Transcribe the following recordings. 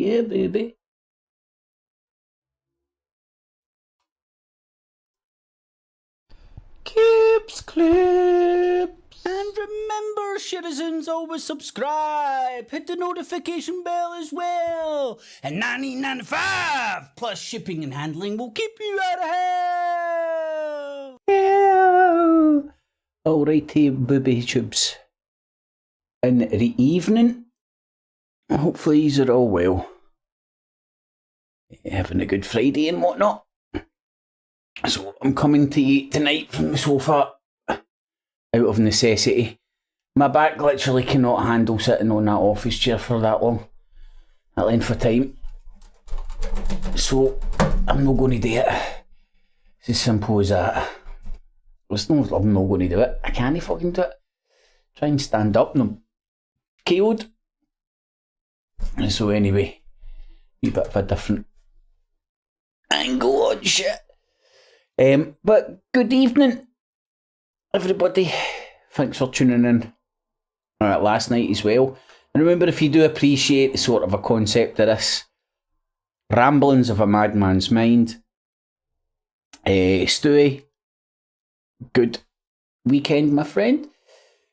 yeah, baby. Cips, clips. And remember, citizens, always subscribe. Hit the notification bell as well. And $19.95 plus shipping and handling will keep you out of hell. Hello. Alrighty, booby tubes. In the evening, hopefully you're all well. Having a good Friday and whatnot. So I'm coming to you tonight from the sofa out of necessity. My back literally cannot handle sitting on that office chair for that long, that length of time. So I'm not going to do it. It's as simple as that. I'm not going to do it. I can't fucking do it. Try and stand up and I'm KO'd. So anyway, a bit of a different angle on shit. But good evening, everybody. Thanks for tuning in last night as well. And remember, if you do appreciate the sort of a concept of this, ramblings of a madman's mind, Stewie, good weekend, my friend.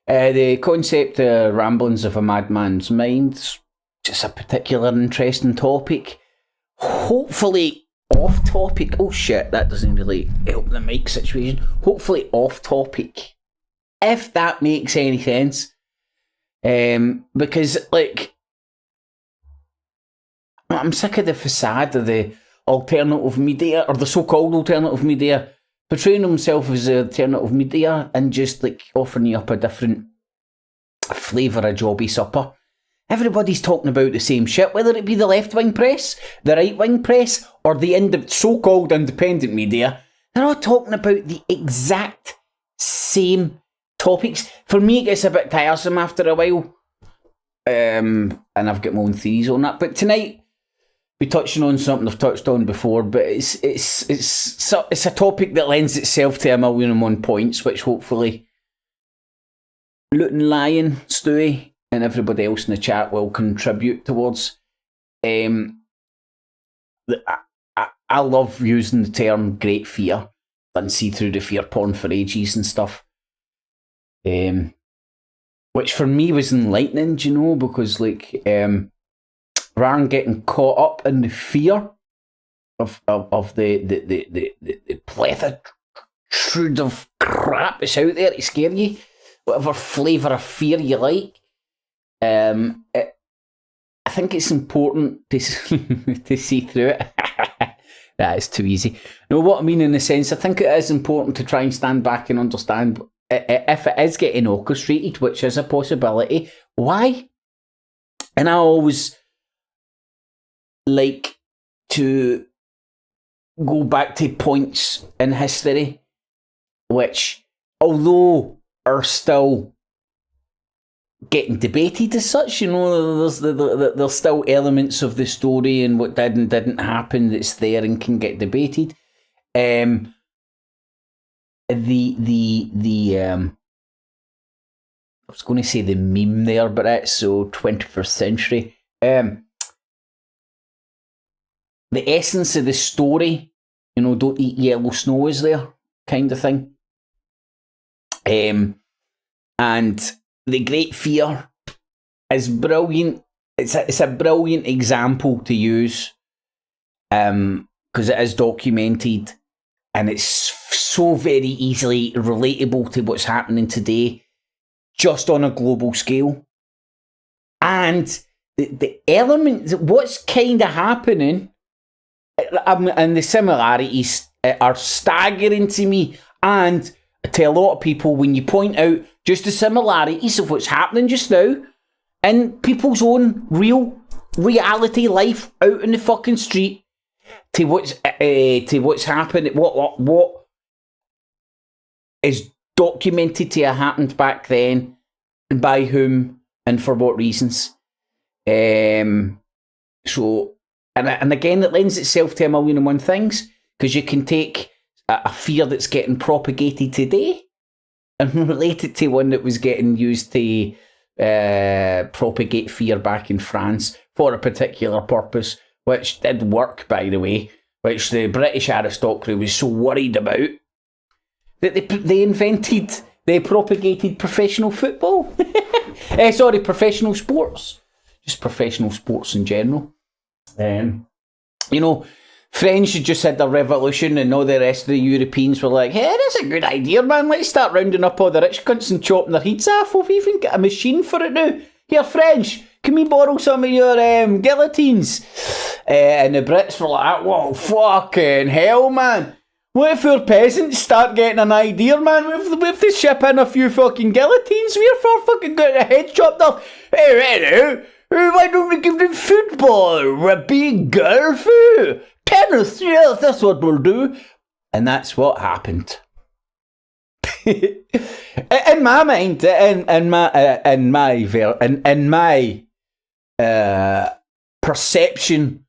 The concept of ramblings of a madman's mind, just a particular interesting topic. Hopefully off topic. Oh shit, that doesn't really help the mic situation. Hopefully off topic, if that makes any sense. Because like, I'm sick of the facade of the alternative media, or the so-called alternative media, portraying himself as the alternative media and just like offering you up a different flavour of jobby supper. Everybody's talking about the same shit, whether it be the left-wing press, the right-wing press, or the so-called independent media. They're all talking about the exact same topics. For me, it gets a bit tiresome after a while. And I've got my own theories on that. But tonight, we're touching on something I've touched on before, but it's a topic that lends itself to 1,000,001 points, which hopefully Luton Lion, Stewie, and everybody else in the chat will contribute towards. I love using the term great fear. Done see through the fear porn for ages and stuff. Which for me was enlightening, do you know, because like rather than getting caught up in the fear of the plethora of crap that's out there to scare you, whatever flavour of fear you like. I think it's important to see through it. That is too easy. No, what I mean in a sense, I think it is important to try and stand back and understand if it is getting orchestrated, which is a possibility, why? And I always like to go back to points in history which, although are still getting debated as such, you know, there's still elements of the story and what did and didn't happen that's there and can get debated. I was going to say the meme there, but that's so 21st century. The essence of the story, you know, don't eat yellow snow is there, kind of thing. And the Great Fear is brilliant. It's a brilliant example to use, because it is documented and it's so very easily relatable to what's happening today, just on a global scale. And the elements, what's kind of happening, and the similarities are staggering to me, and to a lot of people, when you point out just the similarities of what's happening just now in people's own real reality life out in the fucking street to what's happened, what is documented to have happened back then, and by whom and for what reasons. So, and again, it lends itself to 1,000,001 things, because you can take a fear that's getting propagated today and relate it to one that was getting used to propagate fear back in France for a particular purpose, which did work, by the way, which the British aristocracy was so worried about that they propagated professional football. Professional sports. Just professional sports in general. French had just had their revolution and all the rest of the Europeans were like, hey, that's a good idea, man. Let's start rounding up all the rich cunts and chopping their heads off. We've even got a machine for it now. Here, French, can we borrow some of your guillotines? And the Brits were like, whoa, fucking hell, man. What if our peasants start getting an idea, man? If they ship in a few fucking guillotines, we're for fucking getting a head chopped off. Hey, why don't we give them football? Rugby, golf, tennis, yes, that's what we'll do. And that's what happened. In my mind, in my perception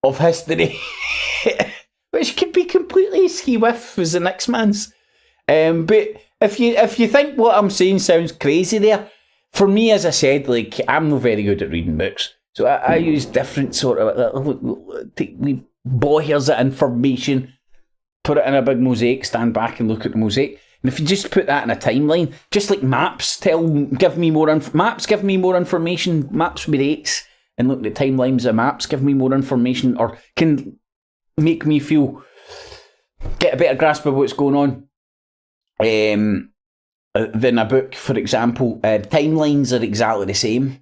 of history, which could be completely ski-whiff as the next man's. But if you think what I'm saying sounds crazy there, for me, as I said, like, I'm not very good at reading books. So I use different sort of, take me bohers of information, put it in a big mosaic, stand back and look at the mosaic. And if you just put that in a timeline, just like maps, give me more information, maps with X, and look at the timelines of maps, give me more information, or can make me get a better grasp of what's going on than a book, for example. Timelines are exactly the same.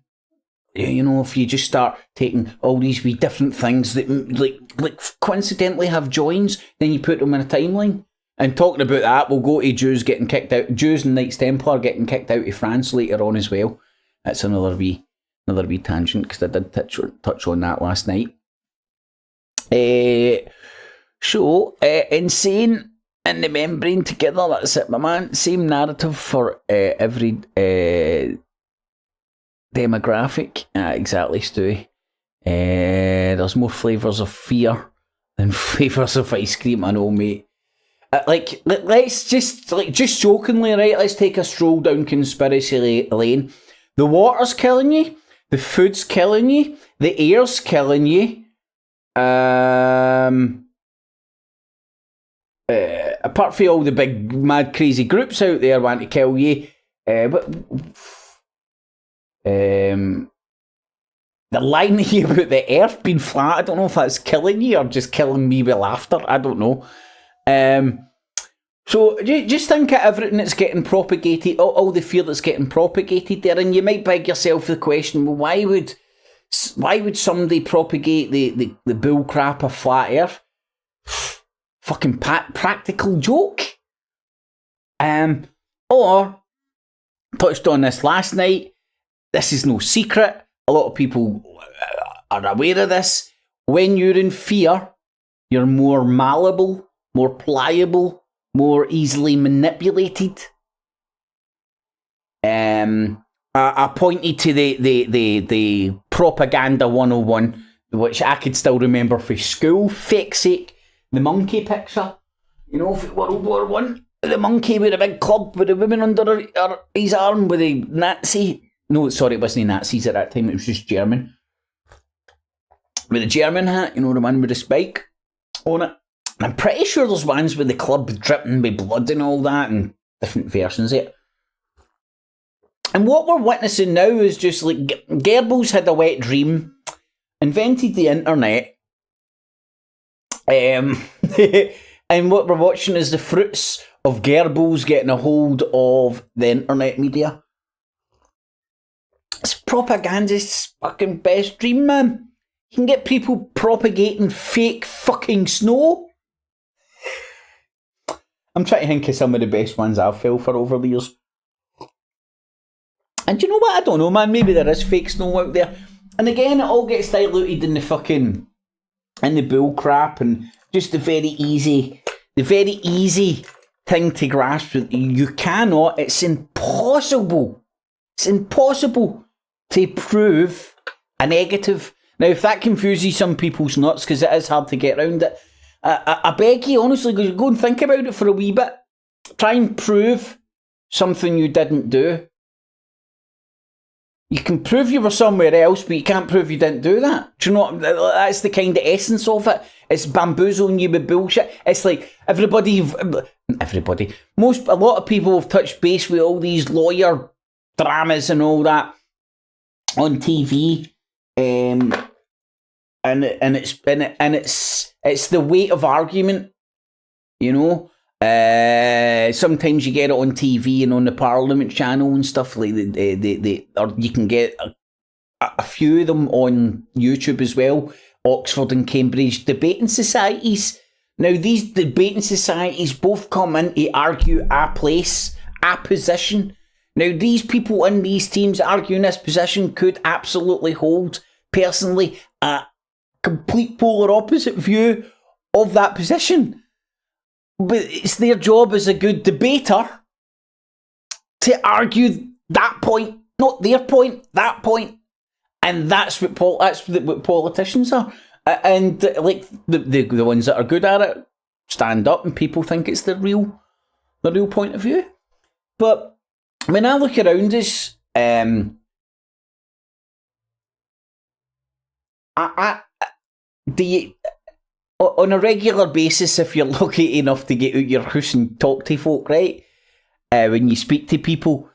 If you just start taking all these wee different things that like coincidentally have joins, then you put them in a timeline. And talking about that, we'll go to Jews getting kicked out, Jews and Knights Templar getting kicked out of France later on as well. That's another wee tangent, because I did touch on that last night. Insane and the membrane together, that's it, my man. Same narrative for every demographic. Exactly, Stewie. There's more flavours of fear than flavours of ice cream, I know, mate. Let's just jokingly, right? Let's take a stroll down conspiracy lane. The water's killing you. The food's killing you. The air's killing you. Apart from all the big, mad, crazy groups out there wanting to kill you, they're lying to you about the earth being flat. I don't know if that's killing you or just killing me with laughter. I don't know. So just think of everything that's getting propagated, all the fear that's getting propagated there, and you might beg yourself the question, well, why would somebody propagate the bull crap of flat earth? Fucking practical joke. Or, touched on this last night, this is no secret, a lot of people are aware of this. When you're in fear, you're more malleable, more pliable, more easily manipulated. I pointed to the Propaganda 101, which I could still remember for school, fake sake. The monkey picture, for World War One. The monkey with a big club with a woman under his arm with a Nazi. No, sorry, it wasn't Nazis at that time, it was just German. With a German hat, the one with the spike on it. And I'm pretty sure there's ones with the club dripping with blood and all that, and different versions of it. And what we're witnessing now is just like Goebbels had a wet dream, invented the internet, and what we're watching is the fruits of Goebbels getting a hold of the internet media. It's propagandist's fucking best dream, man. You can get people propagating fake fucking snow. I'm trying to think of some of the best ones I've fell for over the years. And you know what? I don't know, man. Maybe there is fake snow out there. And again, it all gets diluted in the bull crap, and just the very easy thing to grasp. You cannot, it's impossible to prove a negative. Now, if that confuses some people's nuts, because it is hard to get around it, I beg you, honestly, go and think about it for a wee bit. Try and prove something you didn't do. You can prove you were somewhere else, but you can't prove you didn't do that. Do you know what? That's the kind of essence of it. It's bamboozling you with bullshit. It's like a lot of people have touched base with all these lawyer dramas and all that on TV, and it's the weight of argument, you know. Sometimes you get it on TV and on the Parliament channel and stuff like that. Or you can get a few of them on YouTube as well. Oxford and Cambridge debating societies. Now, these debating societies both come in to argue a place, a position. Now, these people in these teams arguing this position could absolutely hold, personally, a complete polar opposite view of that position. But it's their job as a good debater to argue that point, not their point, that point. And that's what politicians are. And like the ones that are good at it stand up and people think it's the real point of view. But when I look around us, on a regular basis, if you're lucky enough to get out your house and talk to folk, right? When you speak to people,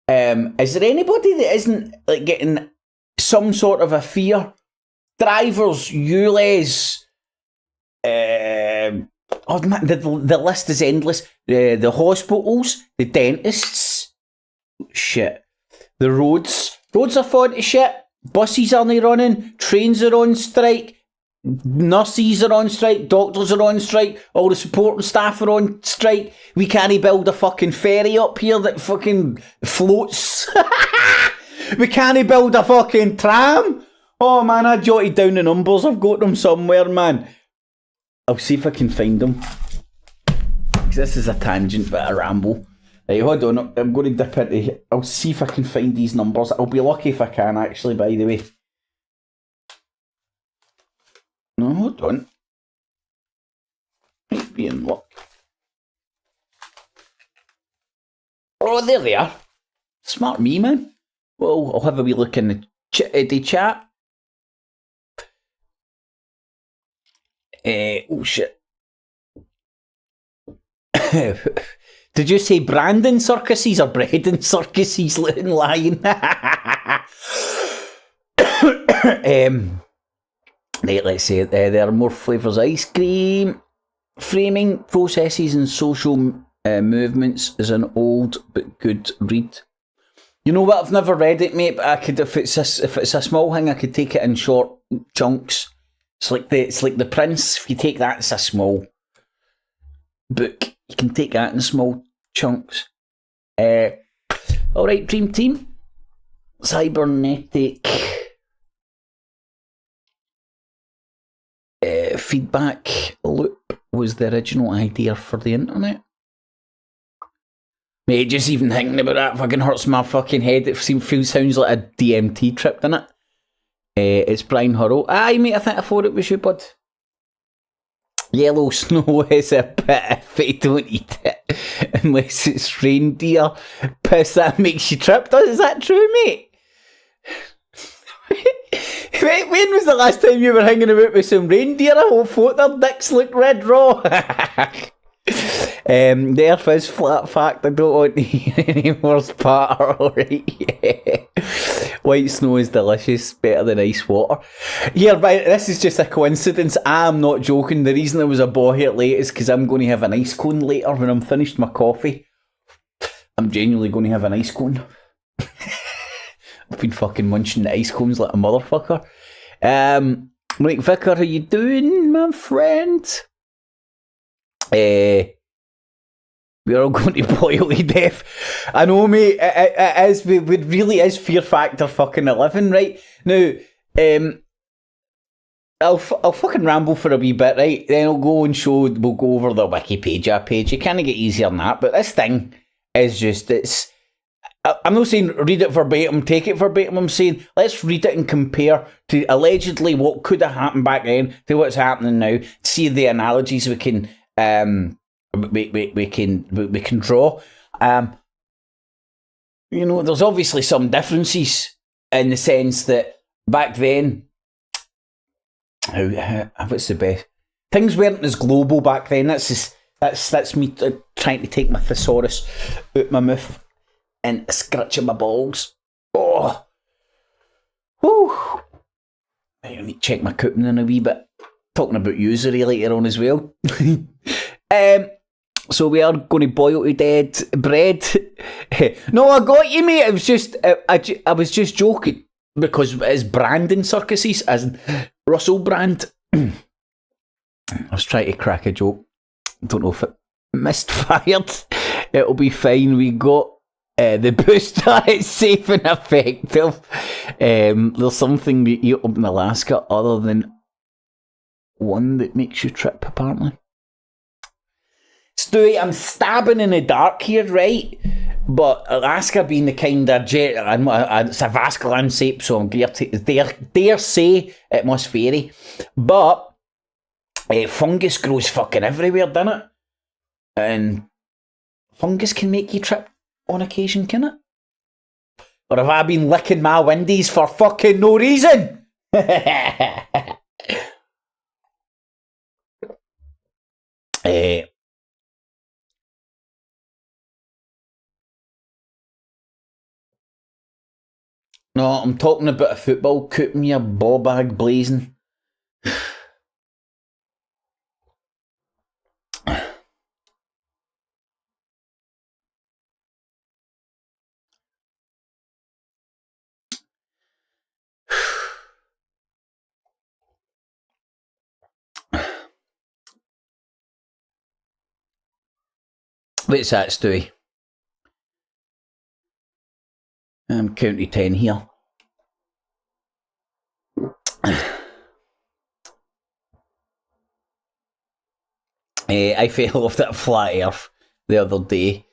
is there anybody that isn't like getting some sort of a fear? Drivers, ULEZ, oh man, the list is endless. The hospitals, the dentists, shit. The roads are falling to shit. Buses aren't running. Trains are on strike. Nurses are on strike. Doctors are on strike. All the supporting staff are on strike. We can't build a fucking ferry up here that fucking floats. We can't build a fucking tram. Oh man, I jotted down the numbers. I've got them somewhere, man. I'll see if I can find them. This is a tangent, but a ramble. Right, hold on. I'm going to dip into... I'll see if I can find these numbers. I'll be lucky if I can, actually, by the way. No, hold on. Might be in luck. Oh, there they are. Smart me, man. Well, I'll have a wee look in the chat. Oh, shit. Did you say Brandon circuses or Braden circuses, lying? Right, let's say there are more flavours. Ice cream, framing, processes and social movements is an old but good read. You know what? I've never read it, mate. But I could, if it's a small thing, I could take it in short chunks. It's like the Prince. If you take that, it's a small book. You can take that in small chunks. All right, Dream Team. Cybernetic feedback loop was the original idea for the internet. Mate, just even thinking about that fucking hurts my fucking head. It sounds like a DMT trip, doesn't it? It's Brian Hurrell. Aye, mate, I think I thought it was you, bud. Yellow snow is a bit iffy, don't eat it. Unless it's reindeer piss that makes you trip. Is that true, mate? When was the last time you were hanging about with some reindeer? I hope their dicks look red raw. The earth is flat fact. I don't want to hear any more part. Alright, yeah. White snow is delicious, better than ice water. Yeah, but this is just a coincidence. I'm not joking. The reason I was a ball here late is because I'm going to have an ice cone later when I'm finished my coffee. I'm genuinely going to have an ice cone. I've been fucking munching the ice cones like a motherfucker. Mike Vicar, how you doing, my friend? We're all going to boil to death. I know, mate. It really is Fear Factor fucking 11, right? Now, I'll fucking ramble for a wee bit, right? Then we'll go over the Wikipedia page. You can't get easier than that, but this thing is just, I'm not saying read it verbatim, take it verbatim. I'm saying let's read it and compare to allegedly what could have happened back then to what's happening now. See the analogies we can we can draw. You know, there's obviously some differences in the sense that back then, what's the best? Things weren't as global back then. That's me trying to take my thesaurus out my mouth and scratching my balls. Oh, whew. I need to check my cooking in a wee bit. Talking about usury later on as well. So we are going to boil to dead bread. No, I got you, mate. It was just I was just joking because it's branding circuses as in Russell Brand. I was trying to crack a joke. Don't know if it misfired. It'll be fine. We got the booster. It's safe and effective. There's something we eat up in Alaska other than one that makes you trip, apparently. Stewie, I'm stabbing in the dark here, right? But Alaska being the kind of it's a vast landscape, so I'm dare say it must vary. But fungus grows fucking everywhere, doesn't it? And fungus can make you trip on occasion, can it? Or have I been licking my windies for fucking no reason? No, I'm talking about a football cooping you ball bag blazing. What's that, Stewie? I'm counting 10 here. I fell off that flat earth the other day.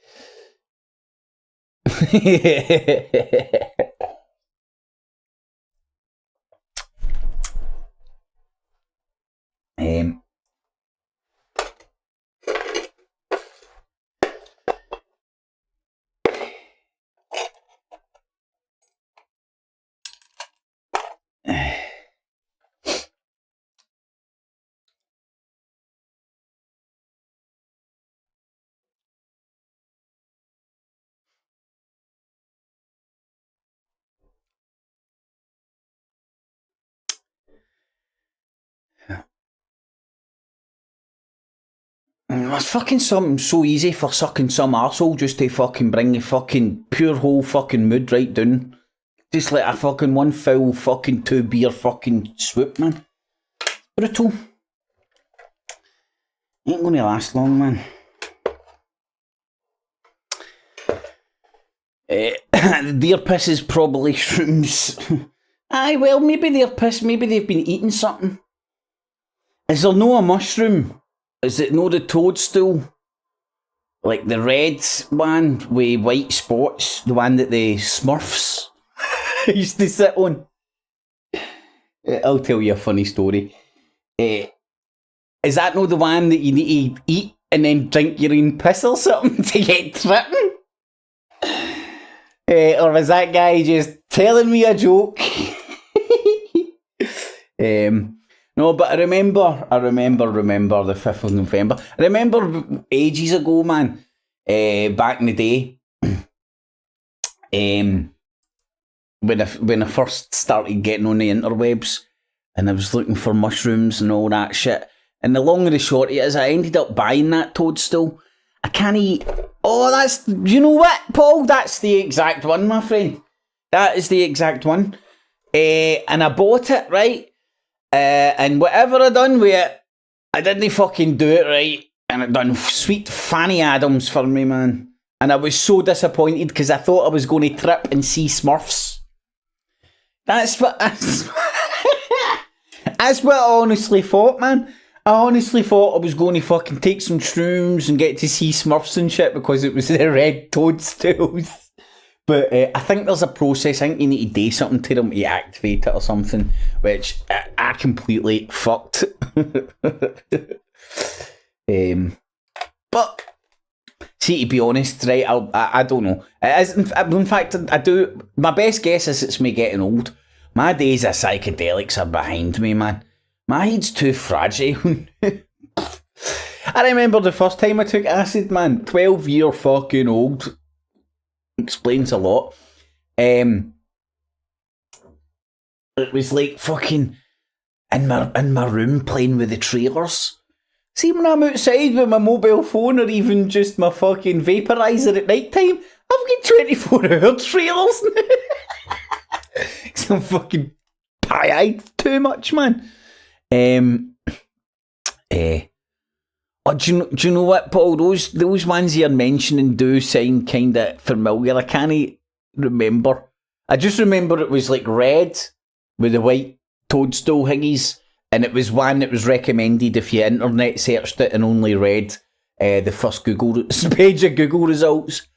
It's fucking something so easy for sucking some arsehole just to fucking bring the fucking pure whole fucking mood right down. Just like a fucking one foul fucking 2 beer fucking swoop, man. Brutal. Ain't gonna last long, man. The deer piss is probably shrooms. Aye, well, maybe they're pissed, maybe they've been eating something. Is there no a mushroom? Is it no the toadstool? Like the red one with white spots? The one that the Smurfs used to sit on? I'll tell you a funny story. Is that no the one that you need to eat and then drink your own piss or something to get tripping? Or was that guy just telling me a joke? No, but I remember the 5th of November. I remember ages ago, man, back in the day, when I first started getting on the interwebs and I was looking for mushrooms and all that shit. And the long and the short of it is I ended up buying that toadstool. I can't eat. Oh, you know what, Paul? That's the exact one, my friend. That is the exact one. And I bought it, right? And whatever I done with it, I didn't fucking do it right. And it done sweet Fanny Adams for me, man. And I was so disappointed because I thought I was going to trip and see Smurfs. That's what that's what I honestly thought, man. I honestly thought I was going to fucking take some shrooms and get to see Smurfs and shit because it was the red toadstools. But I think there's a process. I think you need to do something to them to activate it or something, which I completely fucked. But See, to be honest, right, I don't know. It is, in fact, I do. My best guess is it's me getting old. My days of psychedelics are behind me, man. My head's too fragile. I remember the first time I took acid, man. 12-year fucking old. Explains a lot. It was like fucking in my room playing with the trailers. See, when I'm outside with my mobile phone or even just my fucking vaporizer at night time, I've got 24-hour trailers now. So I'm fucking pie-eyed too much, man. Oh, do you know what, Paul? Those ones you're mentioning do sound kind of familiar. I can't remember. I just remember it was like red with the white toadstool higgies, and it was one that was recommended if you internet searched it and only read the first page of Google results.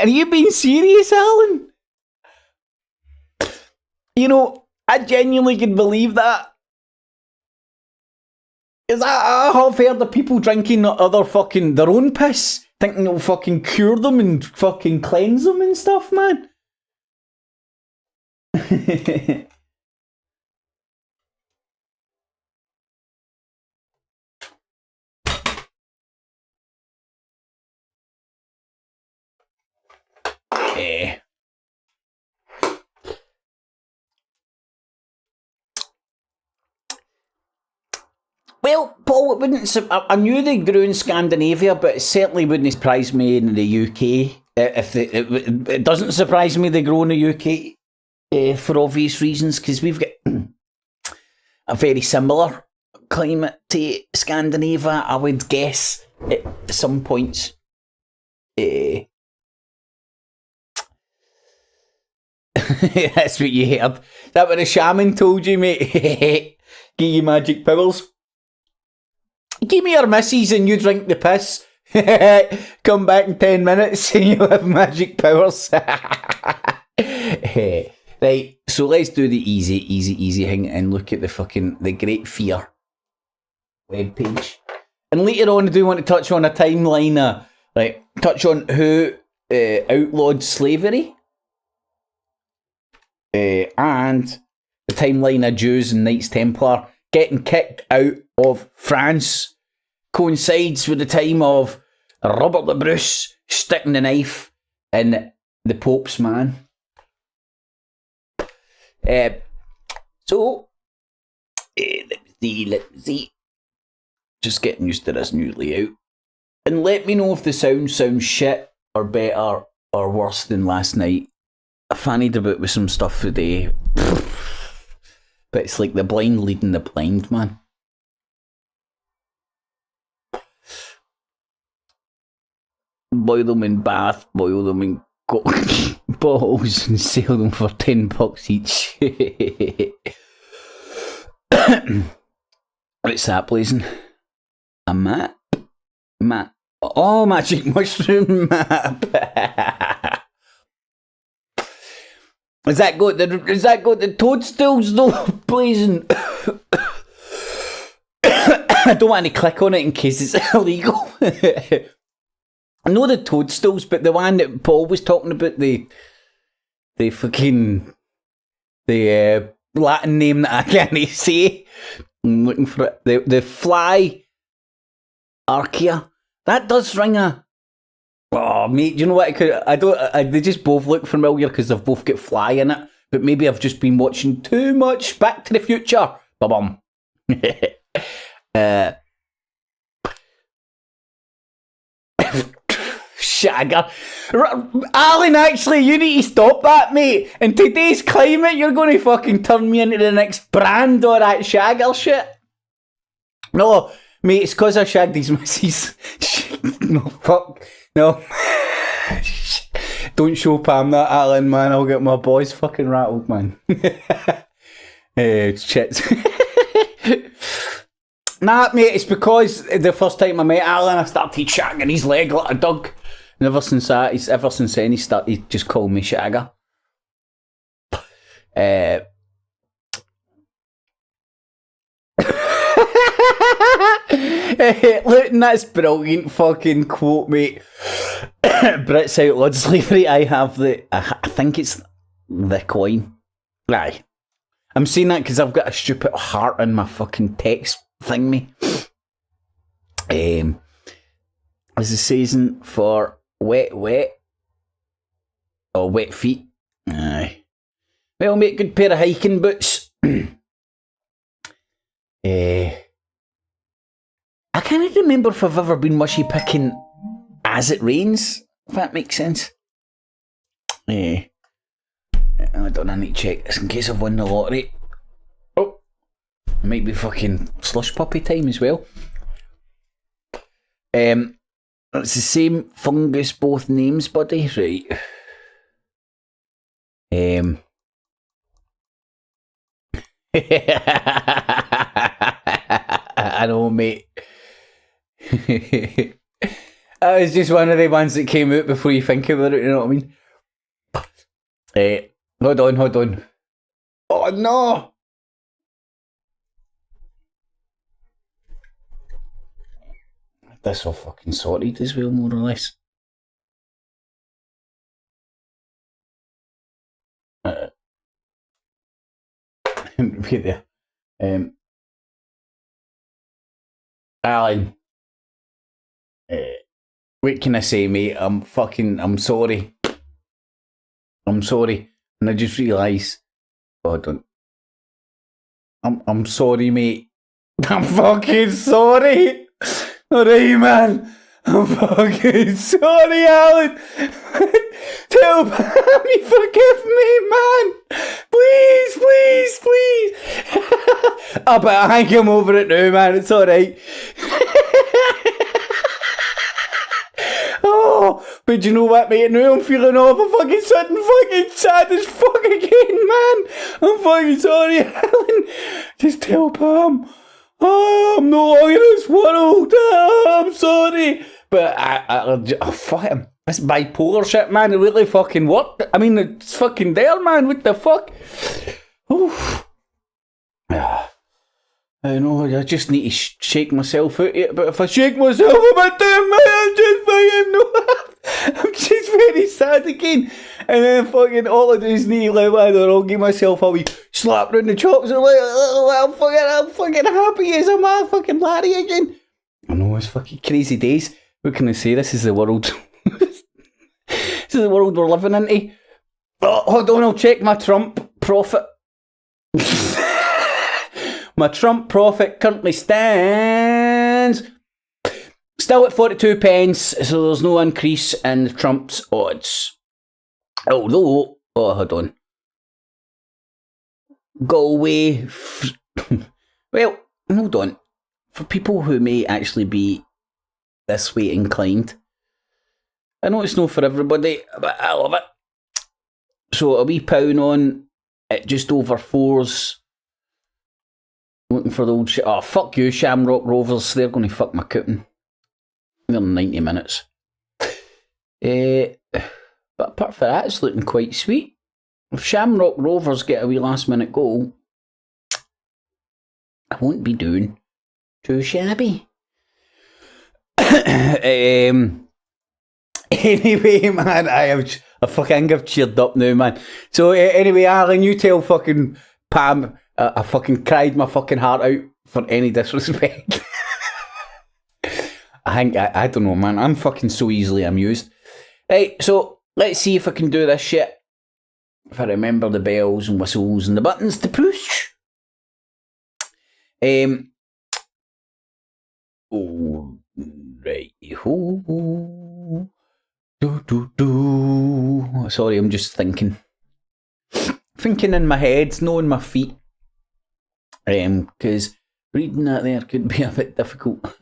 Are you being serious, Alan? You know, I genuinely can believe that. Because I have heard of people drinking other fucking, their own piss, thinking it'll fucking cure them and fucking cleanse them and stuff, man. Well, Paul, it wouldn't. I knew they grew in Scandinavia, but it certainly wouldn't surprise me in the UK. It doesn't surprise me they grow in the UK for obvious reasons, because we've got a very similar climate to Scandinavia, I would guess, at some points. That's what you heard. Is that what the shaman told you, mate? Give you magic powers. Give me your missies and you drink the piss. Come back in 10 minutes and you'll have magic powers. Right, so let's do the easy thing and look at the Great Fear webpage. And later on I do want to touch on a timeline, touch on who outlawed slavery. And the timeline of Jews and Knights Templar getting kicked out of France coincides with the time of Robert the Bruce sticking the knife in the Pope's man. Let's see. Just getting used to this new layout. And let me know if the sound sounds shit or better or worse than last night. I fannied about with some stuff today. But it's like the blind leading the blind, man. Boil them in bath, boil them in bottles and sell them for $10 each. What's that, blazing? A map? Oh, magic mushroom map. Has that got the toadstools though, blazing? I don't want to click on it in case it's illegal. I know the toadstools, but the one that Paul was talking about, the Latin name that I can't say. I'm looking for it. The fly archaea. That does ring a. Oh, mate, do you know what? They just both look familiar because they've both got fly in it. But maybe I've just been watching too much Back to the Future. Ba-bum. Shagger. Alan, actually, you need to stop that, mate. In today's climate, you're going to fucking turn me into the next brand or that Shagger shit. No, mate, it's because I shagged these misses. No, fuck. No. Don't show Pam that, Alan, man. I'll get my boys fucking rattled, man. Shit. Nah, mate, it's because the first time I met Alan, I started shagging his leg like a dog. And ever since then, he started just calling me Shagger. Look, that's brilliant fucking quote, mate. Brits outlawed slavery. I think it's the coin. Aye. I'm saying that because I've got a stupid heart in my fucking text thing, me. There's a season for wet feet. Aye. Well, mate, good pair of hiking boots. I can't remember if I've ever been mushy picking as it rains, if that makes sense. I don't know, I need to check this in case I've won the lottery. Oh, it might be fucking slush puppy time as well. It's the same fungus, both names, buddy. Right. I know, mate. That was just one of the ones that came out before you think about it, you know what I mean? Hold on. Oh no! This all fucking sorted as well, more or less. Wait there. Alan. What can I say, mate? I'm sorry. I'm sorry. And I just realised. Hold on. I'm sorry, mate. I'm fucking sorry. Alright, man. I'm fucking sorry, Alan. Tell me, forgive me, man. Please. But I think I'm over it now, man. It's alright. Oh, but you know what, mate? Now I'm feeling awful fucking sad as fuck again, man. I'm fucking sorry, Alan. Just tell Pam. Oh, I'm no longer in this world. Oh, I'm sorry. But I fuck him. This bipolar shit, man, it really fucking worked. I mean, it's fucking there, man. What the fuck? Oof. I know, I just need to shake myself out of it, but if I shake myself about them, man, I'm just very sad again. And then fucking all I do is need to let I'll give myself a wee slap round the chops and like, I'm fucking happy as a man, fucking Larry again. I know, it's fucking crazy days. What can I say? This is the world. This is the world we're living into. Oh, hold on, I'll check my Trump profit. My Trump profit currently stands still at 42 pence, so there's no increase in Trump's odds. Although, hold on. Galway. Well, hold on. For people who may actually be this way inclined, I know it's not for everybody, but I love it. So a wee pound on at just over fours. Looking for the old shit. Oh, fuck you, Shamrock Rovers. They're going to fuck my cooking. They're 90 minutes. But apart from that, it's looking quite sweet. If Shamrock Rovers get a wee last minute goal, I won't be doing too shabby. Anyway, man, I fucking have cheered up now, man. So anyway, Alan, you tell fucking Pam I fucking cried my fucking heart out for any disrespect. I don't know, man. I'm fucking so easily amused. Right, so let's see if I can do this shit. If I remember the bells and whistles and the buttons to push. Oh, right. Sorry, I'm just thinking. Thinking in my head, not in my feet. Because reading that there could be a bit difficult.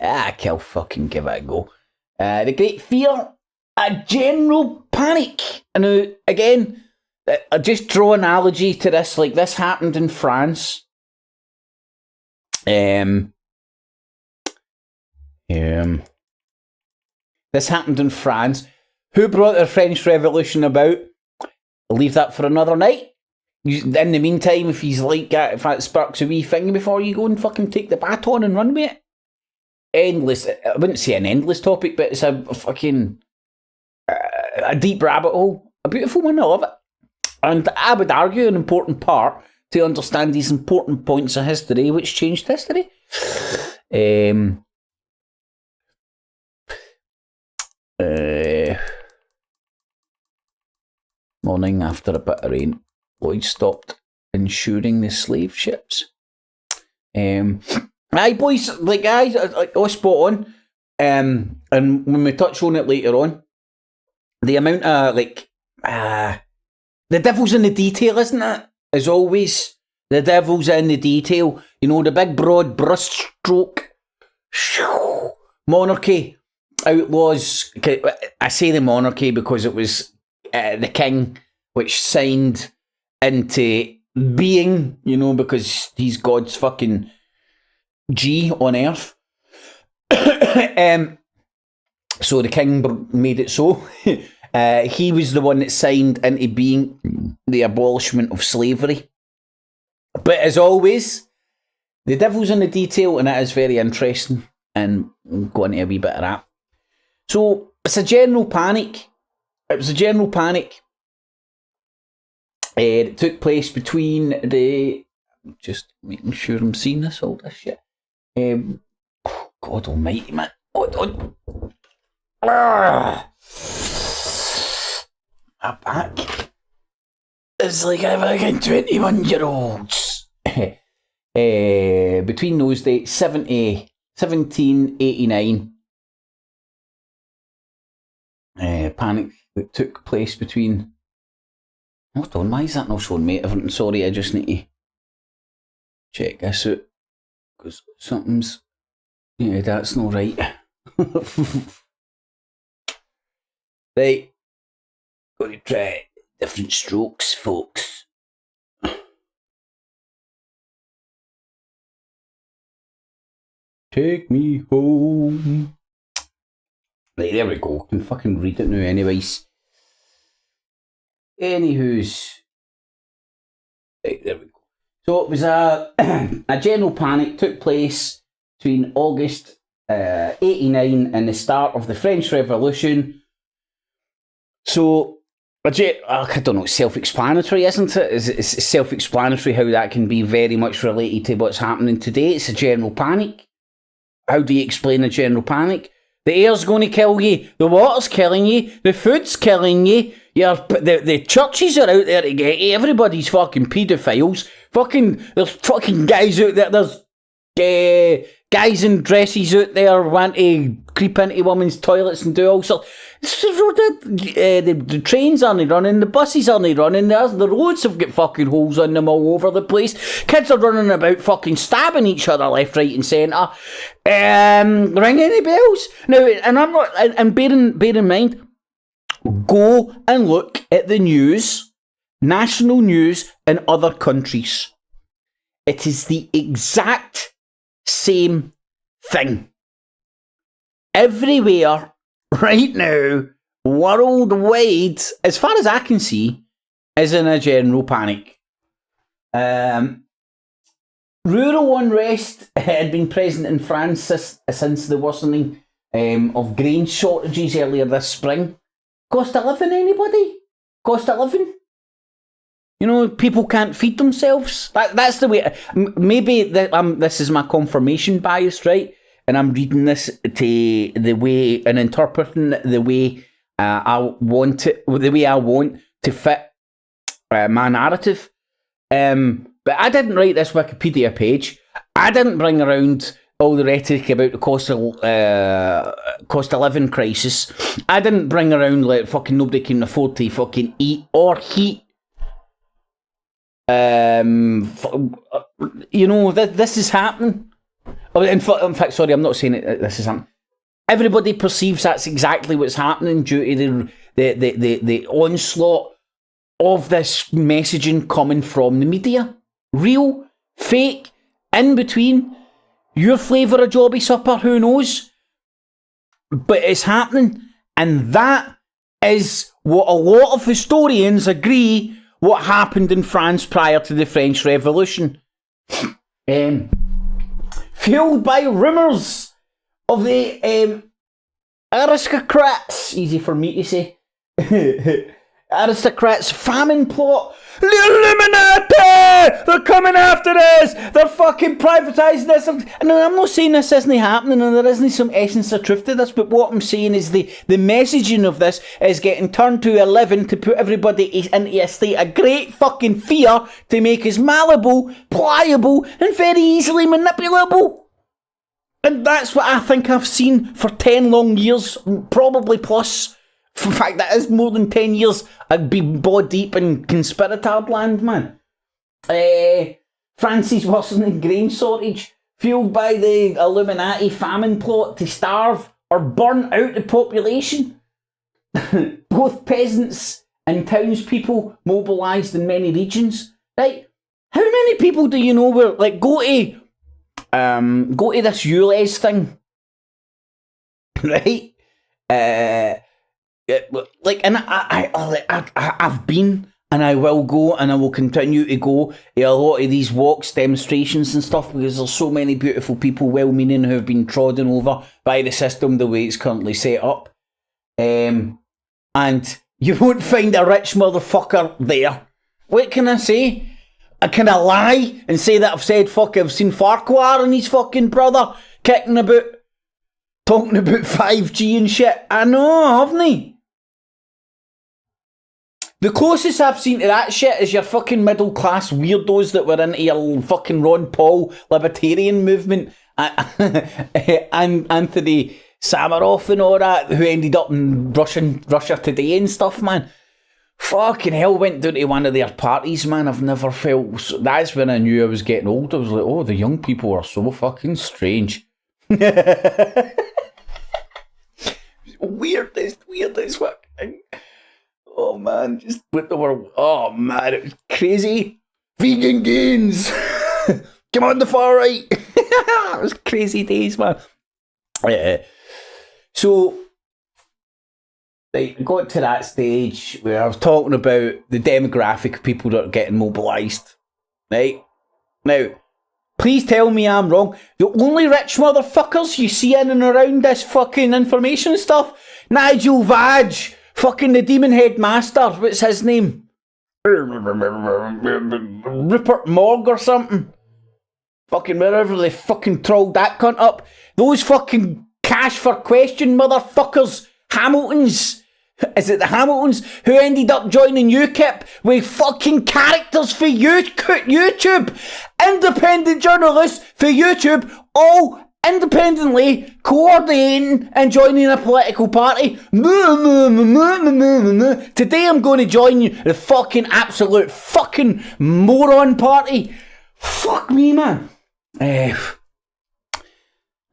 I'll fucking give it a go. The Great Fear, a general panic. Now, again, I just draw an analogy to this. Like, this happened in France. This happened in France. Who brought the French Revolution about? Leave that for another night. In the meantime, if he's like that, if that sparks a wee thing before you go and fucking take the baton and run with it. Endless, I wouldn't say an endless topic, but it's a fucking a deep rabbit hole. A beautiful one, I love it. And I would argue an important part to understand these important points of history which changed history. Morning after a bit of rain, Lloyd stopped insuring the slave ships. Aye, boys, like, all spot on. And when we touch on it later on, the amount of, the devil's in the detail, isn't it? As always, the devil's in the detail. You know, the big broad brushstroke. Monarchy outlaws. I say the monarchy because it was the king which signed into being, you know, because he's God's fucking G on earth. So the king made it so. He was the one that signed into being the abolishment of slavery. But as always, the devil's in the detail, and it is very interesting, and we'll go into a wee bit of that. So it's a general panic. It was a general panic. It took place between the... Just making sure I'm seeing this, all this shit. God almighty, man. My back is like a fucking 21-year-olds. Between those dates, 1789, panic that took place between... Hold on, why is that not showing me everything? Sorry, I just need to check this out, because something's... Yeah, that's not right. Right. Got to try different strokes, folks. Take me home. Right, there we go. I can fucking read it now anyways. Anywho's. Right, there we go. So it was a general panic took place between August 89 and the start of the French Revolution. So, I don't know, self-explanatory, isn't it? It's self-explanatory how that can be very much related to what's happening today. It's a general panic. How do you explain a general panic? The air's going to kill you. The water's killing you. The food's killing you. The churches are out there to get you. Everybody's fucking paedophiles. There's fucking guys out there. There's guys in dresses out there want to creep into women's toilets and do all sorts. The trains aren't running, the buses aren't running, the roads have got fucking holes in them all over the place. Kids are running about fucking stabbing each other left, right and centre. Ring any bells? Now, and I'm not, and bear in mind, go and look at the news, national news in other countries. It is the exact same thing. Everywhere, right now, worldwide, as far as I can see, is in a general panic. Rural unrest had been present in France since the worsening of grain shortages earlier this spring. Cost of living, anybody? Cost of living? You know, people can't feed themselves. That's the way. Maybe this is my confirmation bias, right? And I'm reading this to the way and interpreting the way I want it, the way I want to fit my narrative. But I didn't write this Wikipedia page. I didn't bring around all the rhetoric about the cost of living crisis. I didn't bring around like fucking nobody can afford to fucking eat or heat. You know, this is happening. In fact, sorry, I'm not saying it. This is happening. Everybody perceives that's exactly what's happening due to the onslaught of this messaging coming from the media. Real, fake, in between. Your flavour of jobby supper, who knows? but it's happening. And that is what a lot of historians agree what happened in France prior to the French Revolution. Fueled by rumours of the aristocrats, easy for me to say, aristocrats' famine plot. The Illuminati! They're coming after us! They're fucking privatising this. And I'm not saying this isn't happening and there isn't some essence of truth to this, but what I'm saying is the messaging of this is getting turned to 11 to put everybody into a state of great fucking fear to make us malleable, pliable, and very easily manipulable. And that's what I think I've seen for 10 long years, probably plus. In fact, that is more than 10 years. I'd be bowed deep in conspiratard land, man. France's worsening grain shortage, fueled by the Illuminati famine plot to starve or burn out the population. Both peasants and townspeople mobilised in many regions. Right? How many people do you know were like go to this ULEZ thing? Right? Like, and I've been, and I will go, and I will continue to go to a lot of these walks, demonstrations and stuff, because there's so many beautiful people, well-meaning, who have been trodden over by the system the way it's currently set up. And you won't find a rich motherfucker there. What can I say? Can I lie and say that I've seen Farquhar and his fucking brother kicking about, talking about 5G and shit? I know, haven't I? The closest I've seen to that shit is your fucking middle class weirdos that were into your fucking Ron Paul libertarian movement and Anthony Samaroff and all that, who ended up in Russia Today and stuff, man. Fucking hell, went down to one of their parties, man. I've never felt... That's when I knew I was getting old. I was like, oh, the young people are so fucking strange. Weirdest fucking... Oh man, just what the world. Oh man, it was crazy. Vegan gains. Come on, the far right. It was crazy days, man. So, I got to that stage where I was talking about the demographic of people that are getting mobilised. Right? Now, please tell me I'm wrong. The only rich motherfuckers you see in and around this fucking information stuff, Nigel Vadge, fucking the demon headmaster, what's his name? Rupert Morg or something. Fucking wherever they fucking trolled that cunt up. Those fucking cash for question motherfuckers. Hamiltons. Is it the Hamiltons who ended up joining UKIP with fucking characters for YouTube? Independent journalists for YouTube, all independently coordinating and joining a political party. Today I'm going to join you, the fucking absolute fucking moron party. Fuck me, man.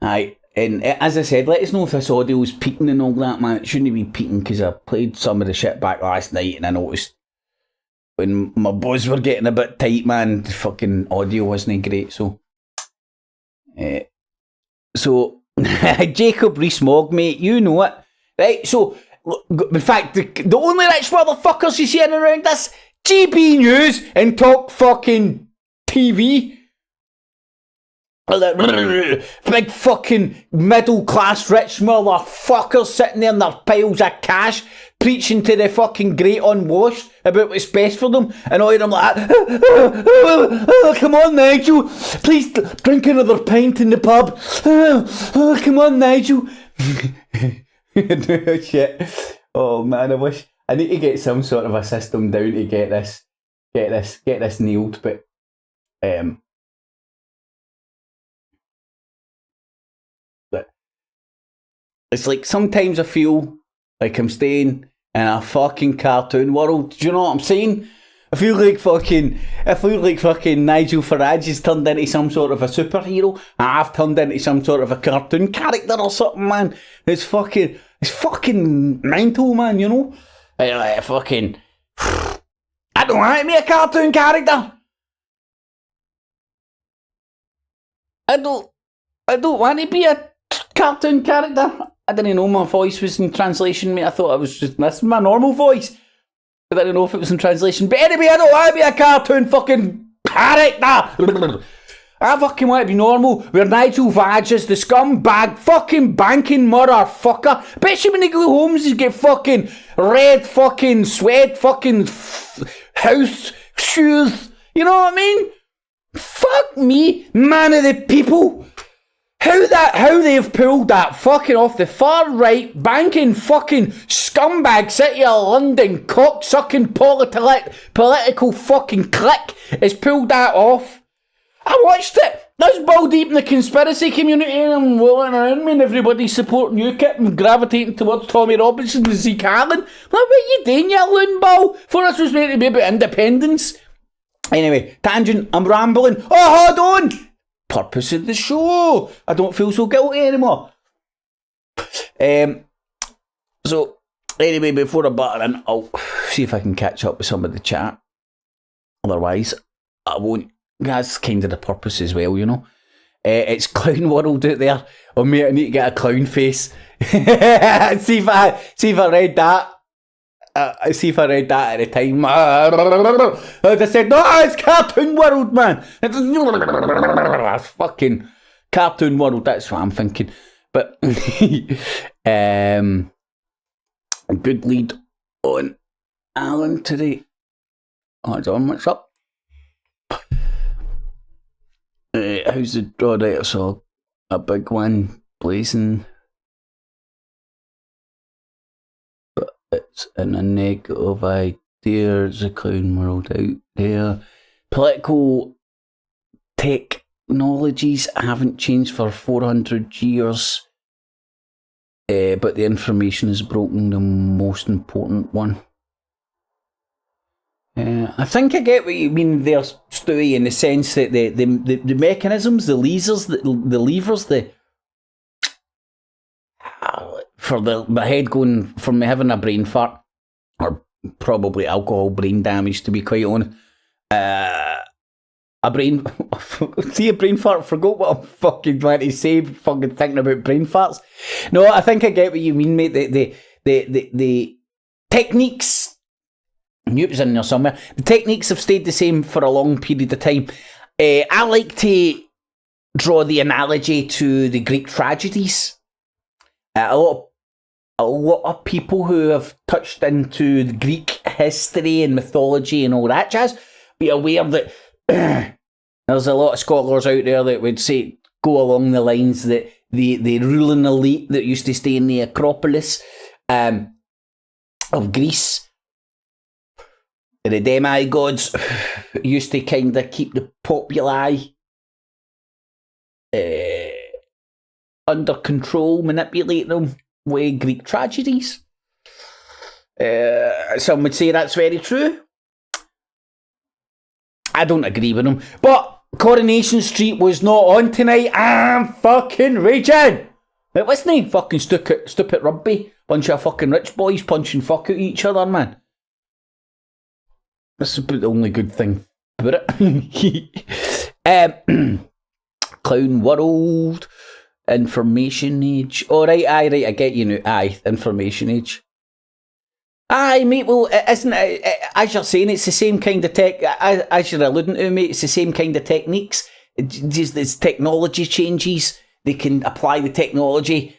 Aye, and as I said, let us know if this audio is peaking and all that, man. It shouldn't be peaking because I played some of the shit back last night and I noticed when my buzz were getting a bit tight, man, the fucking audio wasn't great, so... Jacob Rees-Mogg, mate, you know it. Right, so, in fact, the only rich motherfuckers you see in around this, GB News and Talk fucking TV. Big fucking middle class rich motherfuckers sitting there in their piles of cash preaching to the fucking great unwashed about what's best for them, and all of them like, come on Nigel, please drink another pint in the pub, come on Nigel. Shit. Oh man, I need to get some sort of a system down to get this nailed, but it's like sometimes I feel like I'm staying in a fucking cartoon world. Do you know what I'm saying? I feel like fucking Nigel Farage has turned into some sort of a superhero, and I've turned into some sort of a cartoon character or something, man. It's fucking mental, man, you know? I don't want to be a cartoon character. I don't want to be a cartoon character. I didn't know my voice was in translation, mate. I thought I was just missing my normal voice. I didn't know if it was in translation. But anyway, I don't want to be a cartoon fucking character. I fucking want to be normal, where Nigel Vadge is the scumbag fucking banking motherfucker. Bet you when he go home, he's get fucking red fucking sweat fucking house shoes. You know what I mean? Fuck me, man of the people. How they've pulled that fucking off. The far right banking fucking scumbag City of London cocksucking political fucking clique has pulled that off. I watched it. That's ball deep in the conspiracy community, and I'm rolling around me and everybody's supporting UKIP and gravitating towards Tommy Robinson and Zeke Allen. Like, what are you doing, you loon ball? For us was meant to be about independence. Anyway, tangent, I'm rambling. Oh, hold on! Purpose of the show. I don't feel so guilty anymore. So, anyway, before I butter in, I'll see if I can catch up with some of the chat. Otherwise, I won't. That's kind of the purpose as well, you know. It's clown world out there. Oh, mate, I need to get a clown face. see if I read that. See if I read that at the time. I said, no, it's cartoon world, man. It's fucking cartoon world. That's what I'm thinking. But a good lead on Alan today. Hold on, what's up? How's the draw? Right, I saw a big one blazing. But it's in a negative idea. There's a clown world out there. Political technologies haven't changed for 400 years. But the information is broken, the most important one. I think I get what you mean there, Stewie, in the sense that the mechanisms, the levers, for my head going from me having a brain fart, or probably alcohol brain damage, to be quite honest. A brain fart. Forgot what I'm fucking trying to say. Fucking thinking about brain farts. No, I think I get what you mean, mate. The techniques. I knew it was in there somewhere. The techniques have stayed the same for a long period of time. I like to draw the analogy to the Greek tragedies. A lot of people who have touched into the Greek history and mythology and all that jazz be aware that there's a lot of scholars out there that would say, go along the lines that the ruling elite that used to stay in the Acropolis of Greece, the demigods, used to kind of keep the populi under control, manipulate them with Greek tragedies. Some would say that's very true. I don't agree with them. But Coronation Street was not on tonight. I'm fucking raging. It wasn't fucking stupid rugby. Bunch of fucking rich boys punching fuck at each other, man. This is the only good thing about it. Clown world. Information age. Oh, right, I get you now. Aye, information age. Aye, mate, well, isn't it, as you're saying, it's the same kind of tech, as you're alluding to, mate, it's the same kind of techniques. Just as technology changes, they can apply the technology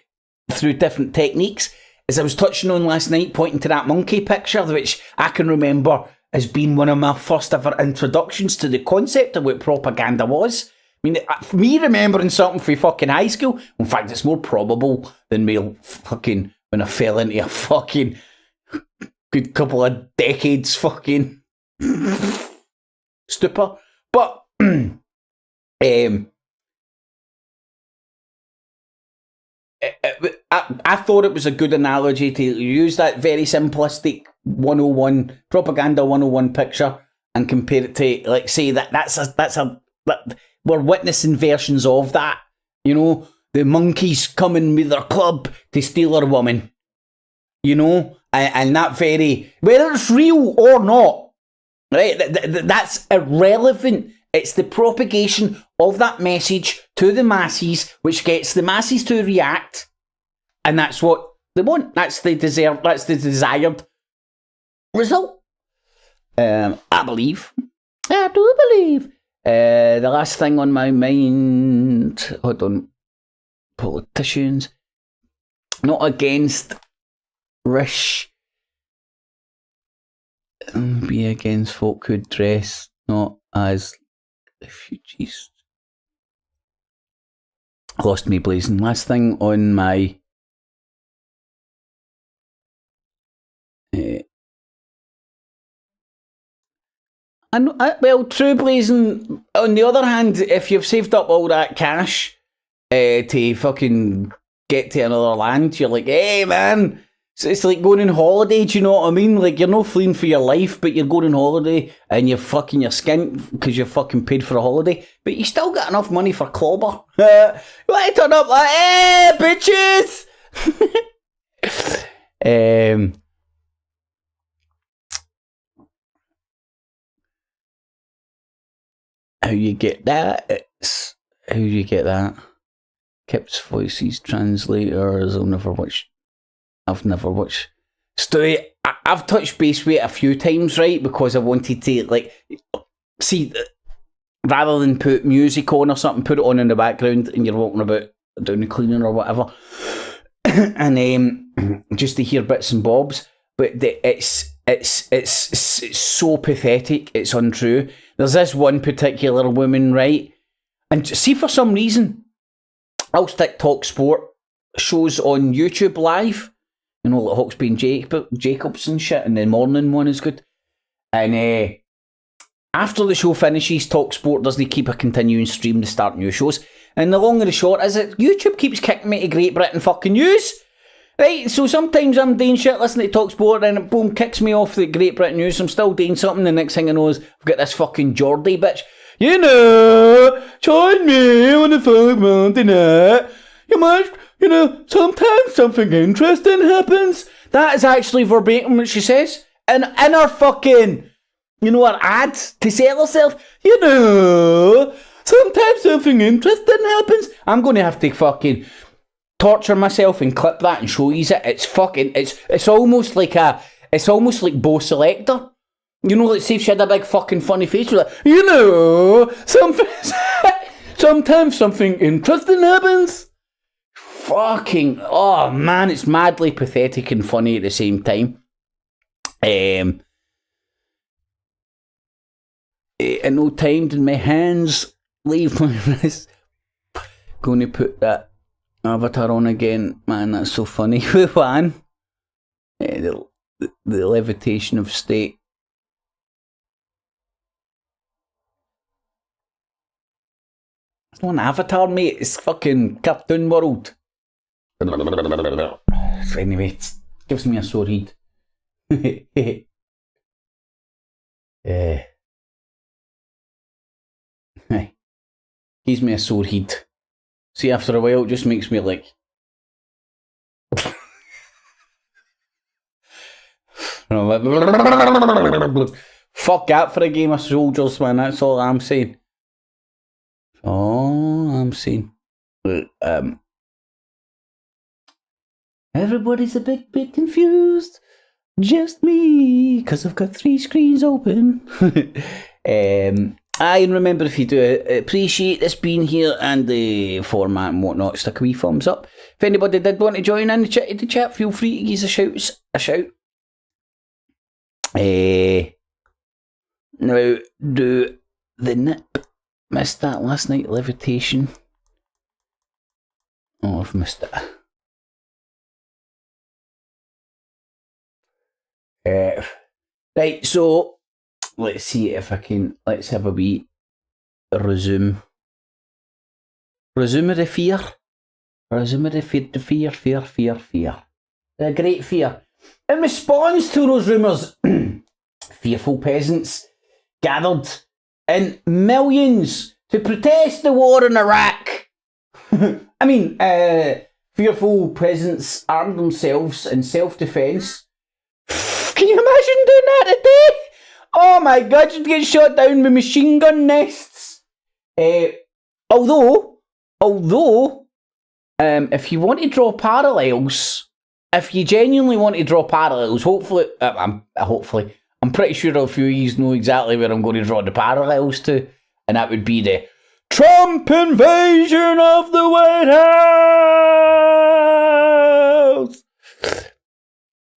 through different techniques. As I was touching on last night, pointing to that monkey picture, which I can remember as being one of my first ever introductions to the concept of what propaganda was. I mean, me remembering something from fucking high school, in fact, it's more probable than me fucking when I fell into a fucking good couple of decades fucking stupor. But I thought it was a good analogy to use that very simplistic 101 propaganda 101 picture and compare it to, like, say that we're witnessing versions of that. You know, the monkeys coming with their club to steal our woman. You know, and that very, whether it's real or not, right? That's irrelevant. It's the propagation of that message to the masses, which gets the masses to react, And that's what they want. That's the desired result. I believe. I do believe. The last thing on my mind, hold on, politicians, not against Rish, be against folk who dress not as refugees. Lost me blazing. Last thing on my well, true blazing. On the other hand, if you've saved up all that cash to fucking get to another land, you're like, hey man, it's like going on holiday. Do you know what I mean? Like, you're not fleeing for your life, but you're going on holiday and you're fucking your skin because you're fucking paid for a holiday, but you still got enough money for clobber. You want to turn up like, hey bitches. How you get that? How you get that? Kip's Voices translators. I've never watched. Stewie, I've touched base with it a few times, right? Because I wanted to, like, see, rather than put music on or something, put it on in the background and you're walking about down the cleaning or whatever, and just to hear bits and bobs. But it's so pathetic. It's untrue. There's this one particular woman, right? And see, for some reason, I'll stick Talk Sport shows on YouTube live. You know, like Hawksby and Jacobs and shit, and the morning one is good. And after the show finishes, Talk Sport doesn't keep a continuing stream to start new shows. And the long and the short is that YouTube keeps kicking me to Great Britain fucking news. Right, so sometimes I'm doing shit, listening to Talk Sport, and it boom, kicks me off the Great Britain news. I'm still doing something, the next thing I know is I've got this fucking Geordie bitch. You know, join me on the fucking Monday night. You might, you know, sometimes something interesting happens. That is actually verbatim what she says. And in her fucking, you know, her ad to sell herself. You know, sometimes something interesting happens. I'm going to have to fucking torture myself and clip that and show you it. It's fucking, it's almost like Bo Selector. You know, like, see if she had a big fucking funny face, like, you know, sometimes something interesting happens. Fucking, oh man, it's madly pathetic and funny at the same time. And no timed in my hands, leave my wrist. Going to put that avatar on again, man, that's so funny. One, the levitation of state. It's not an avatar, mate, it's fucking Cartoon World. Anyway, it gives me a sore head. Gives me a sore head. See, after a while, it just makes me like... Fuck that for a game of soldiers, man, that's all I'm saying. All I'm saying. Everybody's a bit confused. Just me, because I've got 3 screens open. And remember, if you do appreciate this being here and the format and whatnot, stick a wee thumbs up. If anybody did want to join in the chat, feel free to give us a shout. Now, do the nip. Missed that last night, levitation. Oh, I've missed it. Right, so let's see if I can. Let's have a wee resume. Resume the fear. Resume the fear. The great fear. In response to those rumours, fearful peasants gathered in millions to protest the war in Iraq. I mean, fearful peasants armed themselves in self-defence. Can you imagine doing that today? Oh my god, you'd get shot down with machine gun nests. Although, if you want to draw parallels, if you genuinely want to draw parallels, hopefully, I'm pretty sure a few of you know exactly where I'm going to draw the parallels to, and that would be the Trump invasion of the White House.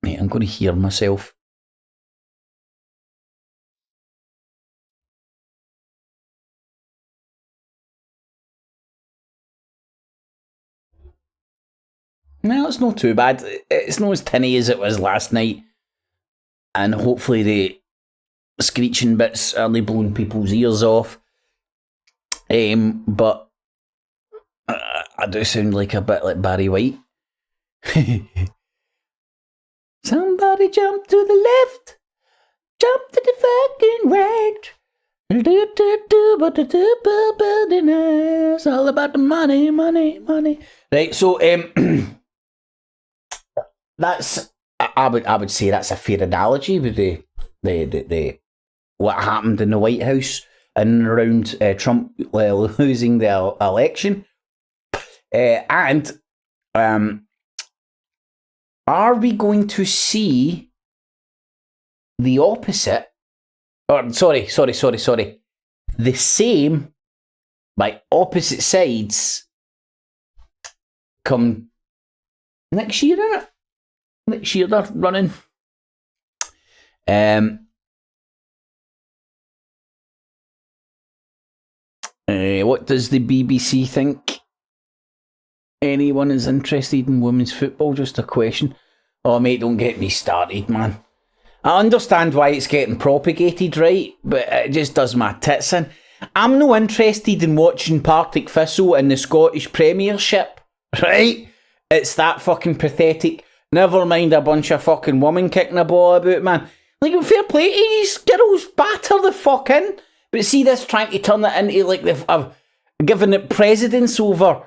Mate, I'm going to hear myself. No, it's not too bad. It's not as tinny as it was last night. And hopefully the screeching bits are only blowing people's ears off. But I do sound like a bit like Barry White. Somebody jump to the left, jump to the fucking right. It's all about the money, money, money. Right, so that's I would say that's a fair analogy with the what happened in the White House and around Trump losing the election. And are we going to see the opposite? Or sorry. The same by opposite sides come next year, innit? Next year they're running. What does the BBC think? Anyone is interested in women's football? Just a question. Oh, mate, don't get me started, man. I understand why it's getting propagated, right? But it just does my tits in. I'm no interested in watching Partick Thistle in the Scottish Premiership, right? It's that fucking pathetic. Never mind a bunch of fucking women kicking a ball about, man. Like, fair play to these girls, batter the fuck in. But see this trying to turn it into, like, they've given it precedence over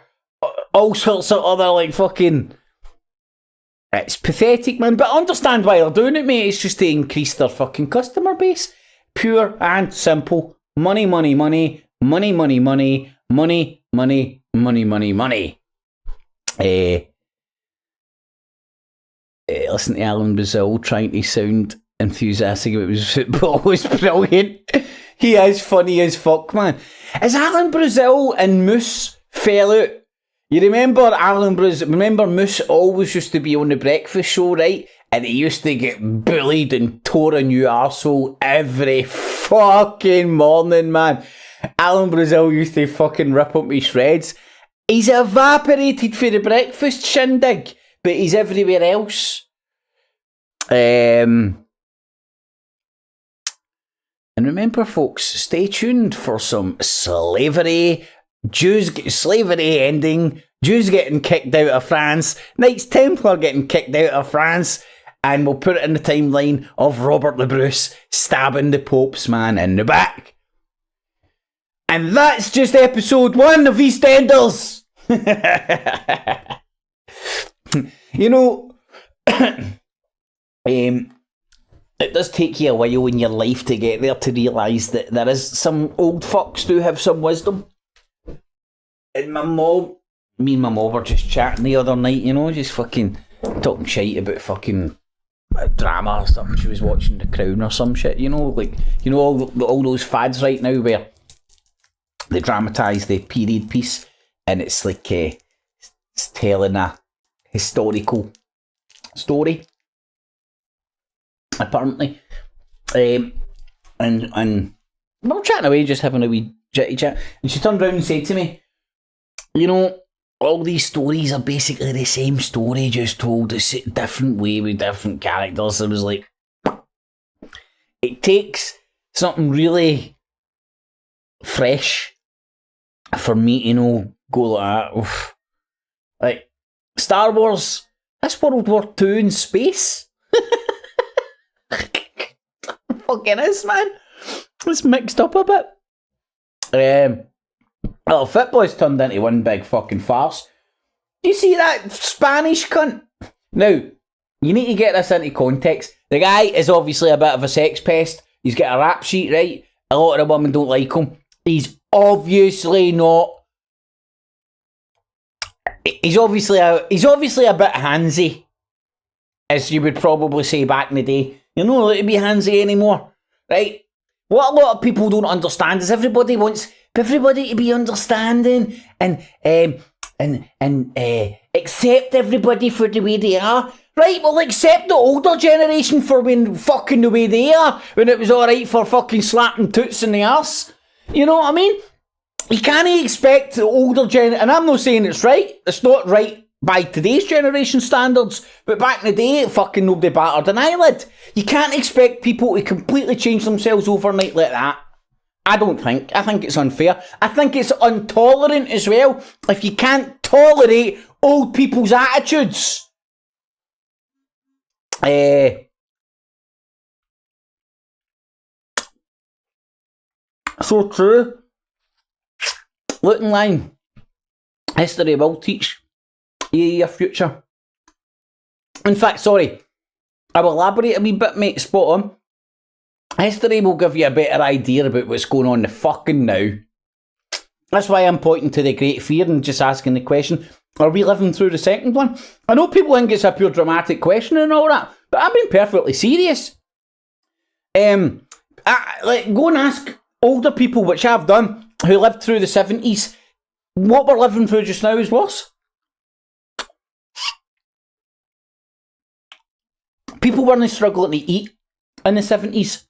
all sorts of other, like, fucking... It's pathetic, man. But I understand why they're doing it, mate. It's just to increase their fucking customer base. Pure and simple. Money, money, money. Money, money, money. Money, money, money, money, money. Listen to Alan Brazil trying to sound enthusiastic about his football was brilliant. He is funny as fuck, man. As Alan Brazil and Moose fell out, you remember Alan Brazil? Remember Moose always used to be on the breakfast show, right? And he used to get bullied and tore a new arsehole every fucking morning, man. Alan Brazil used to fucking rip up his shreds. He's evaporated for the breakfast shindig, but he's everywhere else. And remember, folks, stay tuned for some slavery ending, Jews getting kicked out of France, Knights Templar getting kicked out of France, and we'll put it in the timeline of Robert the Bruce stabbing the Pope's man in the back. And that's just episode 1 of EastEnders. You know, it does take you a while in your life to get there to realise that there is some old fucks do have some wisdom. And me and my mom were just chatting the other night, you know, just fucking talking shite about fucking drama or something. She was watching The Crown or some shit, you know, like, you know, all those fads right now where they dramatise the period piece and it's like it's telling a historical story, apparently. And we were chatting away, just having a wee jitty chat, and she turned around and said to me, you know, all these stories are basically the same story, just told a different way with different characters. I was like, it takes something really fresh for me to, you know, go like that. Oof. Like, Star Wars, that's World War II in space. Fucking is, man. It's mixed up a bit. Well, Football's turned into one big fucking farce. Do you see that Spanish cunt? Now, you need to get this into context. The guy is obviously a bit of a sex pest. He's got a rap sheet, right? A lot of the women don't like him. He's obviously not he's obviously a bit handsy, as you would probably say back in the day. You're not allowed to be handsy anymore, right? What a lot of people don't understand is everybody wants everybody to be understanding and accept everybody for the way they are. Right, well, accept the older generation for being fucking the way they are, when it was alright for fucking slapping toots in the arse. You know what I mean? You can't expect the older and I'm not saying it's right, it's not right by today's generation standards, but back in the day, fucking nobody battered an eyelid. You can't expect people to completely change themselves overnight like that. I don't think. I think it's unfair. I think it's intolerant as well, if you can't tolerate old people's attitudes. So true. Look in line. History will teach you your future. In fact, sorry, I will elaborate a wee bit, mate. Spot on. History will give you a better idea about what's going on the fucking now. That's why I'm pointing to the Great Fear and just asking the question, are we living through the second one? I know people think it's a pure dramatic question and all that, but I'm being perfectly serious. Go and ask older people, which I've done, who lived through the 70s, what we're living through just now is worse. People weren't struggling to eat in the 70s.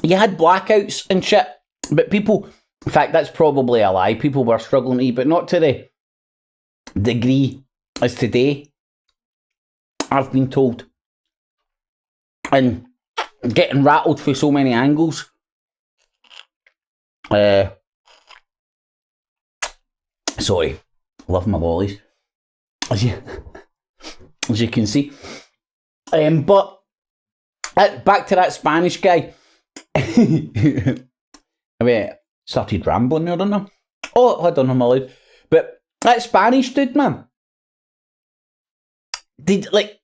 You had blackouts and shit, but people, in fact, that's probably a lie. People were struggling to eat, but not to the degree as today, I've been told. And getting rattled for so many angles. Sorry, love my lollies, as you can see. But back to that Spanish guy. I mean, started rambling there, didn't I? Oh, I don't know, I'm allowed. But that Spanish dude, man, did, like,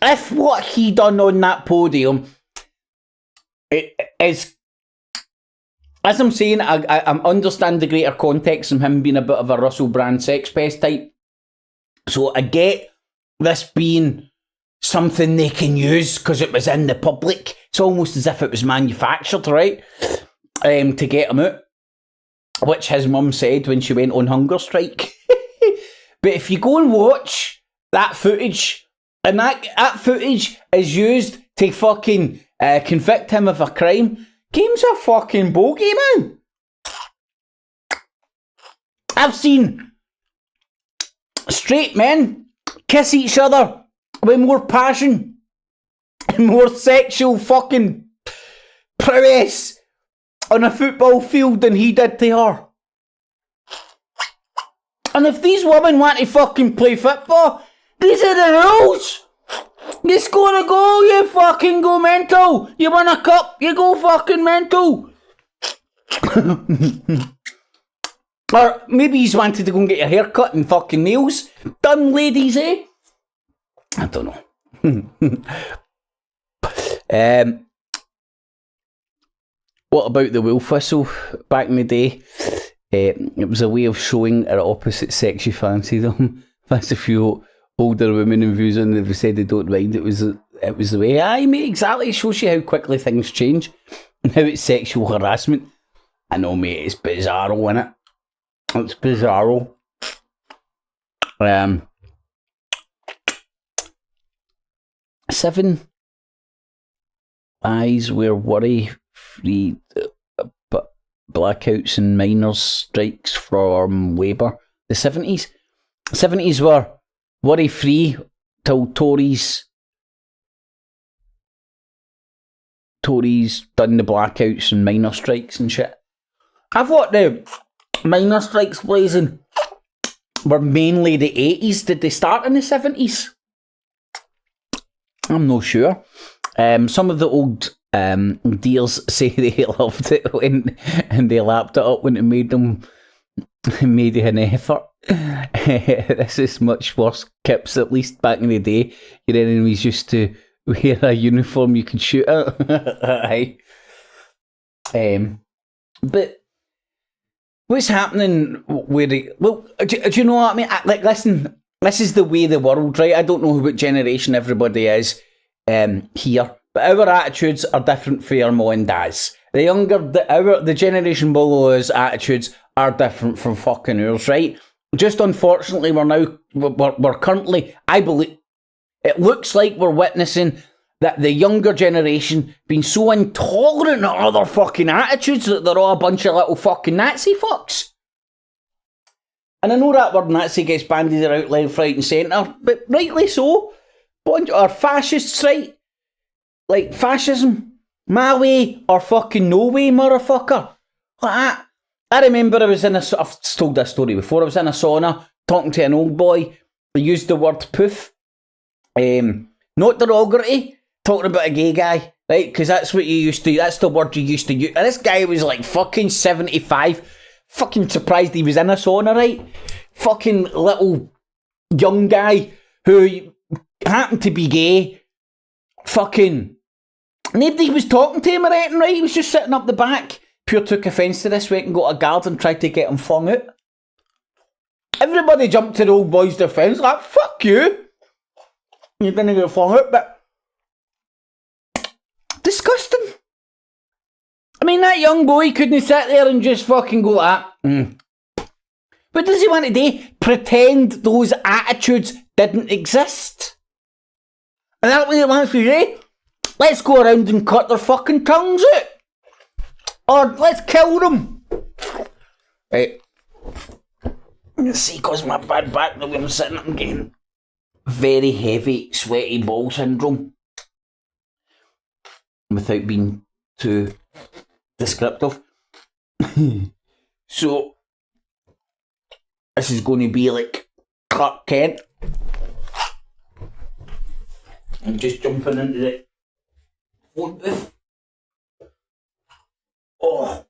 if what he done on that podium, it is, as I'm saying, I understand the greater context of him being a bit of a Russell Brand sex pest type. So I get this being something they can use because it was in the public. It's almost as if it was manufactured, right? To get him out. Which his mum said when she went on hunger strike. But if you go and watch that footage, and that footage is used to fucking convict him of a crime, game's a fucking bogey, man. I've seen straight men kiss each other with more passion and more sexual fucking prowess on a football field than he did to her. And if these women want to fucking play football, these are the rules. You score a goal, you fucking go mental. You win a cup, you go fucking mental. Or maybe he's wanted to go and get your hair cut and fucking nails done, ladies, eh? I don't know. What about the wolf whistle back in the day? It was a way of showing our opposite sex you fancied them. That's a few older women in views and they've said they don't mind. It was the way. Aye, mate, exactly. It shows you how quickly things change and how it's sexual harassment. I know, mate, it's bizarro, innit? It's bizarro. 7 eyes were worry-free, but blackouts and miners' strikes from Labour. The 70s? 70s were worry-free till Tories done the blackouts and miner strikes and shit. I thought the miner strikes blazing were mainly the 80s. Did they start in the 70s? I'm not sure. Some of the old dears say they loved it and they lapped it up when it made an effort. This is much worse. Kips, at least back in the day, your enemies used to wear a uniform you could shoot at. Aye. But what's happening where do you know what I mean? Like, listen, this is the way the world, right? I don't know what generation everybody is here, but our attitudes are different for your mom and dad's. The generation below us attitudes are different from fucking ours, right? Just unfortunately, we're currently, I believe, it looks like we're witnessing that the younger generation being so intolerant of other fucking attitudes that they're all a bunch of little fucking Nazi fucks. And I know that word Nazi gets bandied around left, right and centre, but rightly so. Or fascists, right? Like fascism, my way or fucking no way, motherfucker. Like that. I remember I've told this story before, I was in a sauna talking to an old boy who used the word poof. Not derogatory, talking about a gay guy, right? Because that's the word you used to use. And this guy was like fucking 75, fucking surprised he was in a sauna, right? Fucking little young guy who happened to be gay. Fucking, nobody was talking to him or anything, right? He was just sitting up the back. Pure took offence to this, went and got a guard and tried to get him flung out. Everybody jumped to the old boy's defence, like, fuck you. You didn't get flung out, but disgusting. I mean, that young boy couldn't sit there and just fucking go like that. What does he want to do? Pretend those attitudes didn't exist? And that's what he wants to do? Let's go around and cut their fucking tongues out. Or let's kill them. Right. Let's see, cause my bad back, the way I'm sitting, I'm getting very heavy, sweaty ball syndrome. Without being too descriptive. So, this is going to be like Clark Kent. I'm just jumping into the phone booth. Oh.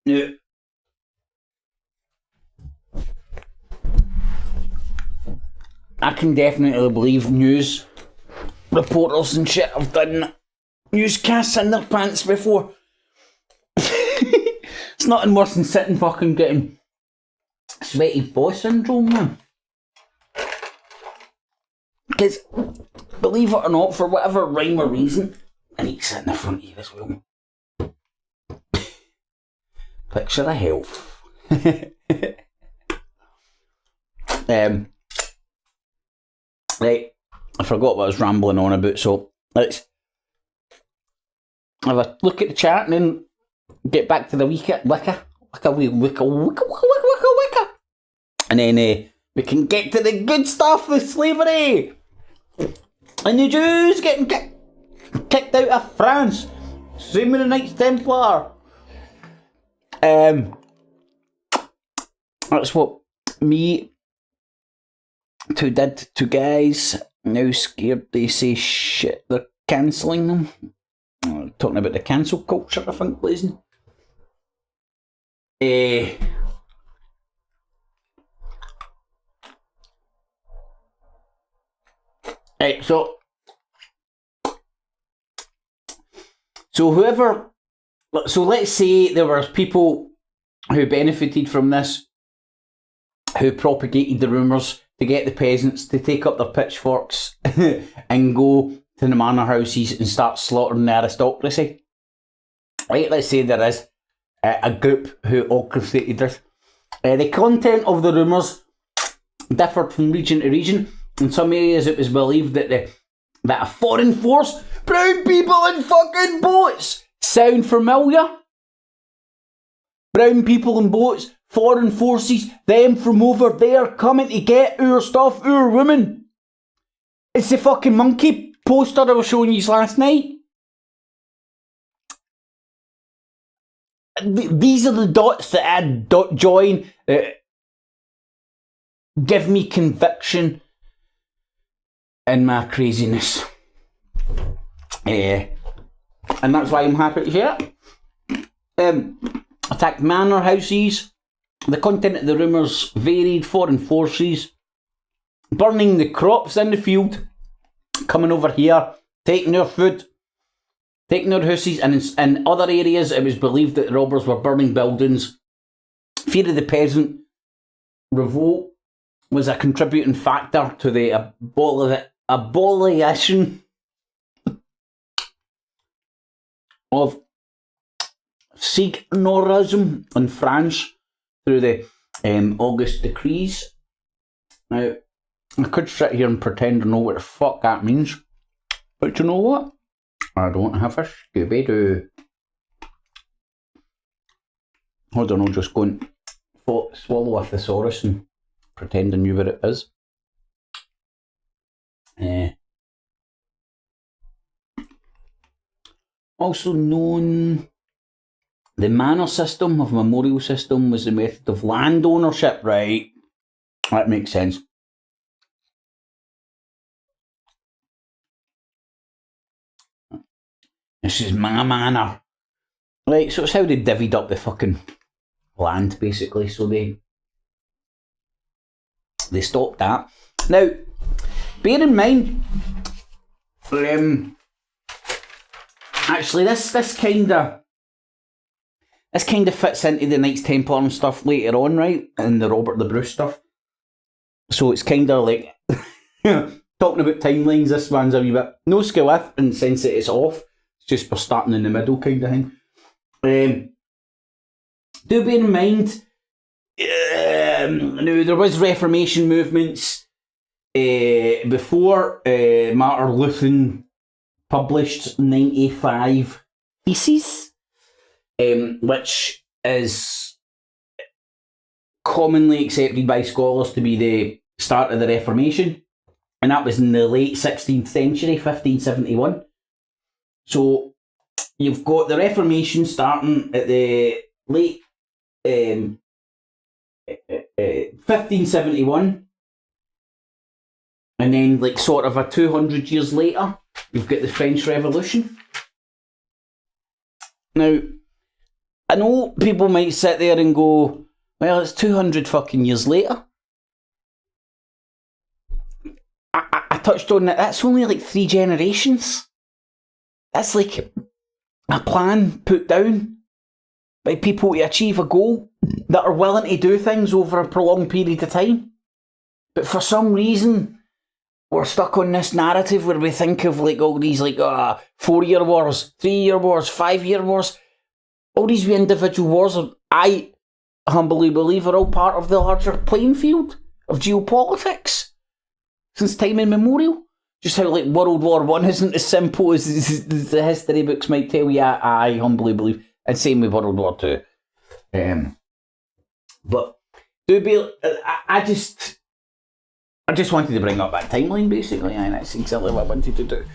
Now, I can definitely believe news reporters and shit have done newscasts in their pants before. It's nothing worse than sitting fucking getting sweaty boss syndrome, man. Because, believe it or not, for whatever rhyme or reason, I need to sit in the front of you as well. Picture of health. Right, I forgot what I was rambling on about, so let's have a look at the chat and then get back to the wicca. And then we can get to the good stuff with slavery. And the Jews getting kicked out of France. Same with the Knights Templar. That's what me two guys now scared they say shit, they're cancelling them. Talking about the cancel culture, I think, blazing. Right, so let's say there were people who benefited from this, who propagated the rumours to get the peasants to take up their pitchforks and go to the manor houses and start slaughtering the aristocracy. Right, let's say there is a group who orchestrated this. The content of the rumours differed from region to region. In some areas it was believed that a foreign force, brown people in fucking boats, sound familiar? Brown people in boats, foreign forces, them from over there coming to get our stuff, our women. It's the fucking monkey poster I was showing you last night. These are the dots that I join that give me conviction in my craziness. And that's why I'm happy to share it. Attacked manor houses. The content of the rumours varied. Foreign forces burning the crops in the field, coming over here taking their food, taking their houses, and in other areas it was believed that the robbers were burning buildings. Fear of the peasant revolt was a contributing factor to the abolition of Signorism in France through the August decrees. Now, I could sit here and pretend to know what the fuck that means, but you know what? I don't have a Scooby-Doo. Hold on, I'll just go and swallow a thesaurus and pretend I knew what it is. Also known, the manor system of memorial system was the method of land ownership, right? That makes sense. This is my manor. Right, so it's how they divvied up the fucking land, basically. So they stopped that. Now, bear in mind, actually this kind of fits into the Knights Templar and stuff later on, right? And the Robert the Bruce stuff. So it's kind of like talking about timelines. This one's a wee bit no skill with, in the sense that it's off. It's just we're starting in the middle kind of thing. Do bear in mind, now there was Reformation movements before Martin Luther published 95 Theses, which is commonly accepted by scholars to be the start of the Reformation, and that was in the late 16th century, 1571. So you've got the Reformation starting at the late 1571, and then like sort of a 200 years later you've got the French Revolution. Now, I know people might sit there and go, well, it's 200 fucking years later. I touched on that. That's only like 3 generations. That's like a plan put down by people to achieve a goal that are willing to do things over a prolonged period of time. But for some reason, we're stuck on this narrative where we think of like all these like 4-year wars, 3-year wars, 5-year wars. All these individual wars, I humbly believe, are all part of the larger playing field of geopolitics since time immemorial. Just how like World War One isn't as simple as the history books might tell you. I humbly believe, and same with World War Two. But do be, I just wanted to bring up that timeline basically, and that's exactly what I wanted to do.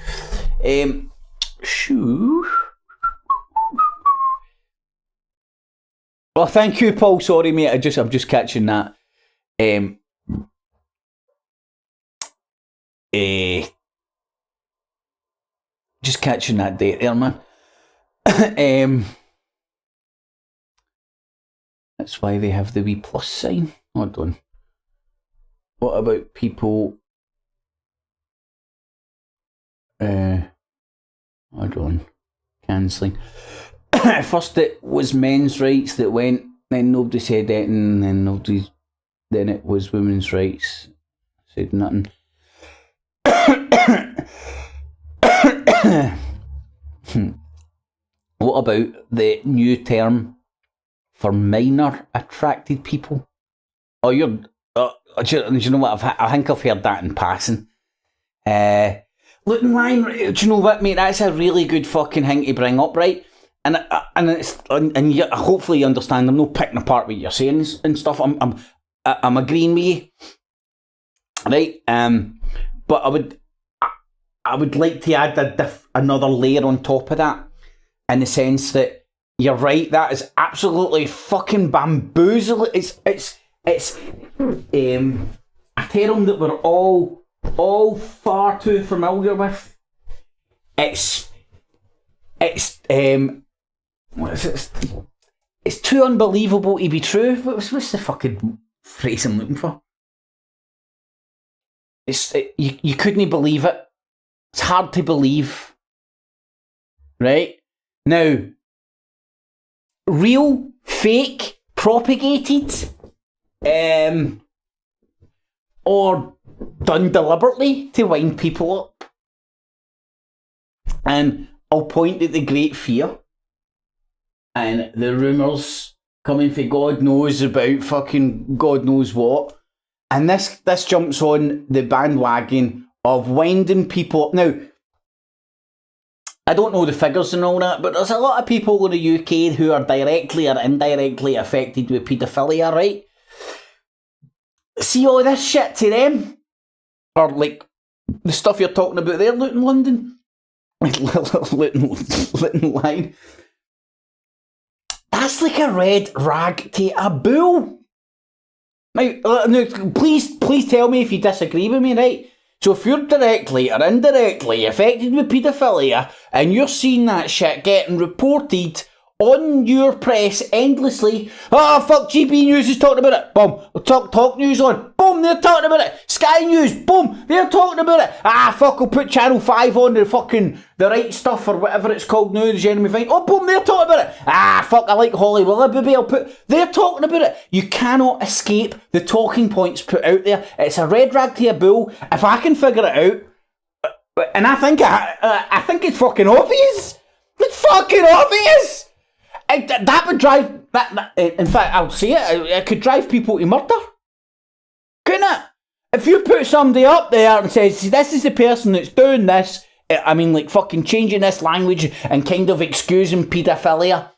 Well, thank you, Paul. Sorry, mate. I'm just catching that. Just catching that date there, man. That's why they have the wee plus sign. Hold on. What about people? Hold on. Cancelling. First it was men's rights that went, then nobody said anything, then it was women's rights. Said nothing. What about the new term for minor attracted people? Oh, do you know what? I think I've heard that in passing. Look, Ryan, do you know what, mate? That's a really good fucking thing to bring up, right? And you hopefully you understand. I'm not picking apart what you're saying and stuff. I'm agreeing with you, right? But I would like to add another layer on top of that, in the sense that you're right. That is absolutely fucking bamboozling. It's a term that we're all far too familiar with. It's too unbelievable to be true. What's the fucking phrase I'm looking for? You couldn't believe it. It's hard to believe. Right? Now, real, fake, propagated, or done deliberately to wind people up. And I'll point at the Great Fear and the rumours coming for God knows about fucking God knows what. And this jumps on the bandwagon of winding people up. Now, I don't know the figures and all that, but there's a lot of people in the UK who are directly or indirectly affected with paedophilia, right? See all this shit to them? Or like the stuff you're talking about there, Luton London? Luton line. That's like a red rag to a bull. Now, please tell me if you disagree with me, right? So if you're directly or indirectly affected with paedophilia and you're seeing that shit getting reported on your press endlessly, fuck, GB News is talking about it, boom, talk news on, boom, they're talking about it, Sky News, boom, they're talking about it, fuck, I'll put Channel 5 on the right stuff or whatever it's called now, the Jeremy Vine, boom, they're talking about it, fuck, I like Holly Willoughby, they're talking about it. You cannot escape the talking points put out there. It's a red rag to a bull. If I can figure it out, and I think it's fucking obvious, it's fucking obvious. That would drive that. In fact, I'll say it. It could drive people to murder, couldn't it? If you put somebody up there and says, "See, this is the person that's doing this," I mean, like fucking changing this language and kind of excusing paedophilia.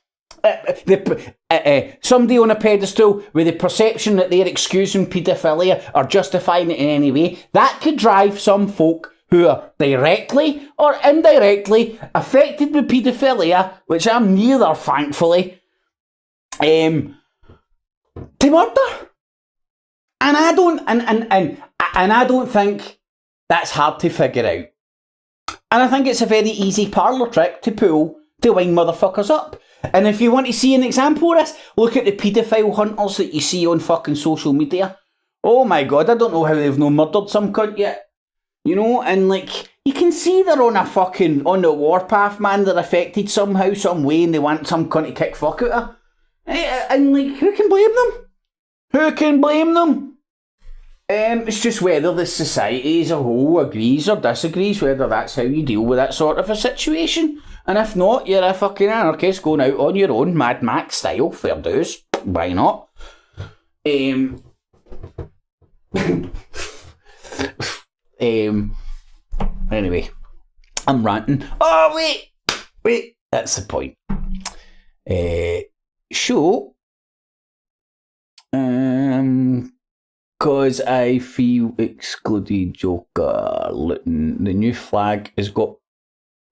Somebody on a pedestal with the perception that they're excusing paedophilia or justifying it in any way, that could drive some folk who are directly or indirectly affected with paedophilia, which I'm neither, thankfully, to murder. And I don't, and I don't think that's hard to figure out. And I think it's a very easy parlour trick to pull to wind motherfuckers up. And if you want to see an example of this, look at the paedophile hunters that you see on fucking social media. Oh my God, I don't know how they've not murdered some cunt yet. You know, and like, you can see they're on the warpath, man. They're affected somehow, some way, and they want some cunt to kick fuck out of. And like, who can blame them? Who can blame them? It's just whether the society as a whole agrees or disagrees whether that's how you deal with that sort of a situation. And if not, you're a fucking anarchist going out on your own, Mad Max style, fair dues. Why not? Anyway, I'm ranting. Oh, wait, that's the point. Cause I feel excluded, Joker. The new flag has got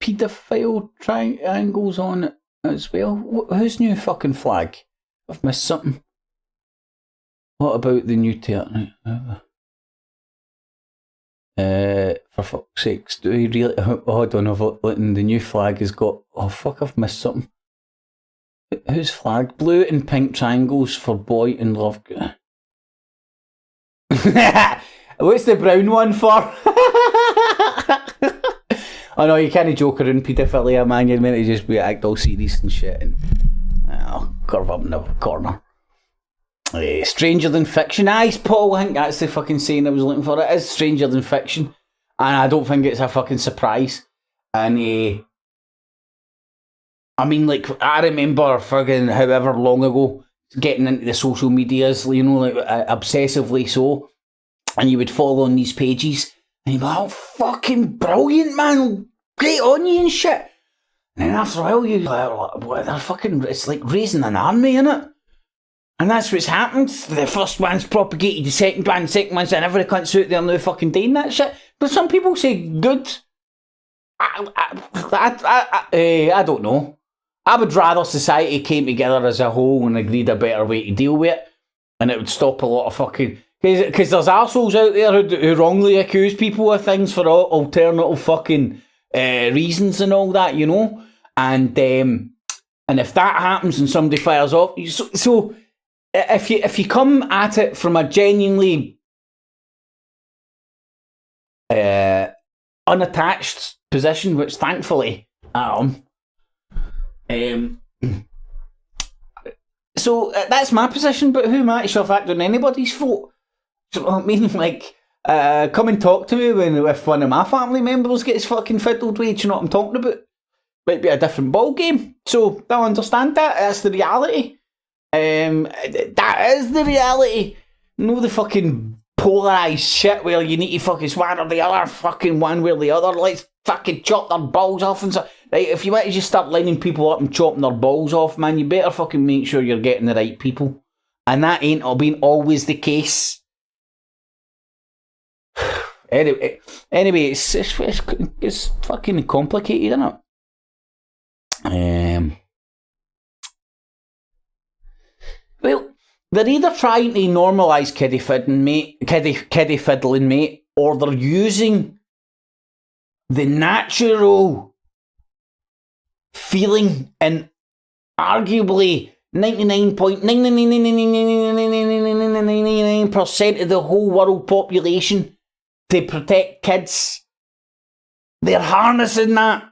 paedophile triangles on it as well. Whose new fucking flag? I've missed something. What about the new for fuck's sakes, do we really? Hold on, the new flag has got. Oh fuck, I've missed something. Whose flag? Blue and pink triangles for boy and love. What's the brown one for? Oh no, you can't joke around paedophilia, man. You're meant to just act all serious and shit and curve up in the corner. Stranger than fiction. Aye, Paul, I think that's the fucking saying I was looking for. It is stranger than fiction. And I don't think it's a fucking surprise. And I mean, like, I remember fucking however long ago getting into the social medias, you know, like obsessively so. And you would follow on these pages and you'd be like, oh, fucking brilliant, man. Great on you and shit. And then after a while, you're like, what, they're fucking, it's like raising an army, innit? And that's what's happened. The first one's propagated, the second one's, and every cunt's out there now fucking doing that shit. But some people say good. I don't know. I would rather society came together as a whole and agreed a better way to deal with it. And it would stop a lot of fucking... Because there's arseholes out there who wrongly accuse people of things for alternative fucking reasons and all that, you know? And if that happens and somebody fires off... So if you come at it from a genuinely unattached position, which thankfully I am. So that's my position, but who am I to shove that down anybody's throat? So, I mean, like, come and talk to me if one of my family members gets fucking fiddled with, do you know what I'm talking about? Might be a different ball game. So, they'll understand that. That's the reality. That is the reality. No the fucking polarised shit where you need to fucking one or the other, fucking one way or the other. Let's fucking chop their balls off and so. Right, if you want to just start lining people up and chopping their balls off, man, you better fucking make sure you're getting the right people. And that ain't been always the case. Anyway, it's fucking complicated, isn't it? Well, they're either trying to normalise kiddie fiddling, mate, or they're using the natural feeling and arguably 99.9999999% of the whole world population to protect kids. They're harnessing that.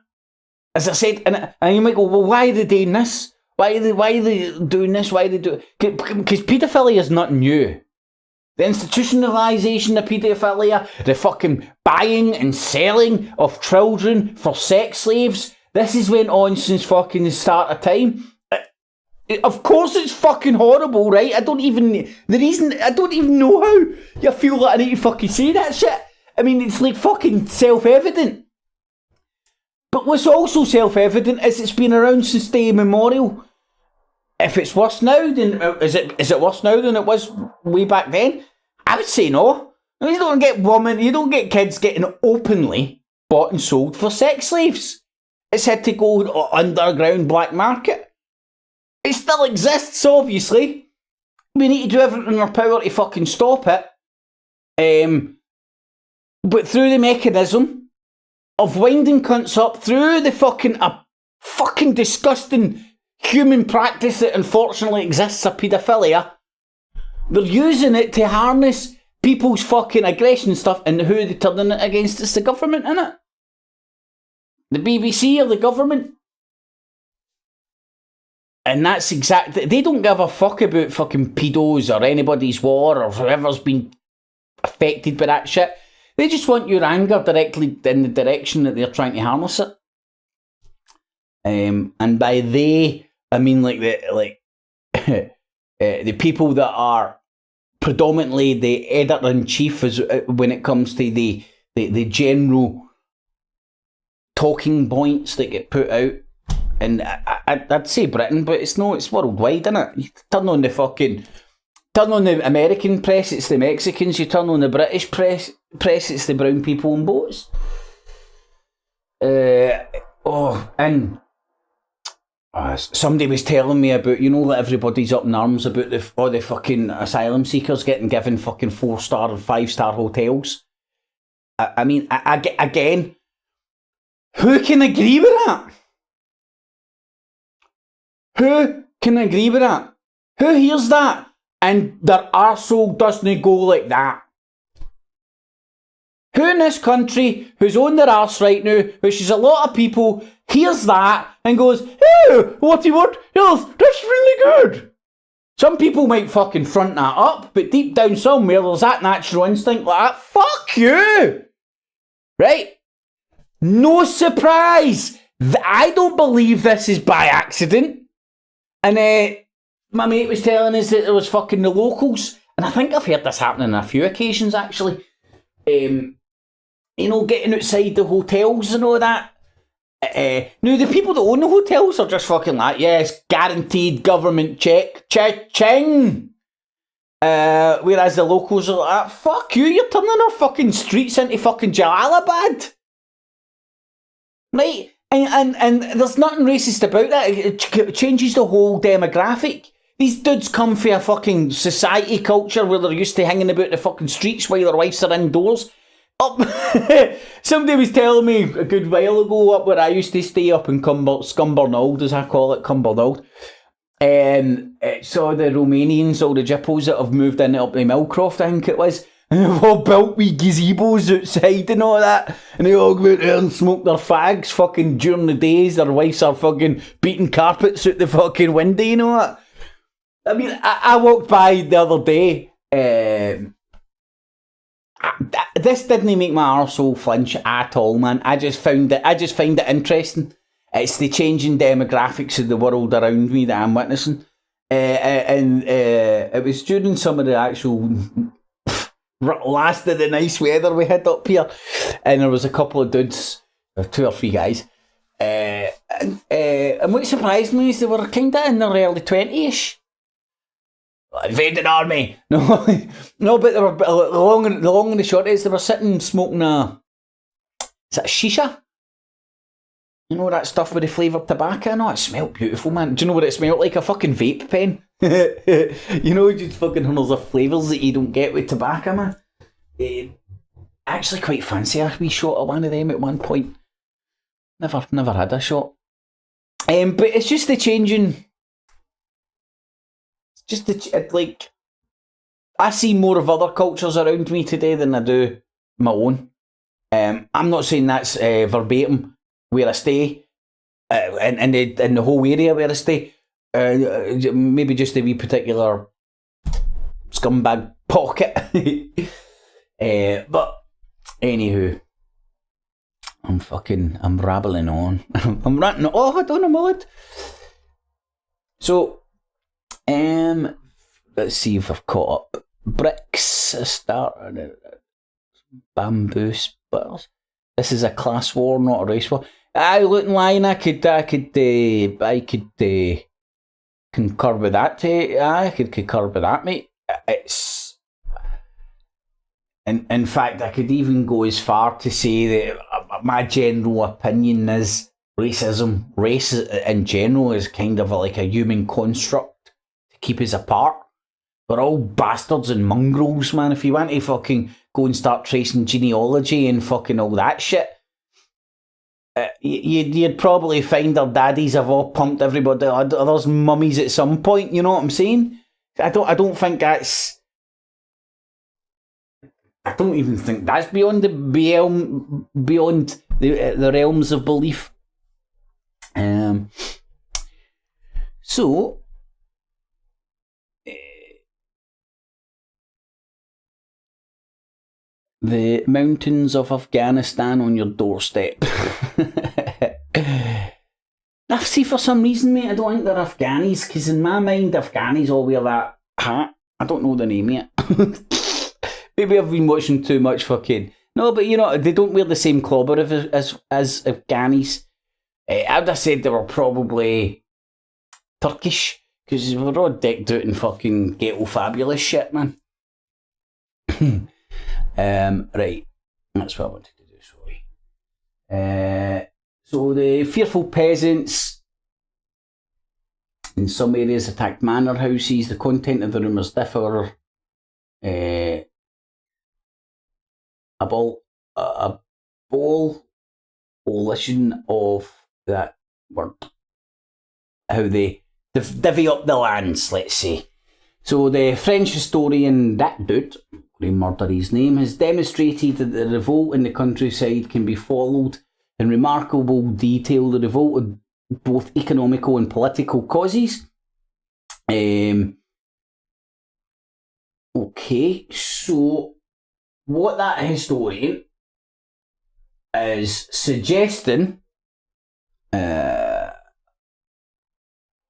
As I said, and you might go, well, why are they doing this? Why are they doing this? Why are they doing it? Because paedophilia is not new. The institutionalisation of paedophilia, the fucking buying and selling of children for sex slaves, this has went on since fucking the start of time. Of course it's fucking horrible, right? I don't even know how you feel like I need to fucking say that shit. I mean, it's like fucking self-evident. But what's also self-evident is it's been around since day immemorial. If it's worse now, then is it worse now than it was way back then? I would say no. You don't get kids getting openly bought and sold for sex slaves. It's had to go underground black market. It still exists, obviously. We need to do everything in our power to fucking stop it. But through the mechanism of winding cunts up through the fucking disgusting human practice that unfortunately exists of paedophilia, they're using it to harness people's fucking aggression and stuff, and who are they turning it against? It's the government, innit? The BBC or the government. And that's exactly, they don't give a fuck about fucking pedos or anybody's war or whoever's been affected by that shit. They just want your anger directly in the direction that they're trying to harness it. And by they, I mean like the people that are predominantly the editor-in-chief when it comes to the general talking points that get put out. And I'd say Britain, but it's worldwide, isn't it? You turn on the American press, it's the Mexicans. You turn on the British press, it's the brown people on boats. Somebody was telling me about, that everybody's up in arms about all the fucking asylum seekers getting given fucking 4-star and 5-star hotels. I mean, again, who can agree with that? Who can agree with that? Who hears that? And their arsehole doesn't go like that. Who in this country who's on their arse right now, which is a lot of people, hears that and goes, "Hey, what? Yes, that's really good." Some people might fucking front that up, but deep down somewhere there's that natural instinct like that. Fuck you! Right? No surprise! I don't believe this is by accident. And my mate was telling us that there was fucking the locals, and I think I've heard this happening on a few occasions actually. Getting outside the hotels and all that. Now the people that own the hotels are just fucking like, yes, guaranteed government check, cha-ching. Whereas the locals are like, fuck you, you're turning our fucking streets into fucking Jalalabad. Right? And there's nothing racist about that. It changes the whole demographic. These dudes come from a fucking society culture where they're used to hanging about the fucking streets while their wives are indoors. Somebody was telling me a good while ago up where I used to stay up in Scumbernauld, as I call it, Cumbernauld. Saw the Romanians, all the Jippos that have moved in up to Millcroft, I think it was. And they've all built wee gazebos outside and all that. And they all go out there and smoke their fags fucking during the days. Their wives are fucking beating carpets out the fucking window, you know that? I mean, I walked by the other day. This didn't make my arsehole flinch at all, man. I just find it interesting. It's the changing demographics of the world around me that I'm witnessing. And it was during some of the actual last of the nice weather we had up here, and there was a couple of dudes, or 2 or 3 guys, and what surprised me is they were kind of in their early 20-ish. Invading army. No, but they were the long and the short is they were sitting smoking is it a shisha? You know that stuff with the flavoured tobacco? I know it smelled beautiful, man. Do you know what it smelled like? A fucking vape pen. You know, just fucking hundreds of flavours that you don't get with tobacco, man. Actually quite fancy a wee shot of one of them at one point. Never had a shot. But it's just the changing. Just like, I see more of other cultures around me today than I do my own. I'm not saying that's verbatim where I stay, in the whole area where I stay. Maybe just a wee particular scumbag pocket. But anywho, I'm rabbling on. I'm ranting. Oh, hold on a moment. So, let's see if I've caught up. Bricks, a start, bamboo splitters. This is a class war, not a race war. Look in line, I could concur with that. I could concur with that, mate. It's, in fact, I could even go as far to say that my general opinion is racism, race in general, is kind of like a human construct to keep us apart. We're all bastards and mongrels, man. If you want to fucking go and start tracing genealogy and fucking all that shit, you'd probably find our daddies have all pumped everybody others mummies at some point. You know what I'm saying? I don't think that's. I don't even think that's beyond the realms of belief. So. The mountains of Afghanistan on your doorstep. I see, for some reason, mate, I don't think they're Afghanis, because in my mind, Afghanis all wear that hat. I don't know the name yet. Maybe I've been watching too much fucking. No, but you know, they don't wear the same clobber as Afghanis. I'd have said they were probably Turkish, because we're all decked out in fucking ghetto fabulous shit, man. Right, that's what I wanted to do, sorry. So the fearful peasants in some areas attacked manor houses. The content of the rumours differ. Abolition of that word. How they divvy up the lands, let's say. So the French historian, that dude, we murder his name, has demonstrated that the revolt in the countryside can be followed in remarkable detail. The revolt of both economical and political causes. Okay, so what that historian is suggesting,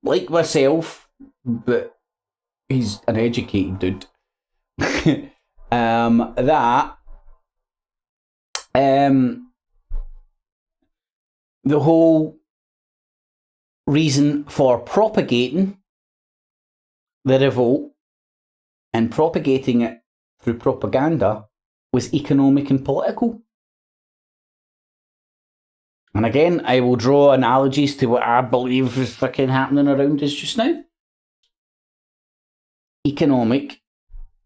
like myself, but he's an educated dude, that the whole reason for propagating the revolt and propagating it through propaganda was economic and political. And again, I will draw analogies to what I believe is fucking happening around us just now. Economic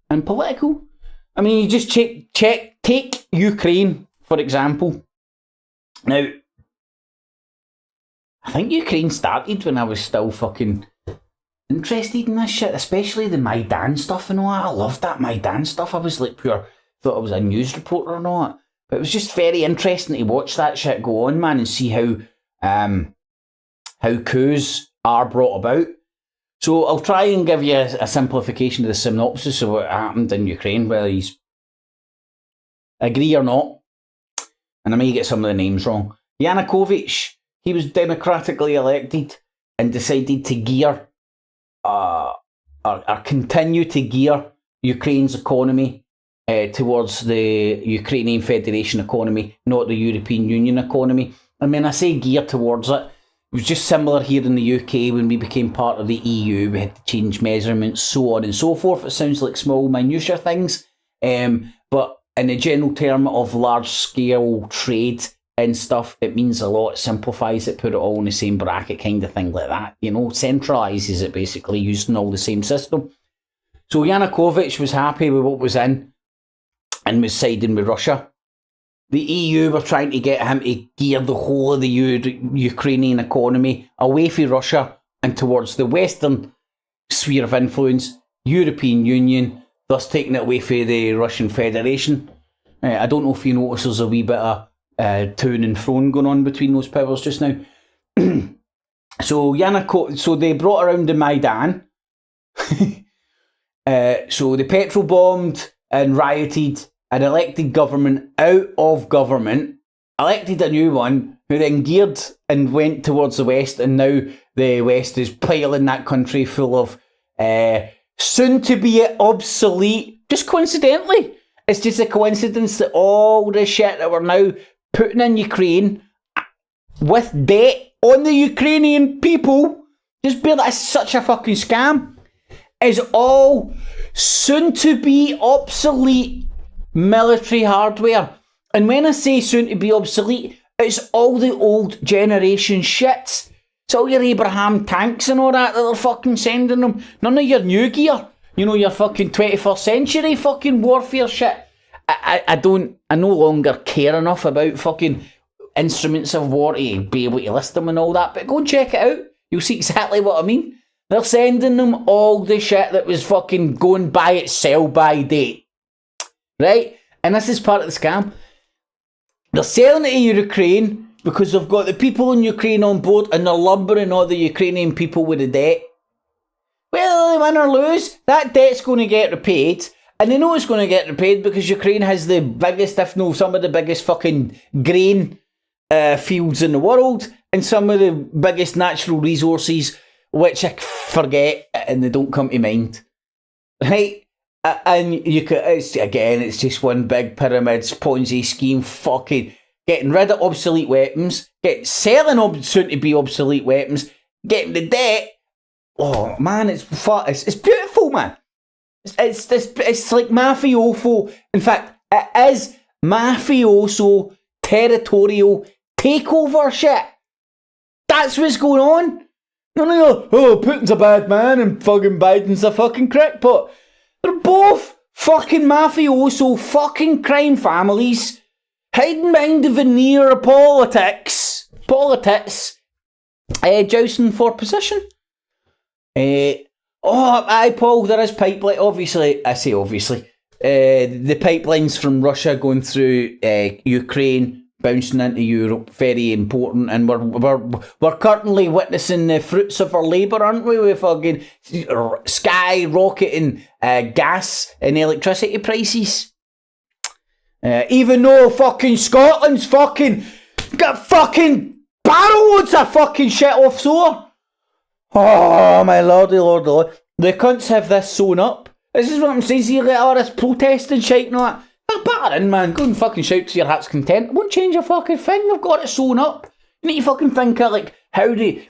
and political. I mean, you just take Ukraine, for example. Now, I think Ukraine started when I was still fucking interested in this shit, especially the Maidan stuff and all that. I loved that Maidan stuff. I was like pure thought I was a news reporter or not. But it was just very interesting to watch that shit go on, man, and see how coups are brought about. So I'll try and give you a simplification of the synopsis of what happened in Ukraine, whether you agree or not. And I may get some of the names wrong. Yanukovych, he was democratically elected and decided to gear, or continue to gear Ukraine's economy towards the Ukrainian Federation economy, not the European Union economy. And when I say gear towards it, it was just similar here in the UK when we became part of the EU. We had to change measurements, so on and so forth. It sounds like small minutiae things, but in the general term of large-scale trade and stuff, it means a lot. It simplifies it, put it all in the same bracket, kind of thing like that. You know, centralises it basically, using all the same system. So Yanukovych was happy with what was in and was siding with Russia. The EU were trying to get him to gear the whole of the Ukrainian economy away from Russia and towards the Western sphere of influence, European Union, thus taking it away from the Russian Federation. I don't know if you notice there's a wee bit of to and fro going on between those powers just now. So they brought around the Maidan. So they petrol bombed and rioted and elected government out of government, elected a new one, who then geared and went towards the West, and now the West is piling that country full of soon to be obsolete. Just coincidentally, it's just a coincidence that all the shit that we're now putting in Ukraine with debt on the Ukrainian people, just bear that as such a fucking scam, is all soon to be obsolete military hardware. And when I say soon to be obsolete, it's all the old generation shit. It's all your Abraham tanks and all that they're fucking sending them. None of your new gear. You know, your fucking 21st century fucking warfare shit. I no longer care enough about fucking instruments of war to be able to list them and all that. But go and check it out. You'll see exactly what I mean. They're sending them all the shit that was fucking going by its sell-by date. Right? And this is part of the scam. They're selling it to Ukraine because they've got the people in Ukraine on board and they're lumbering all the Ukrainian people with the debt. Whether they win or lose, that debt's going to get repaid. And they know it's going to get repaid because Ukraine has the biggest, if no, some of the biggest fucking grain fields in the world and some of the biggest natural resources, which I forget and they don't come to mind. Right? And you could, it's just one big pyramid Ponzi scheme, fucking getting rid of obsolete weapons, selling soon to be obsolete weapons, getting the debt. Oh man, it's beautiful, man. It's like mafioso. In fact, it is mafioso territorial takeover shit. That's what's going on. No, Putin's a bad man and fucking Biden's a fucking crackpot. They're both fucking mafioso fucking crime families hiding behind the veneer of politics, jousting for position. Paul, there is pipeline. Obviously, I say obviously, the pipelines from Russia going through Ukraine, bouncing into Europe, very important, and we're currently witnessing the fruits of our labour, aren't we? With fucking skyrocketing gas and electricity prices. Even though fucking Scotland's fucking got fucking barrelloads of fucking shit offshore. Oh my lordy, lord. The cunts have this sewn up. This is what I'm saying. See, like all this protesting shit and all that. Batter in, man. Go and fucking shout to your heart's content. It won't change a fucking thing. They've got it sewn up. You need to fucking think of like how they...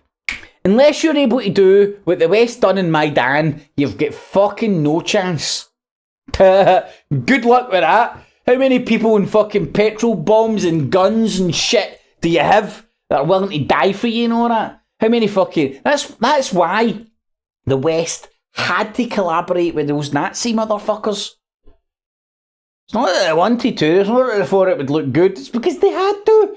Unless you're able to do what the West done in Maidan, you've got fucking no chance. Good luck with that. How many people in fucking petrol bombs and guns and shit do you have that are willing to die for you and all that? How many fucking... That's why the West had to collaborate with those Nazi motherfuckers. It's not that they wanted to. It's not that they thought it would look good. It's because they had to.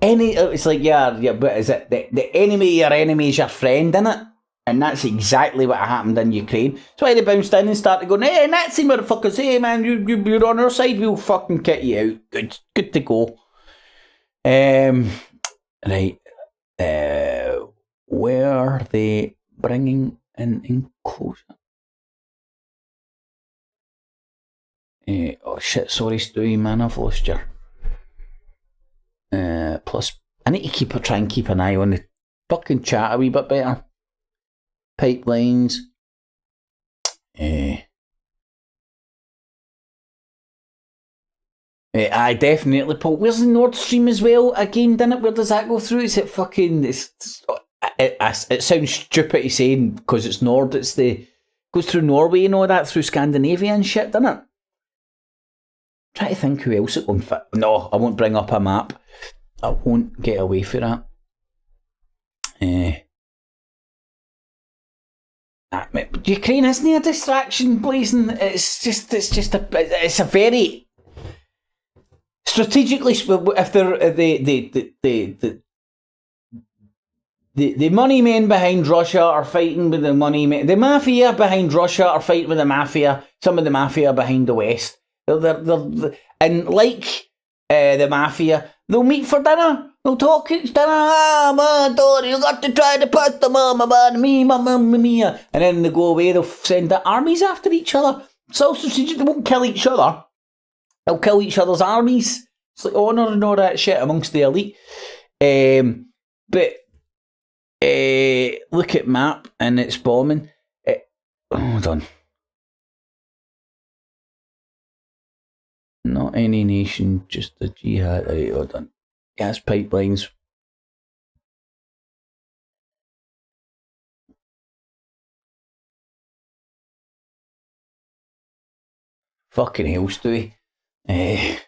It's like, yeah, but is it the enemy of your enemy is your friend, innit? And that's exactly what happened in Ukraine. That's why they bounced in and started going, hey, Nazi motherfuckers, hey man, you're on our side, we'll fucking kick you out. Good to go. Right. Where are they bringing in enclosure? Oh shit, sorry Stewie, man, I've lost you. Plus, I need to try and keep an eye on the fucking chat a wee bit better. Pipelines. I definitely, Paul. Where's the Nord Stream as well? Again, didn't it? Where does that go through? Is it fucking? It sounds stupid to say because it's Nord. It's goes through Norway and all that, through Scandinavia and shit, doesn't it? Try to think who else it won't fit. No, I won't bring up a map. I won't get away for that. Ukraine isn't a distraction, blazing. It's a very strategically. If they're the money men behind Russia are fighting with the money men. The mafia behind Russia are fighting with the mafia. Some of the mafia behind the West. And like the mafia, they'll meet for dinner. They'll talk each dinner. Ah, man, Tony, you got to try the pasta, mama, man, me, mamma mia. And then they go away. They'll send the armies after each other. So strategic. They won't kill each other. They'll kill each other's armies. It's like honour and all that shit amongst the elite. But look at map and it's bombing. Hold on. Not any nation, just the jihad. Right, hold on. Gas pipelines. Fucking hell, Stewie. Didn't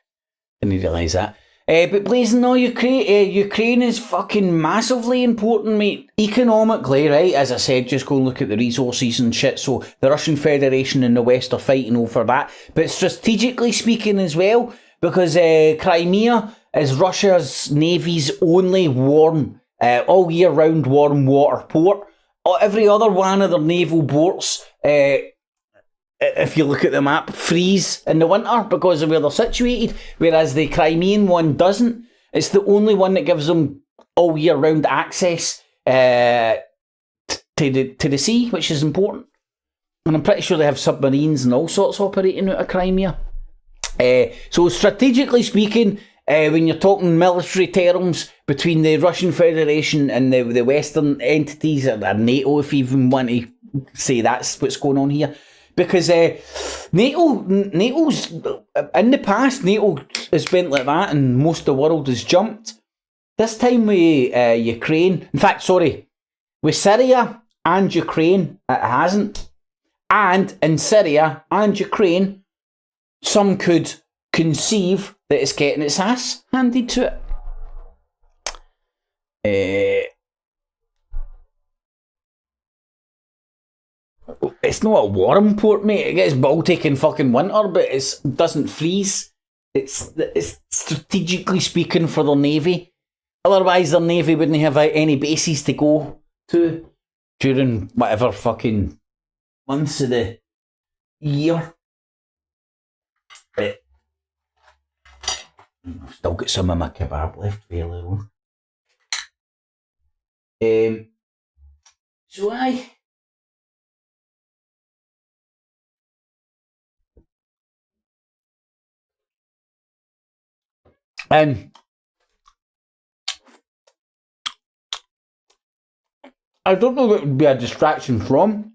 realise that. But blazing, no, Ukraine is fucking massively important, mate. Economically, right, as I said, just go and look at the resources and shit. So the Russian Federation and the West are fighting over that. But strategically speaking as well, because Crimea is Russia's Navy's only warm, all year round warm water port. Every other one of their naval ports, if you look at the map, freeze in the winter because of where they're situated, whereas the Crimean one doesn't. It's the only one that gives them all year round access to the sea, which is important. And I'm pretty sure they have submarines and all sorts operating out of Crimea. So strategically speaking, when you're talking military terms between the Russian Federation and the Western entities, or NATO, if you even want to say that's what's going on here. Because NATO's, in the past, NATO has been like that and most of the world has jumped. This time with Ukraine, in fact, sorry, with Syria and Ukraine, it hasn't. And in Syria and Ukraine, some could conceive that it's getting its ass handed to it. It's not a warm port, mate. It gets Baltic in fucking winter, but it doesn't freeze. It's strategically speaking for their navy. Otherwise, their navy wouldn't have any bases to go to during whatever fucking months of the year. But I've still got some of my kebab left, fairly long. So I don't know what would be a distraction from.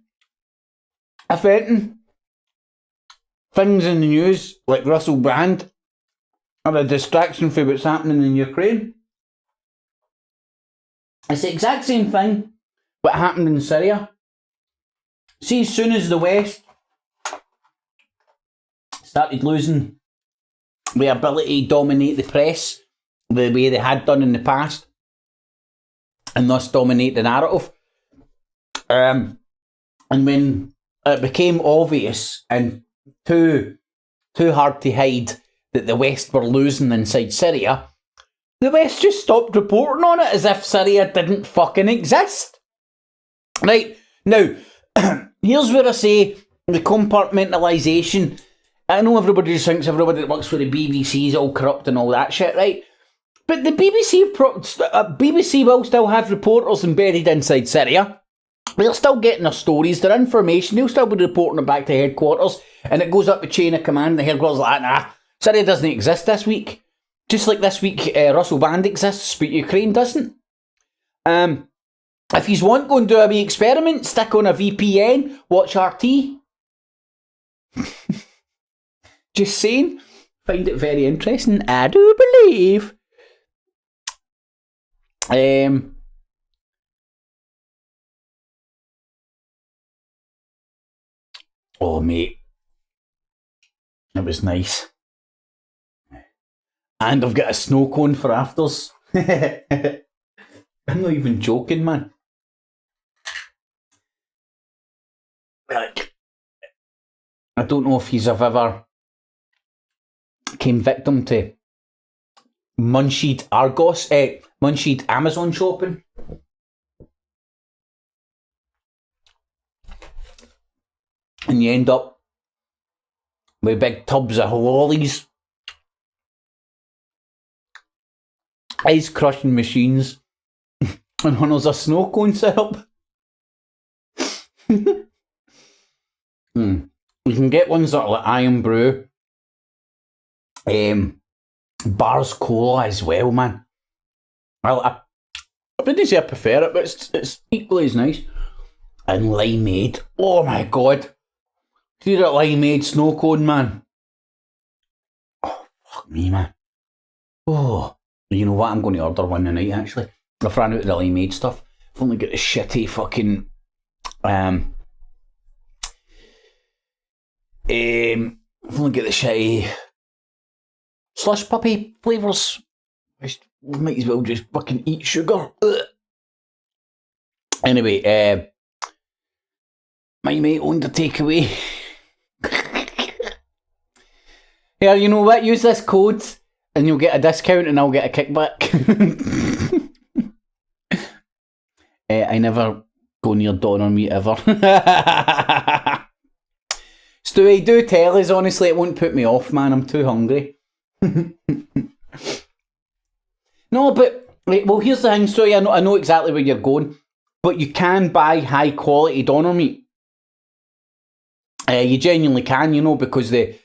If anything, things in the news like Russell Brand are a distraction for what's happening in Ukraine. It's the exact same thing what happened in Syria. See, as soon as the West started losing the ability to dominate the press the way they had done in the past, and thus dominate the narrative, and when it became obvious and too hard to hide that the West were losing inside Syria, the West just stopped reporting on it as if Syria didn't fucking exist. Right? Now, here's where I say the compartmentalisation. I know everybody just thinks everybody that works for the BBC is all corrupt and all that shit, right? But the BBC will still have reporters embedded inside Syria. They're still getting their stories, their information. They'll still be reporting it back to headquarters, and it goes up the chain of command. The headquarters like, nah, Syria doesn't exist this week. Just like this week, Russell Band exists, but Ukraine doesn't. If you want to go and do a wee experiment, stick on a VPN, watch RT. Just saying, find it very interesting. I do believe. Oh, mate. It was nice. And I've got a snow cone for afters. I'm not even joking, man. Like, I don't know if you've ever came victim to Munchied Munchied Amazon shopping. And you end up with big tubs of lollies, ice crushing machines, and when there's a snow cone syrup. You can get ones that are like Iron Brew, Bars Cola as well, man. I wouldn't say I prefer it, but it's equally as nice. And limeade. Oh my god. See that limeade snow cone, man? Oh, fuck me, man. Oh, you know what? I'm going to order one tonight, actually. I've ran out of the limeade stuff. I've only got the shitty fucking... I've only got the shitty... slush puppy flavours. We might as well just fucking eat sugar. Ugh. Anyway, my mate owned a takeaway. Yeah, you know what? Use this code and you'll get a discount and I'll get a kickback. I never go near Donner meat ever. Stewie, do tell us, honestly, it won't put me off, man. I'm too hungry. No, but, right, well, here's the thing, Stewie, I know exactly where you're going, but you can buy high quality Donner meat. You genuinely can, you know, because a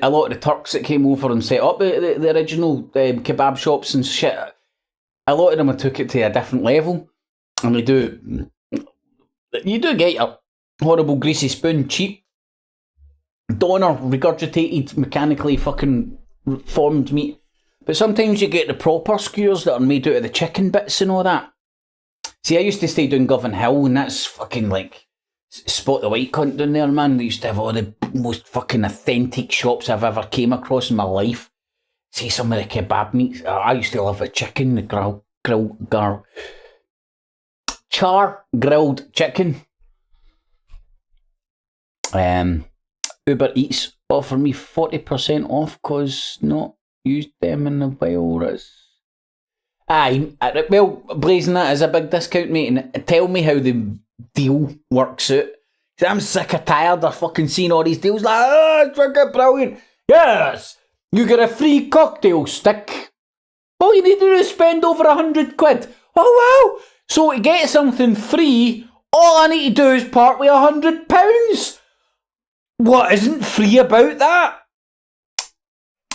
lot of the Turks that came over and set up the original kebab shops and shit, a lot of them have took it to a different level. And you do get your horrible greasy spoon, cheap Donner, regurgitated, mechanically fucking formed meat. But sometimes you get the proper skewers that are made out of the chicken bits and all that. See, I used to stay down Govan Hill, and that's fucking like Spot the White cunt down there, man. They used to have all the most fucking authentic shops I've ever came across in my life. See, some of the kebab meats. I used to love the chicken, the char grilled chicken. Uber Eats offer me 40% off because not used them in a while. Aye, well, blazing that is a big discount, mate, and tell me how the deal works out. I'm sick or tired of fucking seeing all these deals like, it's fucking brilliant. Yes, you get a free cocktail stick. All you need to do is spend over 100 quid. Oh wow, so to get something free, all I need to do is part with £100. What isn't free about that?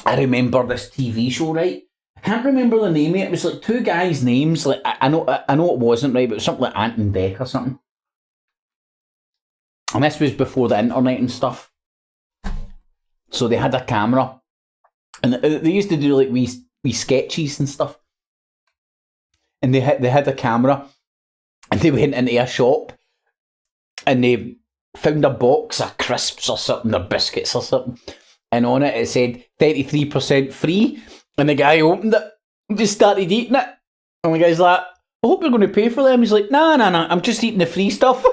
I remember this TV show, right? I can't remember the name of it. It was like two guys' names. Like I know it wasn't right, but it was something like Ant and Dec or something. And this was before the internet and stuff. So they had a camera, and they used to do like wee sketches and stuff. And they had a camera, and they went into a shop, and they found a box of crisps or something, or biscuits or something, and on it said 33% free. And the guy opened it and just started eating it. And the guy's like, I hope you're going to pay for them. He's like, nah, I'm just eating the free stuff.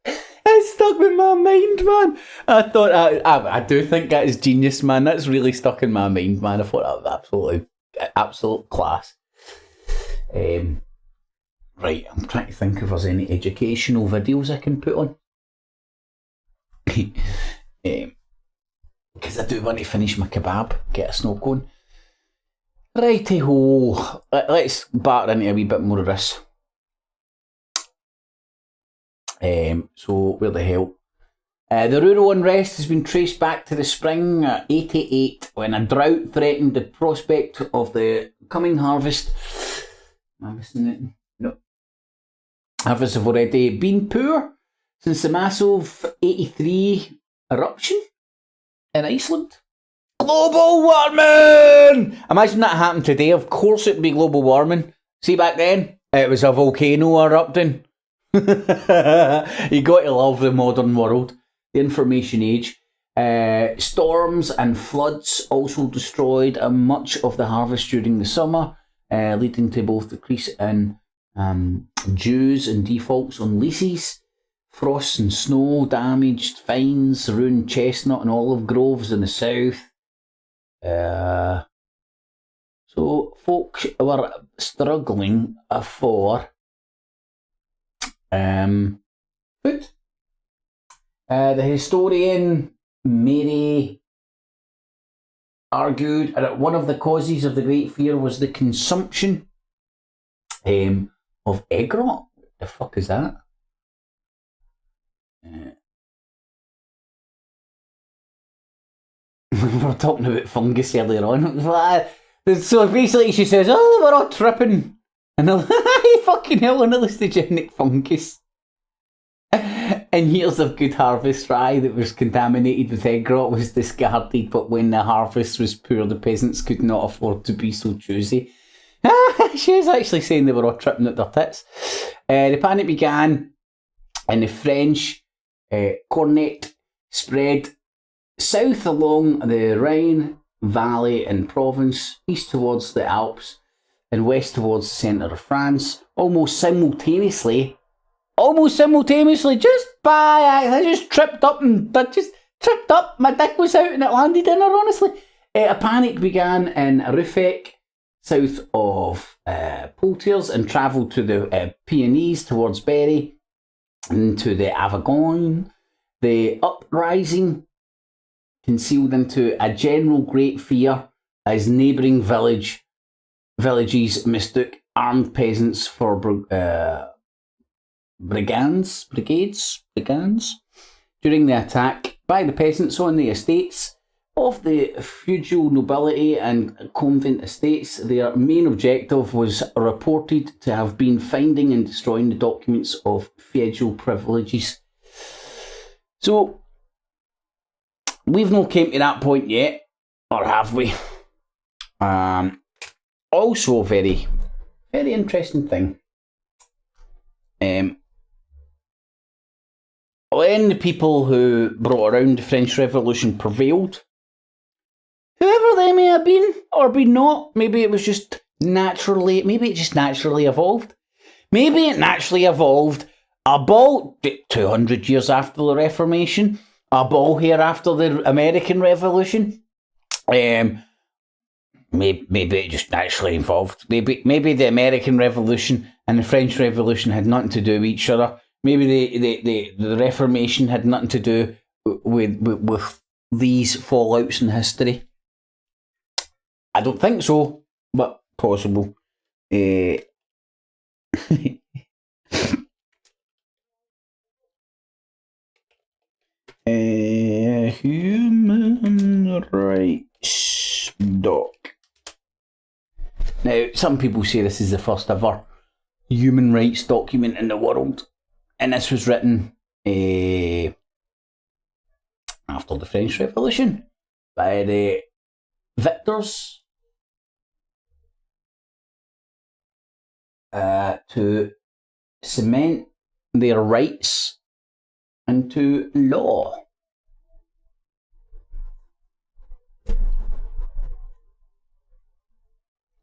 It stuck with my mind, man. I thought, I do think that is genius, man. That's really stuck in my mind, man. I thought that was absolute class. Right, I'm trying to think if there's any educational videos I can put on. Because I do want to finish my kebab, get a snow cone. Righty-ho, let's batter into a wee bit more of this. So, where the hell? The rural unrest has been traced back to the spring 88 when a drought threatened the prospect of the coming harvest. Am I missing it? No. Harvests have already been poor since the massive 83 eruption in Iceland. Global warming! Imagine that happened today. Of course it'd be global warming. See, back then, it was a volcano erupting. You got to love the modern world, the information age. Storms and floods also destroyed much of the harvest during the summer, leading to both decrease in dues and defaults on leases. Frost and snow damaged vines, ruined chestnut and olive groves in the south. So folks were struggling for food. The historian Mary argued that one of the causes of the Great Fear was the consumption of egg rot. What the fuck is that? We were talking about fungus earlier on. So basically she says, oh, we're all tripping. And they're like, fucking hell, an hallucinogenic fungus. And years of good harvest rye that was contaminated with egg rot was discarded, but when the harvest was poor, the peasants could not afford to be so choosy. She was actually saying they were all tripping at their tits. The panic began in the French cornet, spread south along the Rhine Valley in Provence, east towards the Alps, and west towards the centre of France, almost simultaneously, just by I just tripped up, my dick was out and it landed in her, honestly. A panic began in Ruffec, south of Poitiers, and travelled to the Pyrenees towards Berry, and to the Avignon. The uprising concealed into a general great fear as neighbouring villages mistook armed peasants for brigades. During the attack by the peasants on the estates of the feudal nobility and convent estates, their main objective was reported to have been finding and destroying the documents of feudal privileges. So, we've not came to that point yet, or have we? Also, very, very interesting thing. When the people who brought around the French Revolution prevailed, whoever they may have been or been not, maybe it just naturally evolved. Maybe it naturally evolved about 200 years after the Reformation, about here after the American Revolution. Maybe it just naturally evolved. Maybe the American Revolution and the French Revolution had nothing to do with each other. Maybe the Reformation had nothing to do with these fallouts in history. I don't think so, but possible. Human rights doc. Now, some people say this is the first ever human rights document in the world, and this was written after the French Revolution by the victors to cement their rights into law.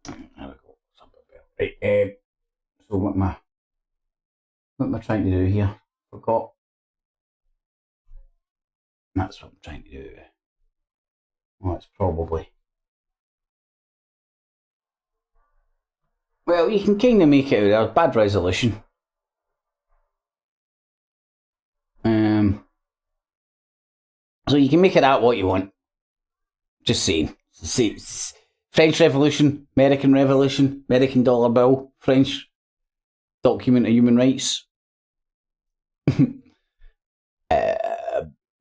There we go. Right, so what am I trying to do here? Forgot. That's what I'm trying to do. Well, it's probably. Well, you can kind of make it out there. Bad resolution. So you can make it out what you want. Just saying. See, French Revolution, American Revolution, American dollar bill, French document of human rights.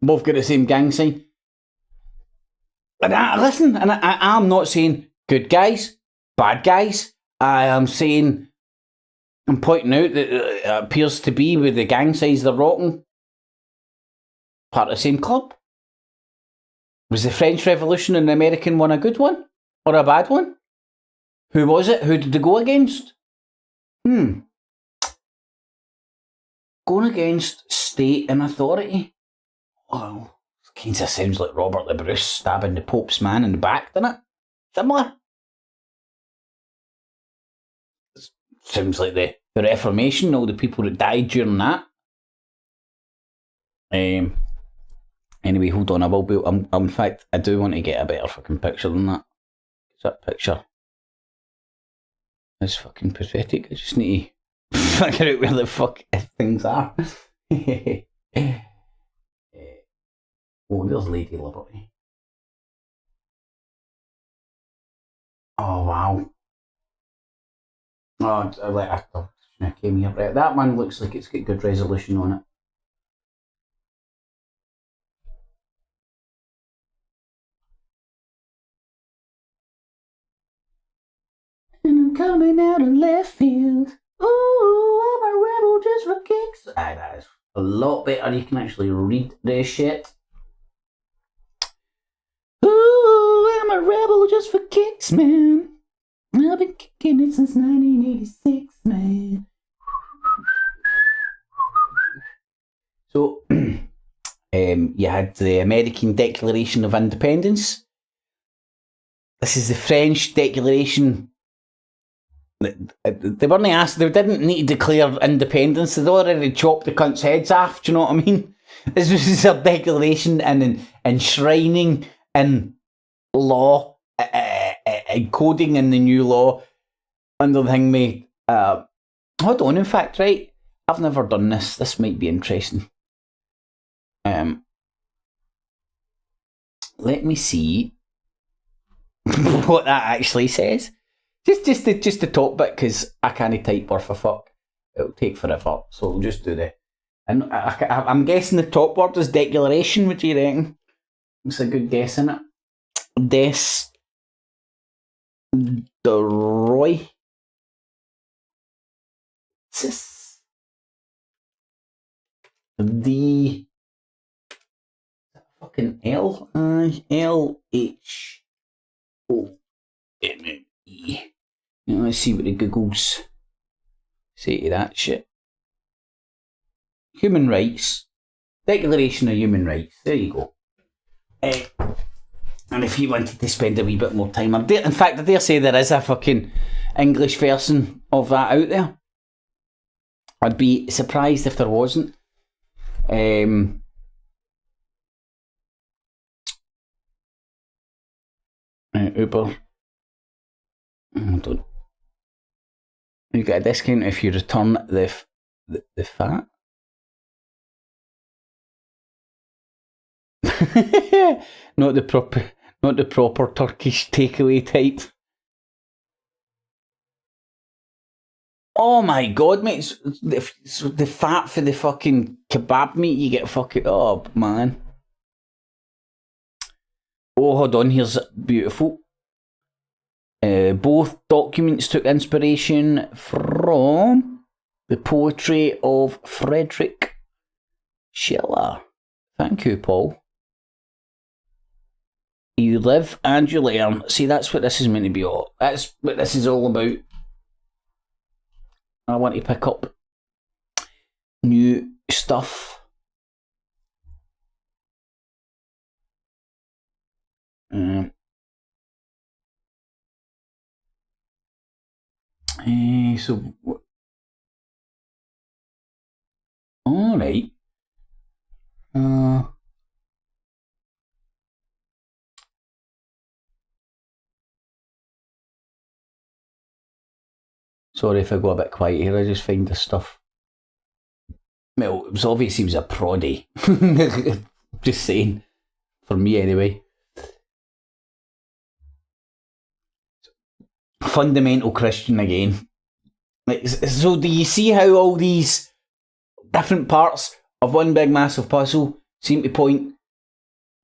Both got the same gang sign. And listen, and I'm not saying good guys, bad guys. I am saying, I'm pointing out that it appears to be with the gang signs they're rocking, part of the same club. Was the French Revolution and the American one a good one? Or a bad one? Who was it? Who did they go against? Going against state and authority? Well, kind of sounds like Robert the Bruce stabbing the Pope's man in the back, doesn't it? Similar. Sounds like the Reformation, all the people that died during that. Anyway, hold on, I will be. In fact, I do want to get a better fucking picture than that. That picture is fucking pathetic. I just need to figure out where the fuck things are. Oh, there's Lady Liberty. Oh, wow. Oh, I came here. Right, that one looks like it's got good resolution on it. And I'm coming out in left field. Ooh, I'm a rebel just for kicks. Aye, that is a lot better. You can actually read this shit. Ooh, I'm a rebel just for kicks, man. I've been kicking it since 1986, man. So, you had the American Declaration of Independence. This is the French Declaration. They weren't asked, they didn't need to declare independence. They'd already chopped the cunts' heads off, do you know what I mean? This was a declaration and enshrining in law, encoding in the new law under the thing made. Hold on, in fact, right? I've never done this. This might be interesting. Let me see what that actually says. Just the top bit, because I can't type worth a fuck. It'll take forever, so we'll just do the. And I'm guessing the top word is declaration. What do you reckon? It's a good guess, isn't it? Roy. The fucking LHOMME. Now let's see what the Googles say to that shit. Human rights. Declaration of Human Rights. There you go. And if you wanted to spend a wee bit more time, in fact, I dare say there is a fucking English version of that out there. I'd be surprised if there wasn't. Uber. Hold on. You get a discount if you return the fat. Not the proper Turkish takeaway type. Oh my god, mate! So the fat for the fucking kebab meat, you get fucking. Oh man. Oh, hold on. Here's beautiful. Both documents took inspiration from the poetry of Friedrich Schiller. Thank you, Paul. You live and you learn. See, that's what this is meant to be all. That's what this is all about. I want to pick up new stuff. So, all right. Sorry if I go a bit quiet here, I just find this stuff. Well, it was obvious he was a proddy. Just saying. For me anyway. Fundamental Christian again. So do you see how all these different parts of one big massive puzzle seem to point?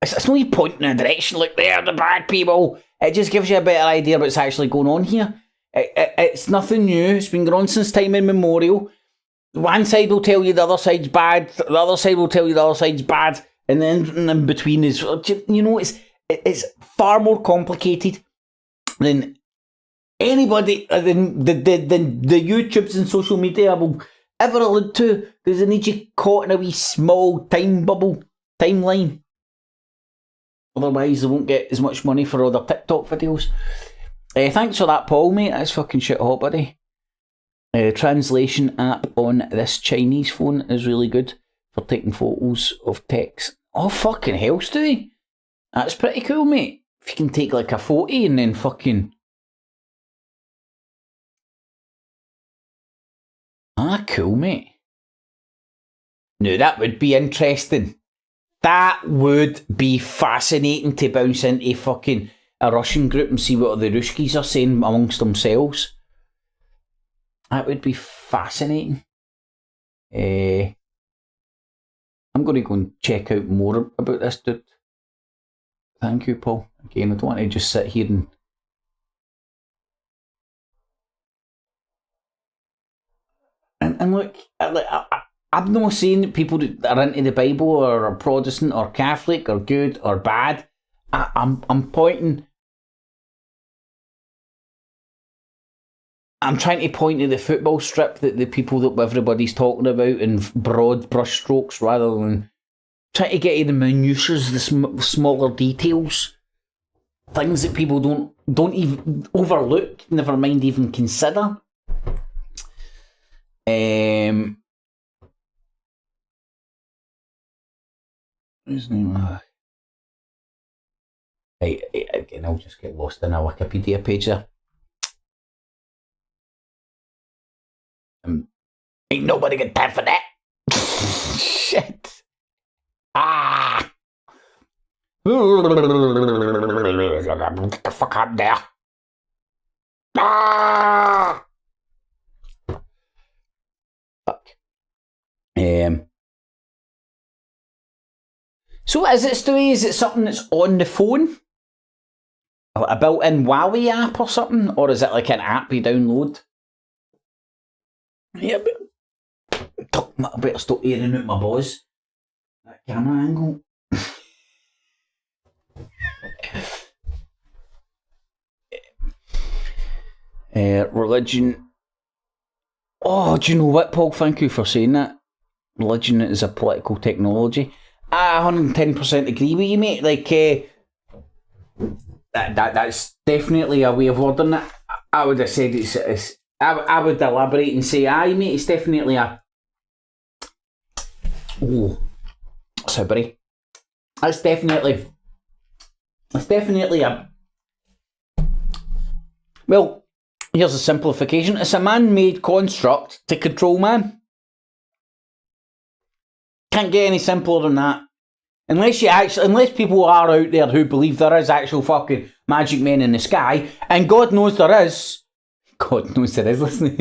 It's not even pointing in a direction like they're the bad people. It just gives you a better idea of what's actually going on here. It's nothing new. It's been going on since time immemorial. One side will tell you the other side's bad. The other side will tell you the other side's bad. And then in between is, you know, it's far more complicated than anybody, than the YouTubes and social media will ever allude to, because they need you caught in a wee small timeline. Otherwise, they won't get as much money for all their TikTok videos. Thanks for that, Paul, mate. That's fucking shit hot, buddy. Translation app on this Chinese phone is really good for taking photos of text. Oh, fucking hell, Stewie. That's pretty cool, mate. If you can take like a photo and then fucking... Ah, cool, mate. Now, that would be interesting. That would be fascinating to bounce into fucking a Russian group and see what the Ruskies are saying amongst themselves. That would be fascinating. I'm going to go and check out more about this dude. Thank you, Paul. Again, I don't want to just sit here and look, I'm not saying that people that are into the Bible or are Protestant or Catholic are good or bad. I'm pointing... I'm trying to point to the football strip that the people that everybody's talking about in broad brushstrokes, rather than trying to get to the minutiae, the smaller details, things that people don't even overlook, never mind even consider. His name? Right, again, I'll just get lost in a Wikipedia page there. Ain't nobody got time for that. Shit. Ah. Get the fuck out there. Ah. Fuck. So is it, Stewie? Is it something that's on the phone? A built-in Huawei app or something? Or is it like an app you download? Yeah, but I better stop airing out my balls. That camera angle. Religion. Oh, do you know what, Paul? Thank you for saying that. Religion is a political technology. I 110% agree with you, mate. Like, that's definitely a way of wording it. I would have said it's I would elaborate and say, aye, mate, it's definitely a... Oh, sorry. It's definitely a... Well, here's a simplification. It's a man-made construct to control man. Can't get any simpler than that. Unless people are out there who believe there is actual fucking magic men in the sky, and God knows there is. God knows there is, listen.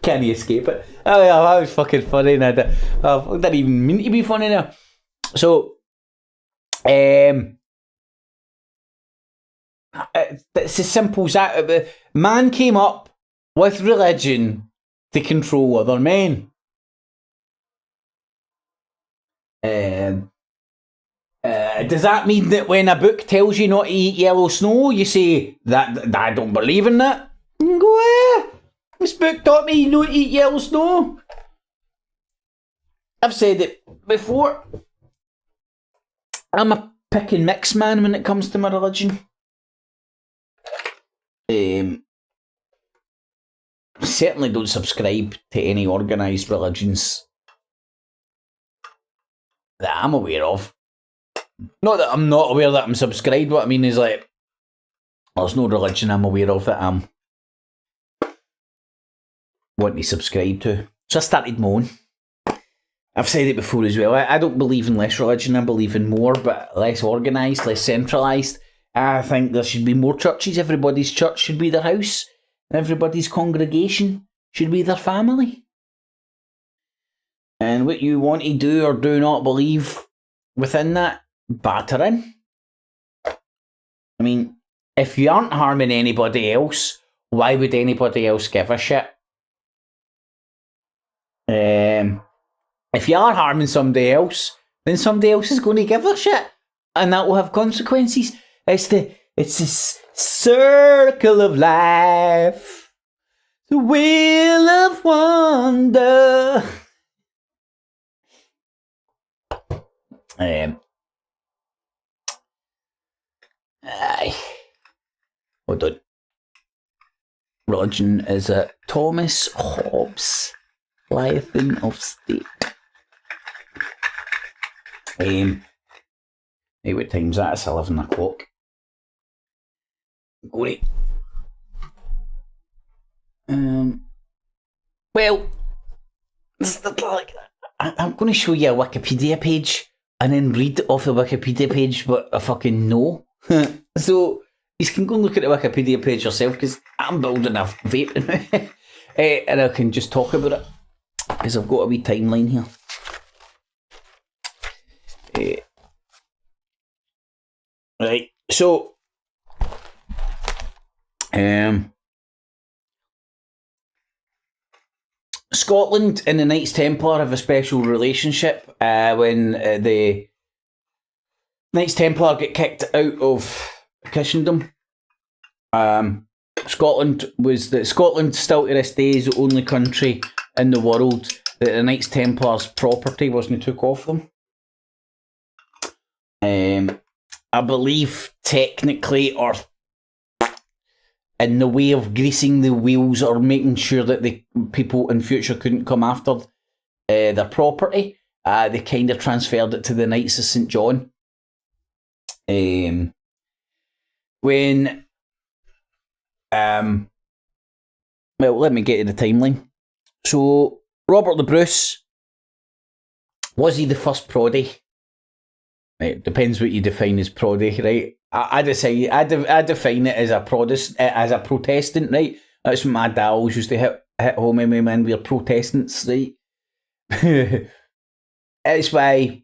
Can't escape it. Oh yeah, that was fucking funny. I didn't even mean to be funny now. So, it's as simple as that. Man came up with religion to control other men. Does that mean that when a book tells you not to eat yellow snow, you say that I don't believe in that? You go, this book taught me not to eat yellow snow. I've said it before. I'm a pick and mix man when it comes to my religion. Certainly don't subscribe to any organised religions that I'm aware of. Not that I'm not aware that I'm subscribed. What I mean is, like, there's no religion I'm aware of that I'm want to subscribe to. So I started my own. I've said it before as well. I don't believe in less religion. I believe in more, but less organised, less centralised. I think there should be more churches. Everybody's church should be their house. And everybody's congregation should be their family. And what you want to do or do not believe within that, batter in. I mean, if you aren't harming anybody else, why would anybody else give a shit? If you are harming somebody else, then somebody else is going to give a shit, and that will have consequences. It's the circle of life, the wheel of wonder. Hold on. Religion is a Thomas Hobbes Leviathan of State. Hey, what time's that? It's 11 o'clock. Great. Well, I'm going to show you a Wikipedia page and then read off the Wikipedia page what I fucking know. So, you can go and look at the Wikipedia page yourself, because I'm building a vape and I can just talk about it, because I've got a wee timeline here. Right, so Scotland and the Knights Templar have a special relationship. When the Knights Templar get kicked out of Christendom, Scotland still to this day is the only country in the world that the Knights Templars' property wasn't took off them. I believe technically, or in the way of greasing the wheels or making sure that the people in future couldn't come after their property, they kind of transferred it to the Knights of St. John. When well, let me get to the timeline. So Robert the Bruce, was he the first proddy? It depends what you define as proddy, right? I define it as a Protestant, right? That's what my dad always used to hit home at me, man. We're Protestants, right? It's why.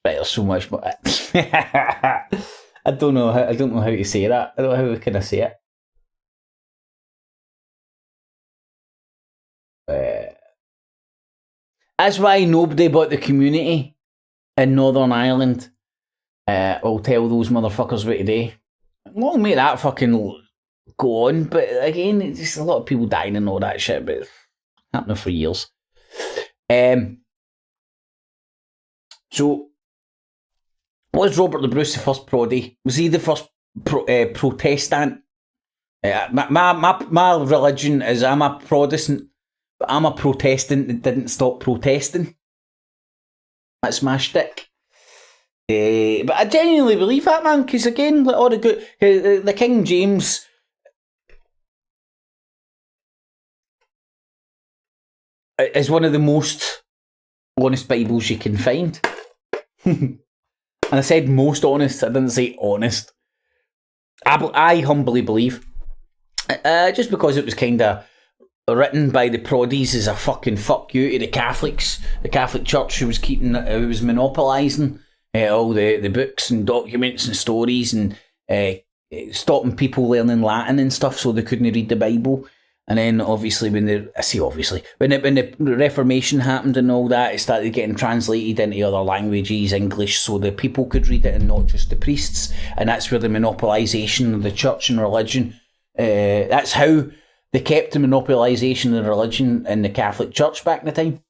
Right, there's so much more. I don't know how to say that. I don't know how can I say it. That's why nobody but the community in Northern Ireland will tell those motherfuckers what to do. Long may that fucking go on, but again, it's just a lot of people dying and all that shit, but it's happening for years. So, was Robert the Bruce the first proddy? Was he the first Protestant? My religion is I'm a Protestant, but I'm a Protestant that didn't stop protesting. That's my shtick. But I genuinely believe that, man, because again, like all the good, the King James is one of the most honest Bibles you can find. And I said most honest, I didn't say honest. I humbly believe, just because it was kind of written by the proddies as a fucking fuck you to the Catholics, the Catholic Church, who was monopolising all the books and documents and stories and stopping people learning Latin and stuff so they couldn't read the Bible. And then obviously when the Reformation happened and all that, it started getting translated into other languages, English, so the people could read it and not just the priests. And that's where the monopolisation of the church and religion, that's how they kept the monopolisation of religion in the Catholic Church back in the time.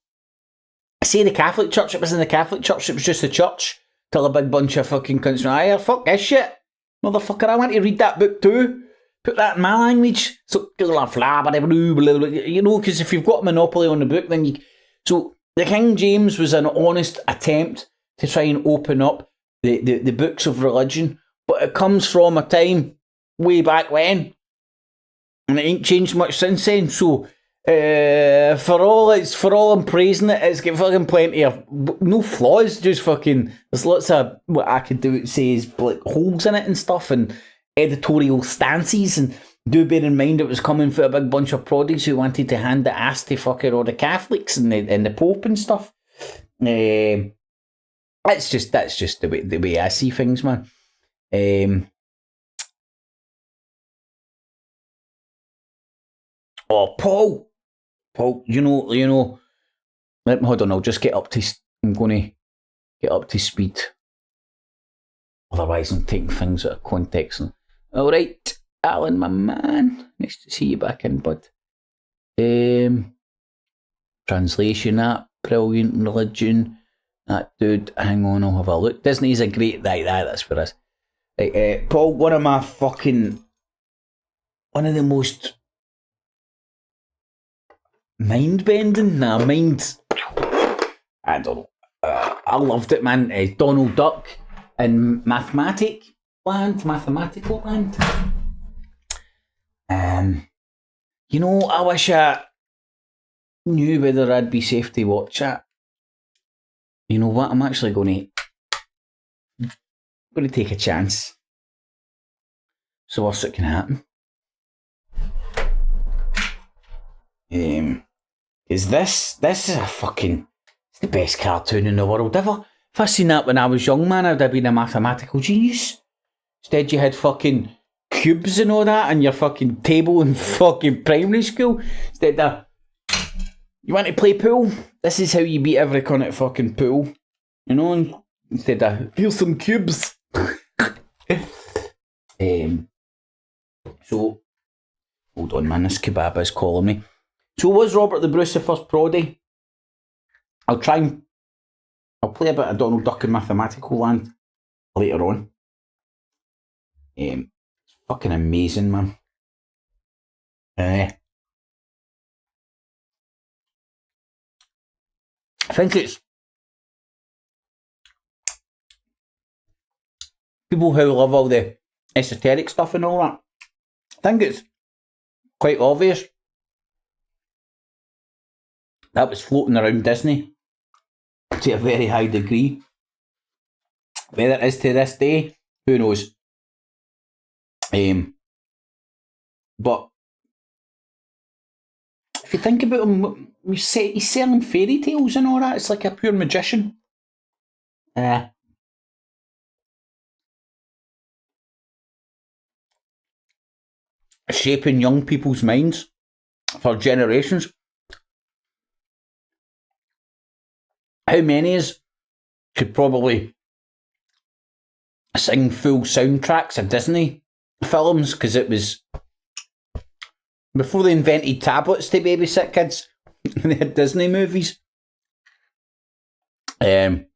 I say the Catholic Church, it wasn't the Catholic Church, it was just the church. Till a big bunch of fucking cunts went, fuck this shit. Motherfucker, I want to read that book too. Put that in my language. So, you know, because if you've got a monopoly on the book, then you... So, the King James was an honest attempt to try and open up the books of religion, but it comes from a time way back when And it ain't changed much since then, so for all I'm praising it, it's got fucking plenty of no flaws, just fucking there's lots of what I could do say is like holes in it and stuff and editorial stances, and do bear in mind it was coming for a big bunch of proddies who wanted to hand the ass to fucking all the Catholics and the Pope and stuff. That's just the way I see things, man. Oh, Paul, you know. Hold on, I'll just get up to. I'm going to get up to speed. Otherwise, I'm taking things out of context. All right, Alan, my man, nice to see you back in, bud. Translation app, brilliant. Religion, that dude. Hang on, I'll have a look. Disney's a great. That's where it is. Right, Paul, one of the most mind-bending, I don't know. I loved it, man. Donald Duck in mathematical land. I wish I knew whether I'd be safe to watch it. You know what? I'm actually going to take a chance. So what's it can happen? Is this is a fucking, it's the best cartoon in the world ever. If I seen that when I was young, man, I'd have been a mathematical genius. Instead you had fucking cubes and all that on your fucking table in fucking primary school. Instead of, you want to play pool? This is how you beat every cunt at fucking pool. You know, instead of, here's some cubes. So, hold on, man, this kebab is calling me. So was Robert the Bruce the first proddy? I'll play a bit of Donald Duck in Mathematical Land later on. It's fucking amazing, man. I think it's people who love all the esoteric stuff and all that. I think it's quite obvious that was floating around Disney to a very high degree. Whether it is to this day, who knows? But if you think about him, he's selling fairy tales and all that. It's like a pure magician. Shaping young people's minds for generations. How many is could probably sing full soundtracks of Disney films, because it was before they invented tablets to babysit kids. They had Disney movies. When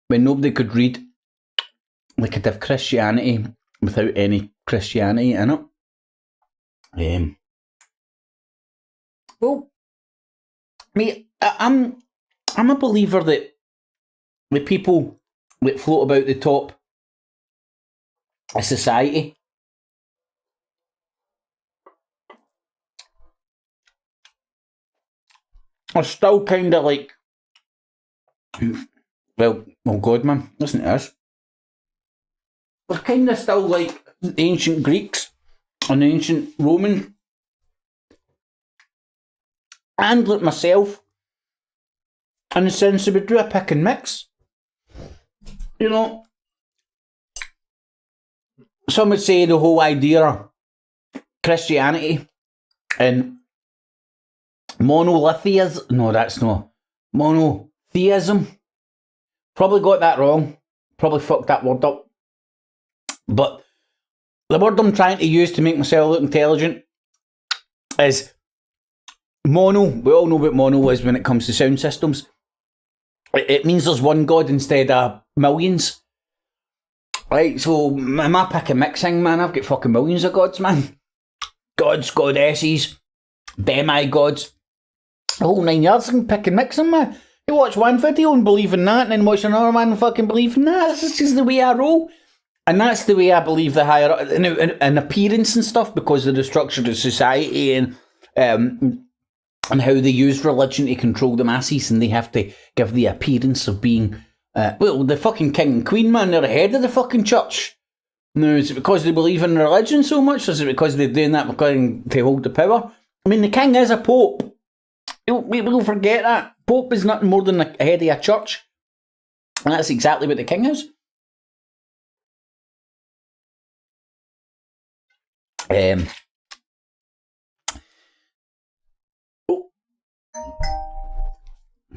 nobody could read, they could have Christianity without any Christianity in it. Well, mate, I'm a believer that the people that float about the top of society are still kind of like, well, oh God, man, listen to this. They're kind of still like the ancient Greeks and the ancient Romans, and like myself, in the sense that we do a pick and mix. You know, some would say the whole idea of Christianity and monotheism. No, that's not monotheism. Probably got that wrong. Probably fucked that word up. But the word I'm trying to use to make myself look intelligent is mono. We all know what mono is when it comes to sound systems. It means there's one God instead of millions. Right, so my pick and mixing, man, I've got fucking millions of gods, man. Gods, goddesses, demi-gods. The whole 9 yards, I can pick and mix them, man. You watch one video and believe in that, and then watch another man and fucking believe in that. This is just the way I roll. And that's the way I believe the higher in appearance and stuff, because of the structure of society and how they use religion to control the masses, and they have to give the appearance of being the fucking king and queen, man. They're the head of the fucking church. Now, is it because they believe in religion so much, or is it because they're doing that to hold the power? I mean, the king is a pope. People forget that. Pope is nothing more than the head of a church. And that's exactly what the king is.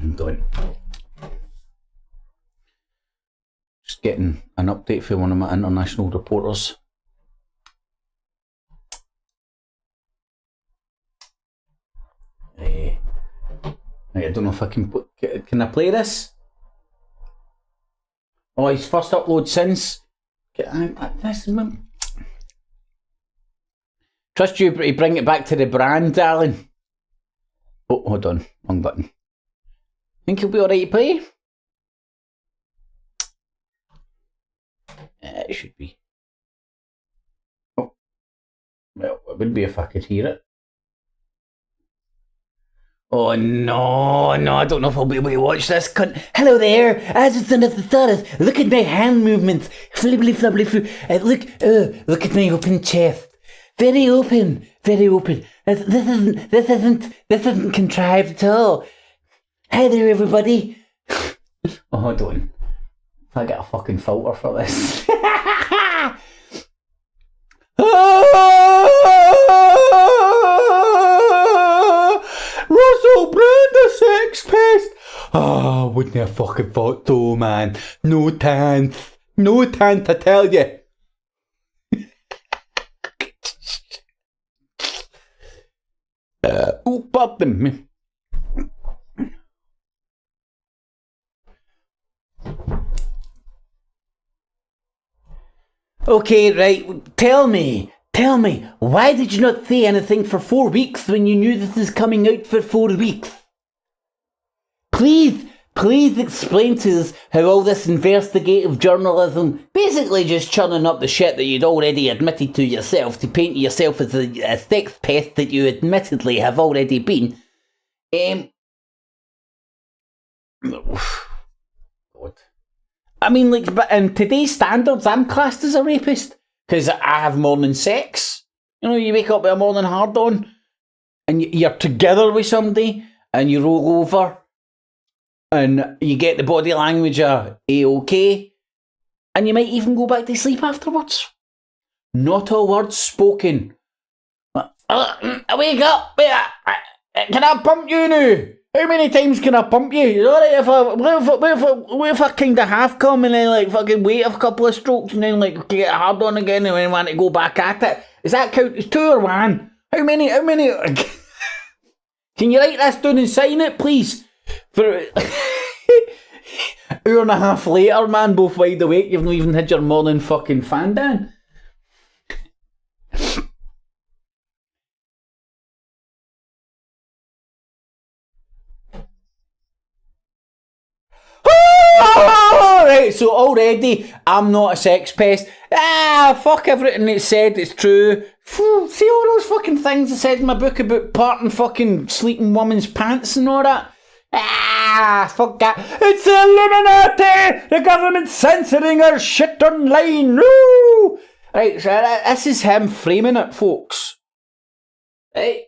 Hold on. Just getting an update for one of my international reporters. I don't know if I can I play this? Oh, his first upload since. Trust you to bring it back to the brand, darling. Oh, hold on, wrong button. Think he'll be alright to play? It should be. Oh, well, it would be if I could hear it. Oh no, I don't know if I'll be able to watch this. Hello there, I just another thought. Look at my hand movements. Flibbly flubbly flu. Look at my open chest. Very open, very open. This isn't contrived at all. Hi there, everybody. Oh, hold on. If I get a fucking filter for this. Russell Brand, the sex pest. Oh, wouldn't have fucking thought so, man. No chance. No chance, I tell you. Oh, pardon me. Okay, right, tell me, why did you not say anything for 4 weeks when you knew this is coming out for 4 weeks? Please explain to us how all this investigative journalism, basically just churning up the shit that you'd already admitted to yourself to paint yourself as a sex pest that you admittedly have already been. God. I mean, like, but in today's standards, I'm classed as a rapist because I have morning sex. You know, you wake up with a morning hard on, and you're together with somebody, and you roll over, and you get the body language A-OK, and you might even go back to sleep afterwards. Not a word spoken. Wake up! Can I pump you now? How many times can I pump you? Is it alright what if I kind of half come and then like fucking wait a couple of strokes and then like get hard on again and then want to go back at it? Does that count as 2 or 1? How many? Can you write this down and sign it, please? For hour and a half later, man, both wide awake, you've not even had your morning fucking fan down. Right, so already I'm not a sex pest. Fuck everything it's said, it's true. See all those fucking things I said in my book about parting fucking sleeping woman's pants and all that? Fuck that. It's Illuminati! The government's censoring our shit online. Woo! Right, so this is him framing it, folks. Right?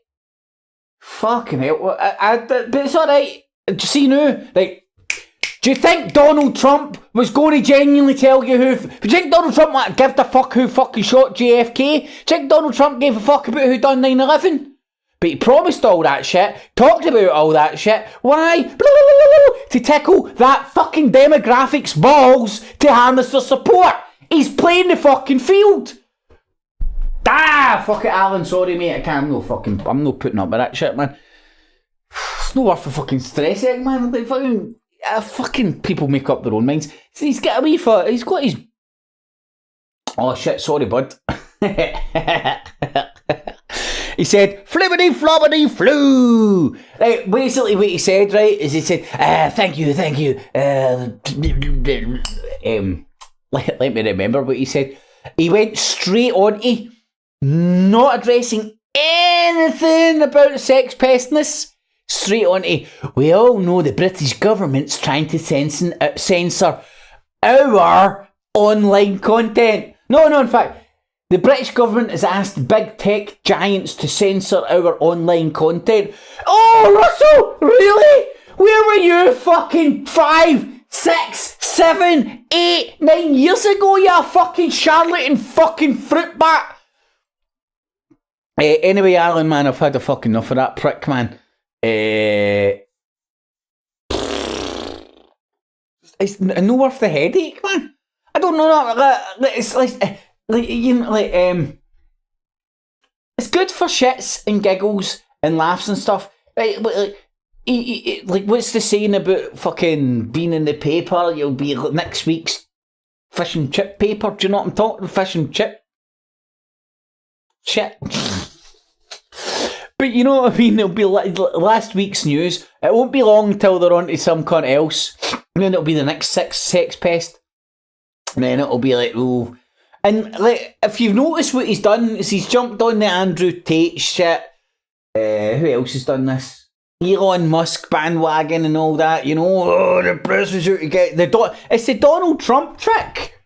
Fucking hell. But it's alright. See now, like, do you think Donald Trump was going to genuinely tell you who... Do you think Donald Trump gave a fuck who fucking shot JFK? Do you think Donald Trump gave a fuck about who done 9/11? But he promised all that shit, talked about all that shit. Why? To tickle that fucking demographic's balls to harness their support. He's playing the fucking field. Fuck it, Alan. Sorry, mate. I'm not putting up with that shit, man. It's not worth the fucking stress, man. Like, fucking people make up their own minds. He's got a wee foot. He's got his... Oh shit, sorry bud. He said, flippity floppity flu. Right, basically what he said, right, is he said, thank you. let me remember what he said. He went straight on to not addressing anything about sex pestness. Straight on to, we all know the British government's trying to censor our online content. No, in fact, the British government has asked big tech giants to censor our online content. Oh, Russell, really? Where were you fucking 5, 6, 7, 8, 9 years ago, you fucking charlatan fucking fruit bat? Anyway, Alan, man, I've had a fucking enough of that prick, man. It's no worth the headache, man. I don't know. It's like you know, it's good for shits and giggles and laughs and stuff. Like what's the saying about fucking being in the paper? You'll be next week's fish and chip paper. Do you know what I'm talking? Fish and chip. Shit. But you know what I mean? It'll be last week's news. It won't be long till they're on to some cunt else. And then it'll be the next sex pest. And then it'll be like, oh. And like, if you've noticed what he's done, is he's jumped on the Andrew Tate shit. Who else has done this? Elon Musk bandwagon and all that. You know, oh, the press is out to get the it's the Donald Trump trick.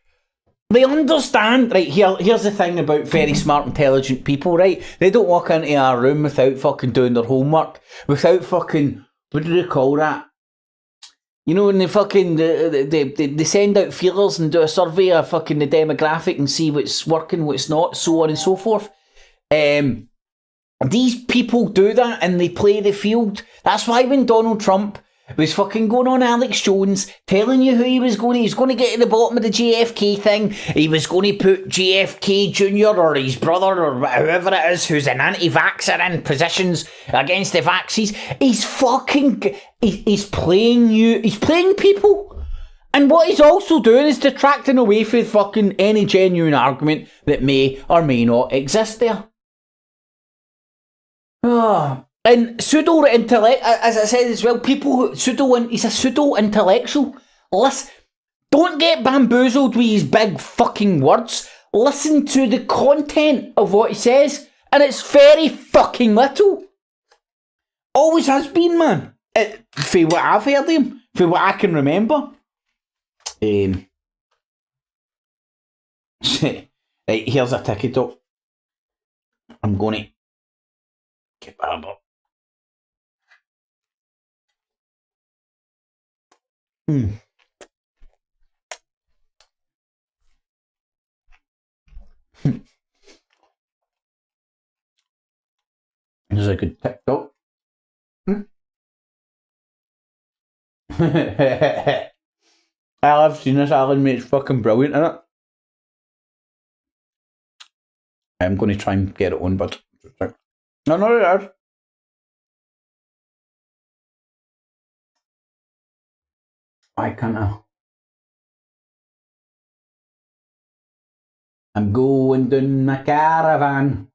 They understand, right, here's the thing about very smart, intelligent people, right? They don't walk into our room without fucking doing their homework, without fucking, what do they call that? You know, when they fucking, they send out feelers and do a survey of fucking the demographic and see what's working, what's not, so on and so forth. These people do that and they play the field. That's why when Donald Trump was fucking going on Alex Jones, telling you who he was going to get to the bottom of the JFK thing. He was going to put JFK Jr. or his brother or whoever it is who's an anti-vaxxer in positions against the vaxxies. He's fucking, he's playing you, he's playing people. And what he's also doing is detracting away from fucking any genuine argument that may or may not exist there. Oh. And pseudo-intellect, as I said as well, he's a pseudo-intellectual. Listen, don't get bamboozled with his big fucking words. Listen to the content of what he says, and it's very fucking little. Always has been, man. For what I've heard of him, for what I can remember. Right, here's a ticket up. I'm going to get that up. This is a good TikTok. I've seen this, Alan, mate. It's fucking brilliant, isn't it? I'm going to try and get it on, but no, it is. Why can't I? I'm going down my caravan.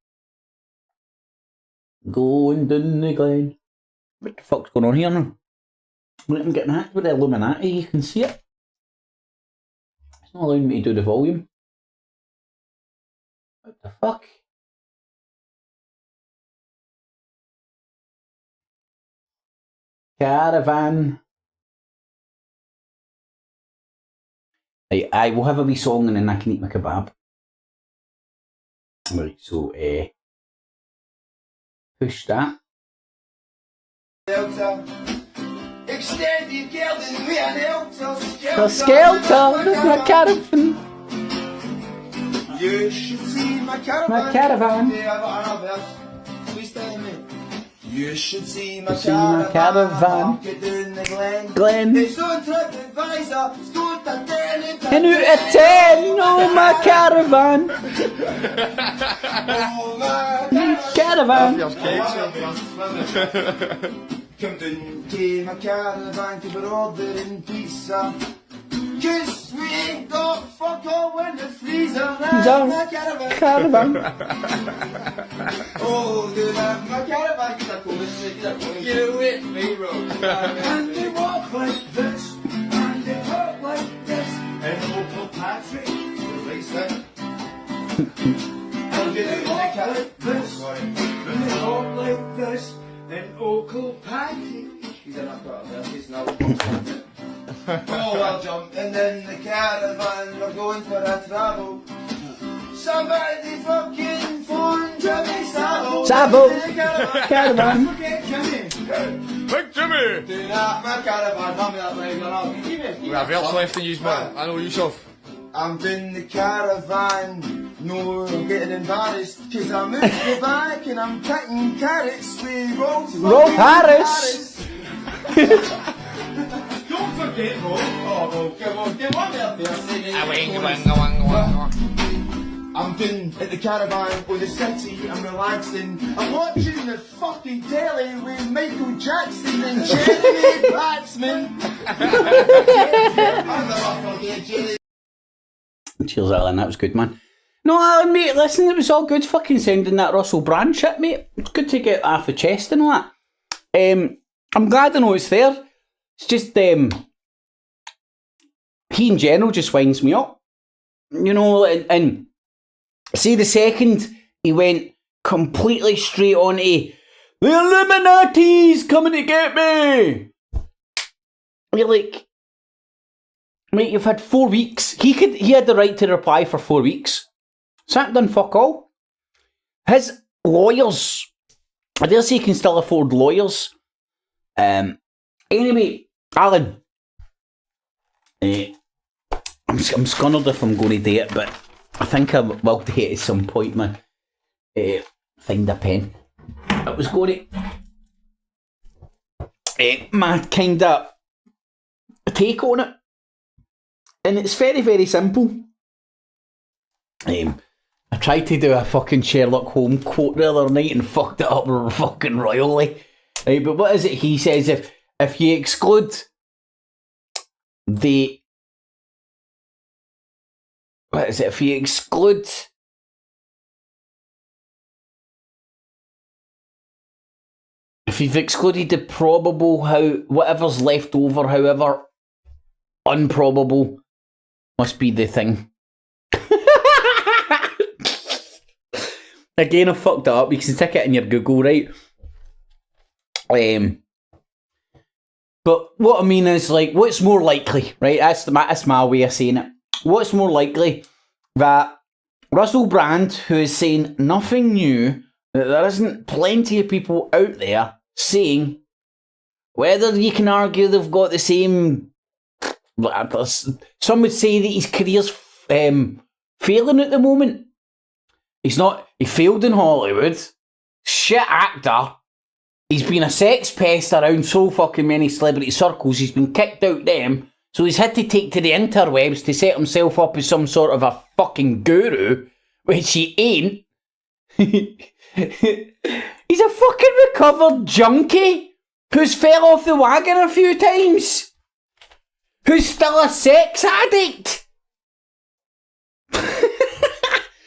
Going down the glen. What the fuck's going on here now? I'm not even getting hacked with the Illuminati, you can see it. It's not allowing me to do the volume. What the fuck? Caravan. Right, I will have a wee song and then I can eat my kebab. Right, so push that. The Skelter, my caravan. You should see my caravan. My caravan. You should see my caravan. Glen. And out of 10, oh my caravan. Caravan. Come down to my caravan, keep it over in pizza. Kiss me, don't fuck all when the freezer. My caravan. Oh, do that, my caravan. Get with me, bro. And they walk like this, and they talk like this, and Uncle Patrick. I'll get it like this, when they walk like this, then Oakle Patty. He's in that part there, he's now. Oh, I'll jump, and then the caravan, we're going for a travel. Somebody fucking phone Jimmy Savile. Savile! Caravan! Forget Jimmy. Big Jimmy! Do that, my caravan, mummy, that leg, you're not. We have else left to use, man. I know yourself. I'm in the caravan, no getting embarrassed, cause I'm in the back and I'm cutting carrots with Rolf Harris! Don't forget Rolf. Oh, Rolf, come on there first. I'm in at the caravan with the city, I'm relaxing. I'm watching the fucking telly with Michael Jackson and Jeremy Paxman. I'll never forget Jerry. Cheers, Alan, that was good, man. No, Alan, mate, listen, it was all good fucking sending that Russell Brand shit, mate. It's good to get off the chest and all that. I'm glad I know it's there. It's just, he in general just winds me up. You know, and see, the second he went completely straight on to the Illuminati's coming to get me. You're like, mate, you've had 4 weeks. He had the right to reply for 4 weeks. So that done fuck all. His lawyers, I dare say he can still afford lawyers. Anyway, Alan, I'm scunnered if I'm going to do it, but I think I will do it at some point, man. Find a pen. I was going to my kind of take on it. And it's very, very simple. I tried to do a fucking Sherlock Holmes quote the other night and fucked it up fucking royally. Right, but what is it? He says if you exclude the... What is it? If you exclude... If you've excluded the probable, whatever's left over, however unprobable, must be the thing. Again, I fucked it up. You can stick it in your Google, right? But what I mean is, like, what's more likely, right? That's my way of saying it. What's more likely that Russell Brand, who is saying nothing new, that there isn't plenty of people out there saying, whether you can argue they've got the same... Some would say that his career's failing at the moment. He's not... He failed in Hollywood. Shit actor. He's been a sex pest around so fucking many celebrity circles. He's been kicked out them. So he's had to take to the interwebs to set himself up as some sort of a fucking guru, which he ain't. He's a fucking recovered junkie who's fell off the wagon a few times. Who's still a sex addict.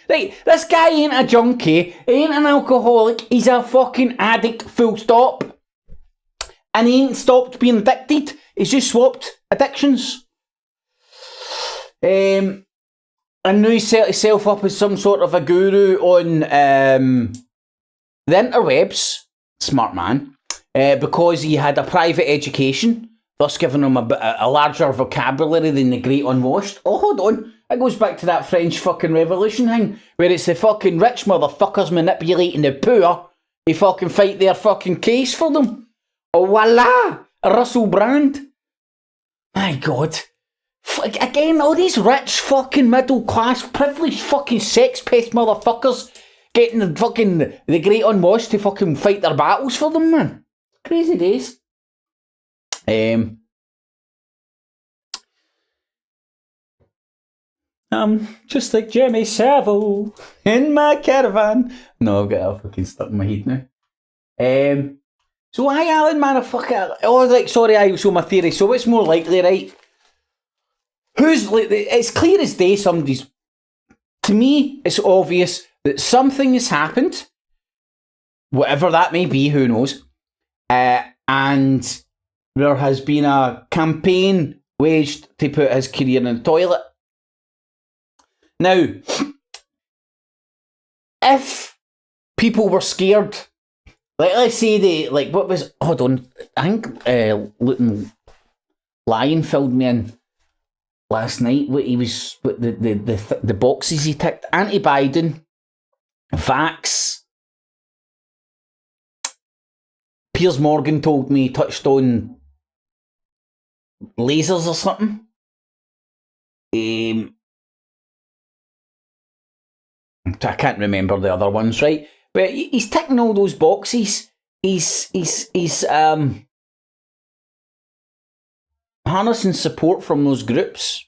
Right, this guy ain't a junkie, ain't an alcoholic, he's a fucking addict, full stop. And he ain't stopped being addicted, he's just swapped addictions. And now he's set himself up as some sort of a guru on the interwebs, smart man, because he had a private education, thus giving him a larger vocabulary than the great unwashed. Oh, hold on. It goes back to that French fucking revolution thing, where it's the fucking rich motherfuckers manipulating the poor to fucking fight their fucking case for them. Oh, voila! Russell Brand. My God. Again, all these rich fucking middle class privileged fucking sex pest motherfuckers getting the great unwashed to fucking fight their battles for them, man. Crazy days. Just like Jimmy Savile in my caravan. No, I've got it fucking stuck in my head now. So hi Alan, man, so my theory. So what's more likely, right? Who's like? It's clear as day. Somebody's. To me, it's obvious that something has happened, whatever that may be. Who knows? And there has been a campaign waged to put his career in the toilet. Now, if people were scared, like let's say they, like what was, hold on, I think Luton Lion filled me in last night, what he was, what the boxes he ticked: anti-Biden, vax. Piers Morgan told me he touched on lasers or something. I can't remember the other ones, right? But he's ticking all those boxes. He's harnessing support from those groups.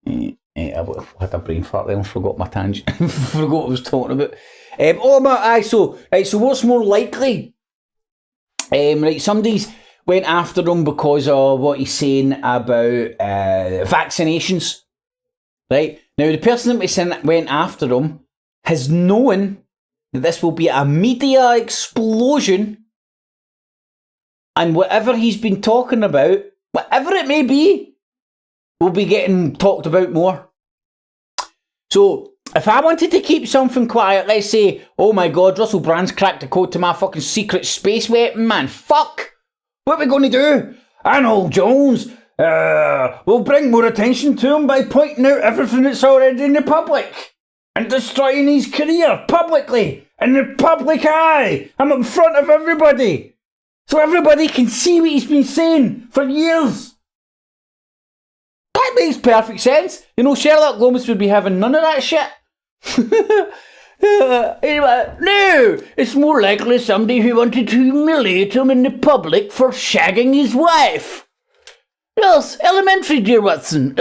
I had a brain fart there and forgot my tangent. Forgot what I was talking about. So what's more likely? Right, somebody's went after him because of what he's saying about vaccinations. Right? Now, the person that went after him has known that this will be a media explosion, and whatever he's been talking about, whatever it may be, will be getting talked about more. So, if I wanted to keep something quiet, let's say, oh my god, Russell Brand's cracked the code to my fucking secret space weapon, man, fuck! What are we going to do? Arnold Jones will bring more attention to him by pointing out everything that's already in the public and destroying his career publicly, in the public eye. I'm in front of everybody, so everybody can see what he's been saying for years. That makes perfect sense. You know, Sherlock Holmes would be having none of that shit. Anyway, no, it's more likely somebody who wanted to humiliate him in the public for shagging his wife. Yes, elementary, dear Watson,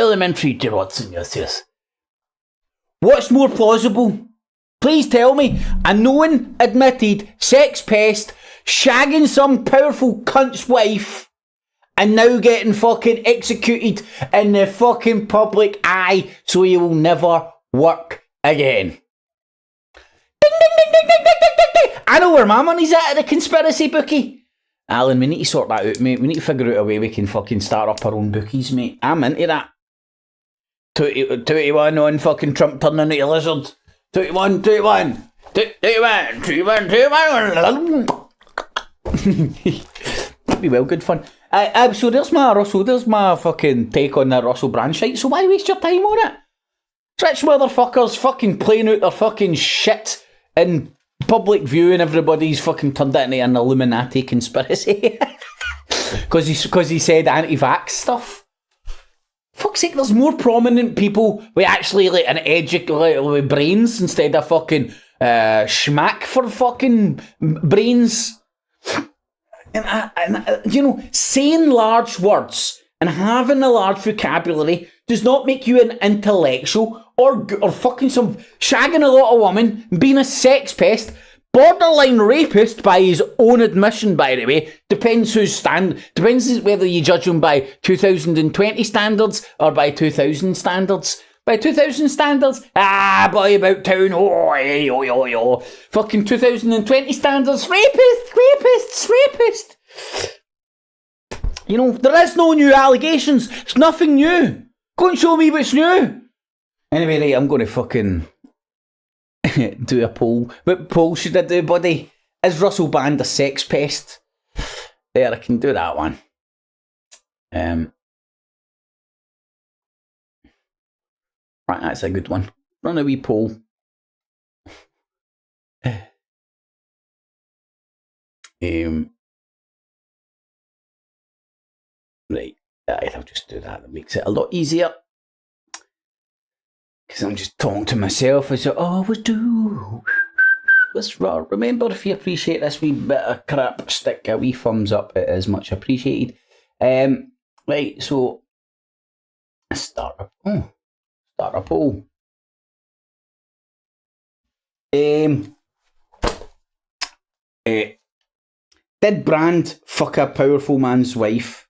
yes. What's more plausible? Please tell me. A known, admitted sex pest shagging some powerful cunt's wife and now getting fucking executed in the fucking public eye so he will never work again. Ding, ding, ding, ding, ding, ding, ding, ding, ding. I know where my money's at the conspiracy bookie. Alan, we need to sort that out, mate. We need to figure out a way we can fucking start up our own bookies, mate. I'm into that. 21 on fucking Trump turning into a lizard. 21. That'd be well good fun. So there's my fucking take on that Russell Brand shite. So why waste your time on it? Rich motherfuckers fucking playing out their fucking shit in public view, and everybody's fucking turned it into an Illuminati conspiracy. Because he said anti-vax stuff. Fuck's sake, there's more prominent people with actually like an with brains instead of fucking schmack for fucking brains. And you know, saying large words and having a large vocabulary does not make you an intellectual or fucking some shagging a lot of women, being a sex pest, borderline rapist by his own admission, by the way. Depends whether you judge him by 2020 standards or by 2000 standards. By 2000 standards, boy about town, oh. Fucking 2020 standards, rapist. You know, there is no new allegations. It's nothing new. Go and show me what's new. Anyway, right, I'm going to fucking do a poll. What poll should I do, buddy? Is Russell Brand a sex pest? There, I can do that one. Right, that's a good one. Run a wee poll. Right, I'll just do that. That makes it a lot easier. Because I'm just talking to myself as I always do. Let's remember, if you appreciate this wee bit of crap, stick a wee thumbs up. It is much appreciated. Right, so start a poll. Did Brand fuck a powerful man's wife?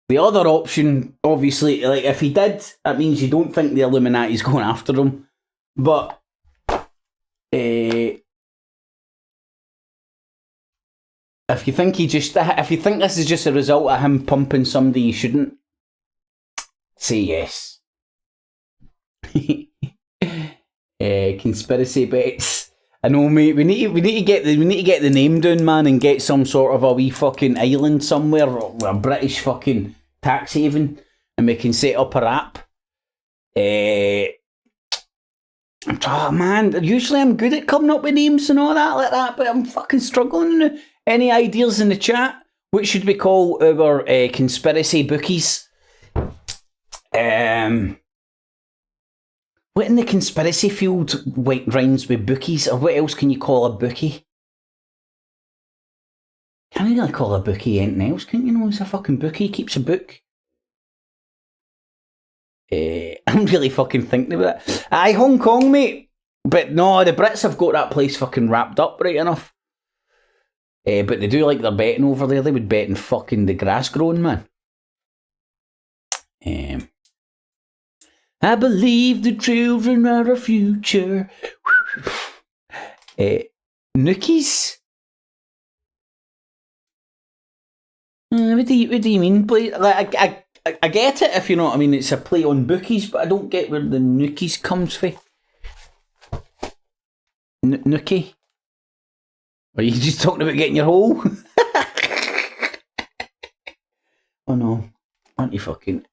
The other option, obviously, like if he did, that means you don't think the Illuminati's going after him. But If you think this is just a result of him pumping somebody you shouldn't, say yes. Conspiracy bets. I know, mate. We need to get the name down, man, and get some sort of a wee fucking island somewhere, or a British fucking tax haven, and we can set up a app. Oh man, usually I'm good at coming up with names and all that like that, but I'm fucking struggling. Any ideas in the chat? What should we call our conspiracy bookies? What in the conspiracy field rhymes with bookies, or what else can you call a bookie? Can't really call a bookie anything else, can you? Know it's a fucking bookie, keeps a book. I'm really fucking thinking about it. Aye, Hong Kong, mate. But no, the Brits have got that place fucking wrapped up right enough. But they do like their betting over there. They would bet in fucking the grass growing, man. I believe the children are our future. Nookies? What do you mean? Like, I get it if you know what I mean. It's a play on bookies, but I don't get where the nookies comes from. Nookie? Are you just talking about getting your hole? Oh no. Aren't you fucking...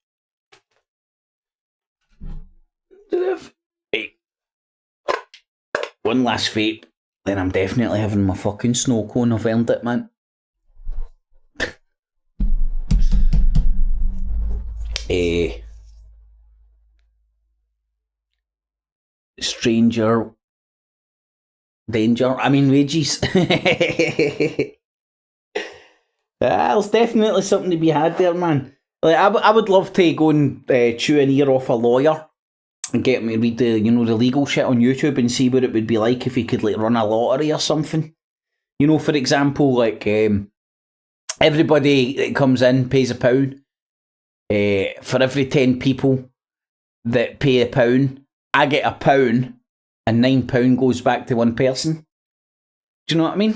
Hey. One last vape, then I'm definitely having my fucking snow cone. I've earned it, man. Stranger danger. I mean wages. There's definitely something to be had there, man. Like I would love to go and chew an ear off a lawyer and get me read the the legal shit on YouTube and see what it would be like if he could like run a lottery or something. You know, for example, like everybody that comes in pays £1. For every 10 people that pay £1, I get £1 and £9 goes back to one person. Do you know what I mean?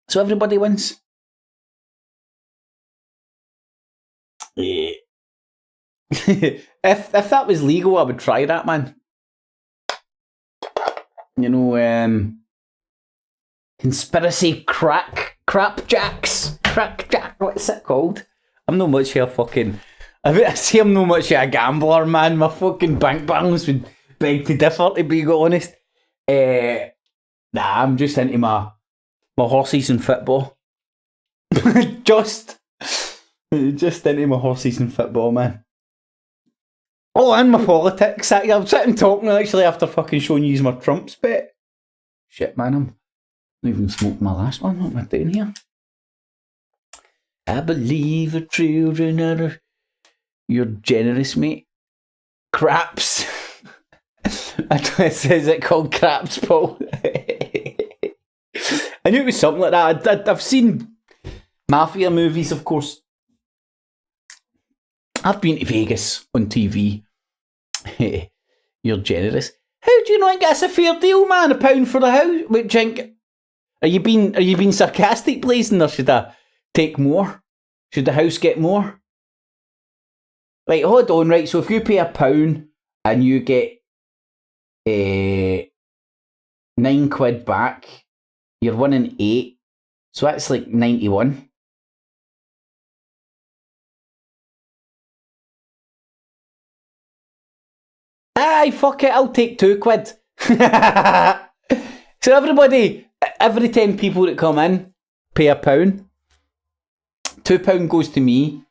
So everybody wins. If that was legal, I would try that, man. You know, conspiracy crapjacks. Crackjack, what's it called? I'm not much of a fucking... I say I'm not much of a gambler, man. My fucking bank balance would beg to differ, to be honest. Nah, I'm just into my horses and football. just into my horses and football, man. Oh, and my politics. I'm sitting talking actually after fucking showing you my Trump's bet. Shit, man, I'm not even smoked my last one. What am I doing here? I believe the children are... You're generous, mate. Craps. Is it called craps, Paul? I knew it was something like that. I've seen mafia movies, of course. I've been to Vegas on TV. You're generous. How do you not think that's a fair deal, man? £1 for the house? Wait, Jink, are you being sarcastic, blazing, or should I take more? Should the house get more? Right, hold on, right, so if you pay £1 and you get £9 back, you're winning 8, so that's like 91. Aye, fuck it, I'll take £2. So everybody, every 10 people that come in, pay £1. £2 goes to me,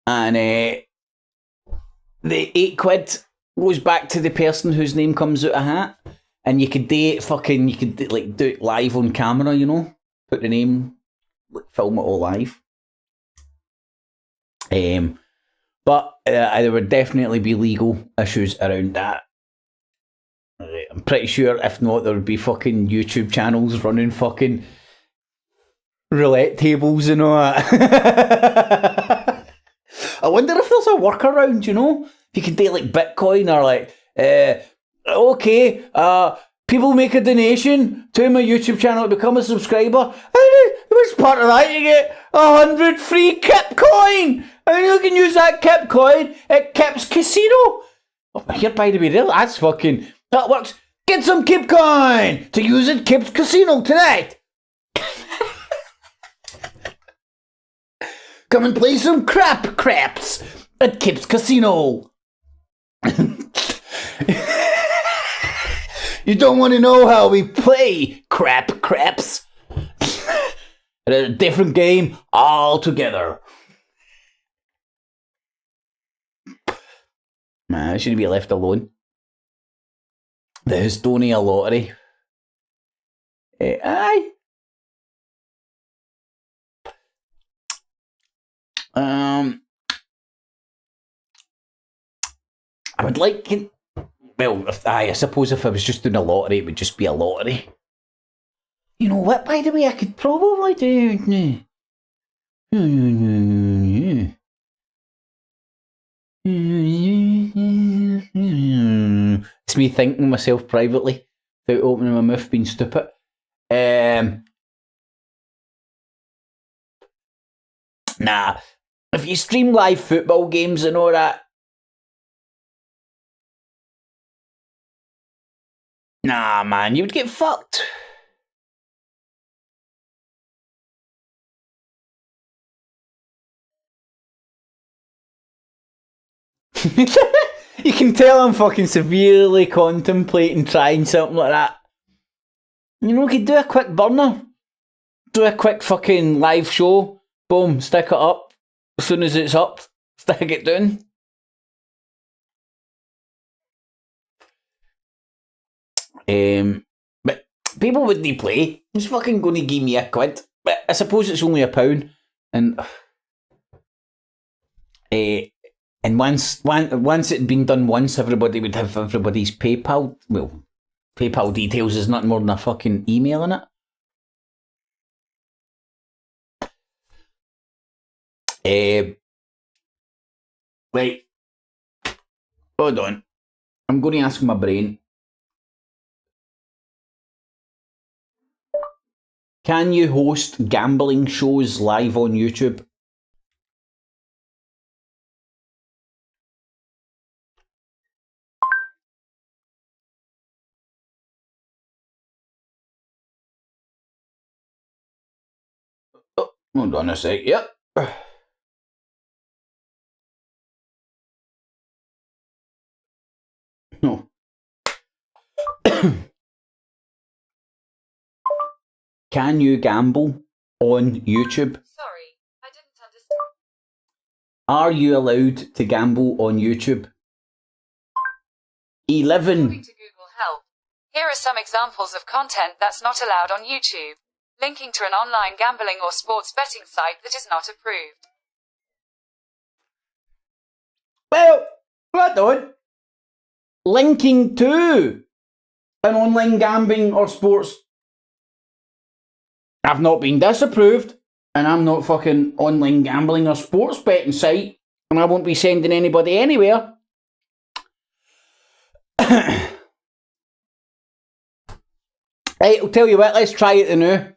and the £8 goes back to the person whose name comes out a hat. And you could do it do it live on camera, you know? Put the name, film it all live. But there would definitely be legal issues around that. I'm pretty sure, if not, there would be fucking YouTube channels running fucking roulette tables and all that. I wonder if there's a workaround, you know? If you could do like Bitcoin or like, okay, People make a donation to my YouTube channel to become a subscriber. And what's part of that? You get 100 free Kip coin. And you can use that Kip coin at Kip's Casino. Oh, here, by the way, that's fucking... That works. Get some Kip coin to use at Kip's Casino tonight. Come and play some craps at Kip's Casino. You don't want to know how we play craps. It's a different game altogether. Man, I shouldn't be left alone. The Estonia lottery. Aye. I would like it. Well, I suppose if I was just doing a lottery, it would just be a lottery. You know what, by the way, I could probably do... It's me thinking to myself privately, without opening my mouth, being stupid. Nah, if you stream live football games and all that, nah, man, you would get fucked. You can tell I'm fucking severely contemplating trying something like that. You know, we could do a quick burner. Do a quick fucking live show. Boom, stick it up. As soon as it's up, stick it down. But people wouldn't play. He's fucking going to give me a quid. But I suppose it's only £1. And once it had been done once, everybody would have everybody's PayPal. Well, PayPal details is nothing more than a fucking email in it. Right. Hold on. I'm going to ask my brain. Can you host gambling shows live on YouTube? Oh, hold on a sec. Yep. No. Can you gamble on YouTube? Sorry, I didn't understand. Are you allowed to gamble on YouTube? 11. According to Google Help, here are some examples of content that's not allowed on YouTube. Linking to an online gambling or sports betting site that is not approved. Well, hold on. Linking to an online gambling or sports. I've not been disapproved, and I'm not fucking online gambling or sports betting site, and I won't be sending anybody anywhere. Right, I'll tell you what, let's try it now.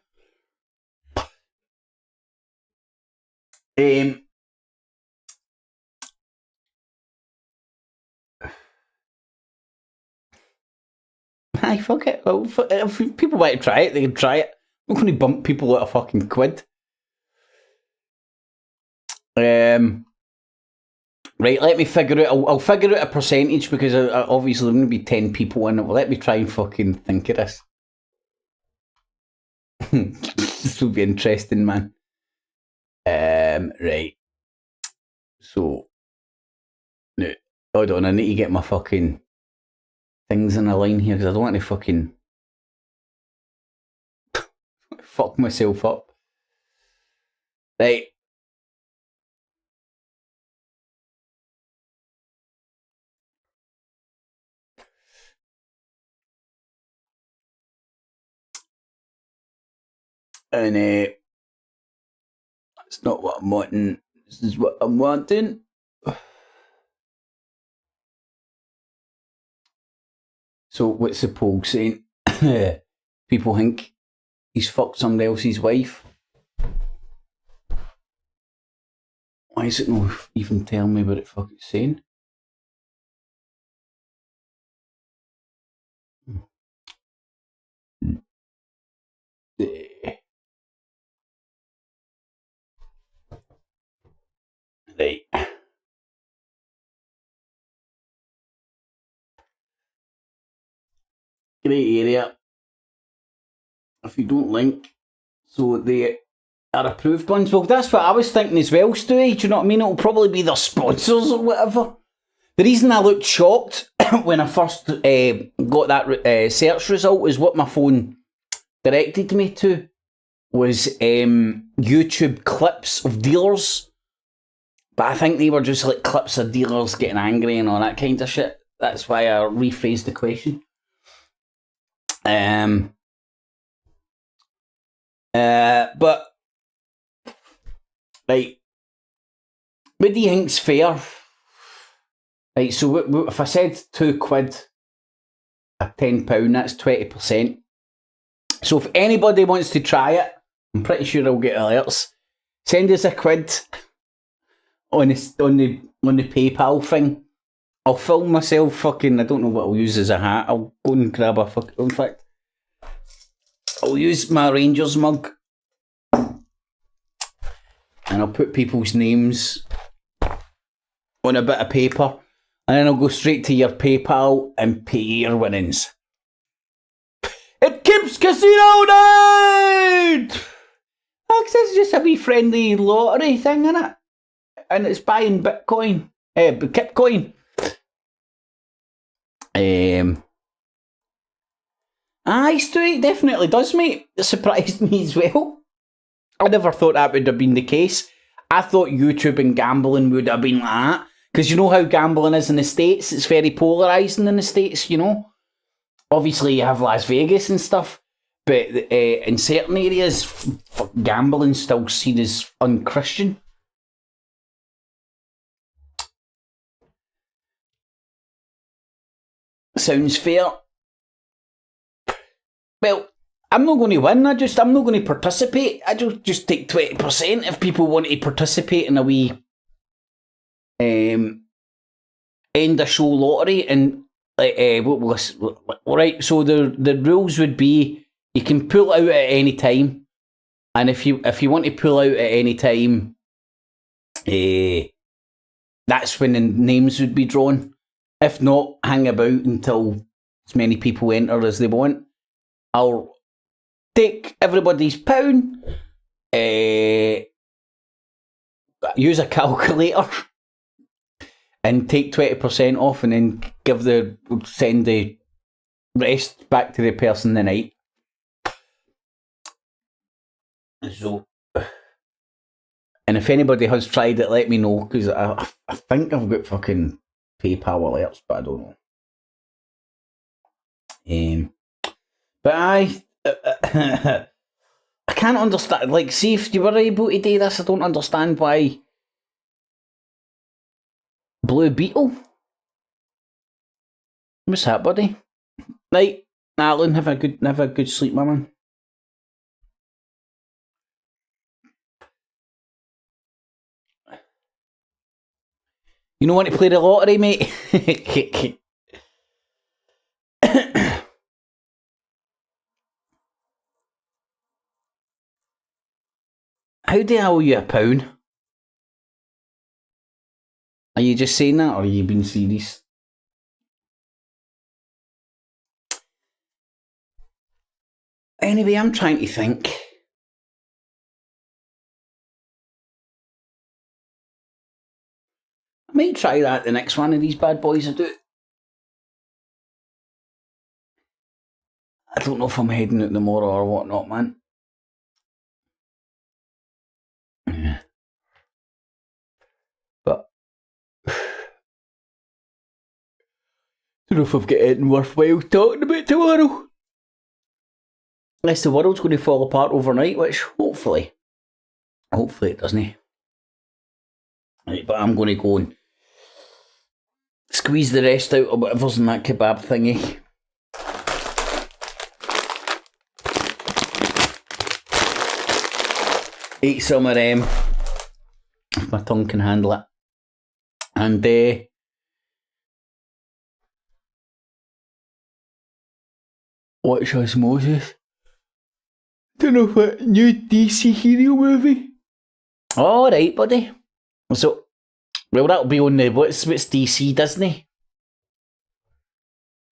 Aye, fuck it. Well, if people want to try it, they can try it. I'm not going to bump people out a fucking quid. Right, let me figure out. I'll figure out a percentage because obviously there's going to be 10 people in it. Well, let me try and fucking think of this. This will be interesting, man. Right. So, no, hold on. I need to get my fucking things in a line here because I don't want to fucking fuck myself up. Right. And it's not what I'm wanting. This is what I'm wanting. So what's the poll saying? people think he's fucked somebody else's wife. Why is it not even telling me what it fucking saying? Right. Great area. If you don't link, so they are approved ones. Well, that's what I was thinking as well, Stewie. Do you know what I mean? It'll probably be their sponsors or whatever. The reason I looked shocked when I first got that search result is what my phone directed me to was YouTube clips of dealers. But I think they were just like clips of dealers getting angry and all that kind of shit. That's why I rephrased the question. But right, what do you think's fair? Right, so if I said £2 at £10, that's 20%. So if anybody wants to try it, I'm pretty sure I'll get alerts. Send us £1 on the PayPal thing. I'll film myself fucking. I don't know what I'll use as a hat. I'll go and grab a fucking. In fact, I'll use my Rangers mug and I'll put people's names on a bit of paper and then I'll go straight to your PayPal and pay your winnings. It keeps casino down! It's just a wee friendly lottery thing, innit? And it's buying Bitcoin. Kipcoin. Aye, Stu, it definitely does, mate. It surprised me as well. I never thought that would have been the case. I thought YouTube and gambling would have been like that. Because you know how gambling is in the States? It's very polarising in the States, you know? Obviously, you have Las Vegas and stuff. But in certain areas, gambling's still seen as unchristian. Sounds fair. Well, I'm not going to win. I'm not going to participate. I just take 20% if people want to participate in a wee end of show lottery. And right, so the rules would be you can pull out at any time, and if you want to pull out at any time, that's when the names would be drawn. If not, hang about until as many people enter as they want. I'll take everybody's pound, use a calculator, and take 20% off, and then send the rest back to the person the night. So, and if anybody has tried it, let me know, because I think I've got fucking PayPal alerts, but I don't know. But I can't understand. Like, see, if you were able to do this, I don't understand why. Blue Beetle? What's that, buddy? Right, Alan, have a good sleep, my man. You don't want to play the lottery, mate? How do I owe you £1? Are you just saying that, or are you being serious? Anyway, I'm trying to think. I might try that the next one of these bad boys I do. I don't know if I'm heading out tomorrow or whatnot, man. Yeah. But I don't know if I've got anything worthwhile talking about tomorrow. Unless the world's going to fall apart overnight, which hopefully it doesn't. Right, but I'm going to go and squeeze the rest out of whatever's in that kebab thingy. Eat some of them. If my tongue can handle it. And watch Osmosis. Don't know what new DC hero movie. Alright, buddy. So, well, that'll be on the what's DC Disney?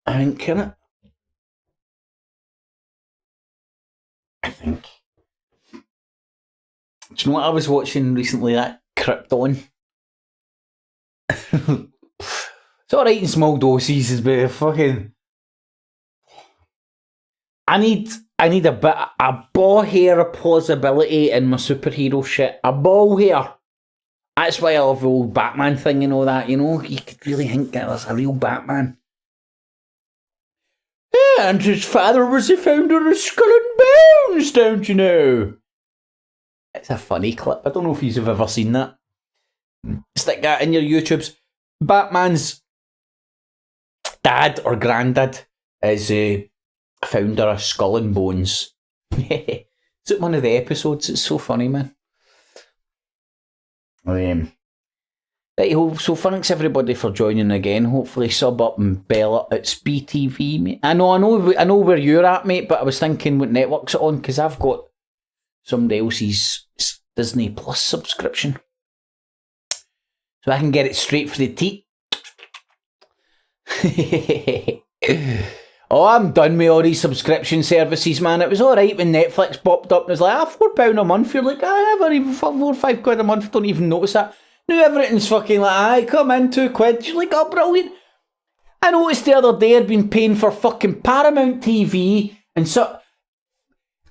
I think, innit? I think. Do you know what I was watching recently? That Krypton. It's alright in small doses, but fucking. I need a bit a ball hair of plausibility in my superhero shit. A ball hair. That's why I love the old Batman thing and all that, you know? You could really think that there's a real Batman. Yeah, and his father was the founder of Skull and Bones, don't you know? It's a funny clip. I don't know if you've ever seen that. Stick that in your YouTubes. Batman's dad or granddad is a founder of Skull and Bones. It's one of the episodes. It's so funny, man. Right, so thanks everybody for joining again. Hopefully sub up and bell up. It's BTV, mate. I know where you're at, mate, but I was thinking what network's it on, because I've got somebody else's Disney Plus subscription. So I can get it straight for the teat. Oh, I'm done with all these subscription services, man. It was alright when Netflix popped up and it was like, £4 a month. You're like, I never even, £4 or £5 a month, don't even notice that. Now everything's fucking like, come in, £2. You're like, oh, brilliant. I noticed the other day I'd been paying for fucking Paramount TV and so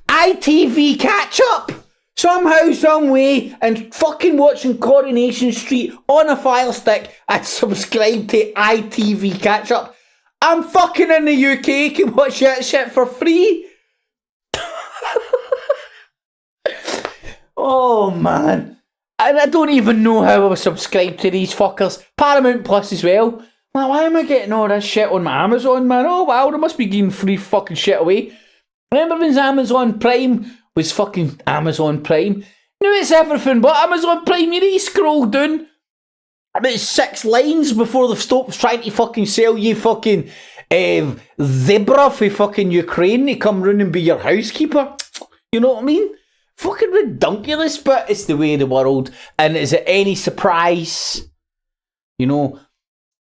ITV catch up. Somehow, some way, and fucking watching Coronation Street on a Fire Stick, I'd subscribed to ITV catch up. I'm fucking in the UK, can watch that shit for free. Oh man. And I don't even know how I was subscribed to these fuckers. Paramount Plus as well. Now, why am I getting all this shit on my Amazon, man? Oh wow, they must be giving free fucking shit away. Remember when Amazon Prime was fucking Amazon Prime? Now it's everything but Amazon Prime. You need to scroll down about 6 lines before they've stopped trying to fucking sell you fucking zebra for fucking Ukraine to come round and be your housekeeper. You know what I mean? Fucking ridiculous, but it's the way of the world. And is it any surprise? You know,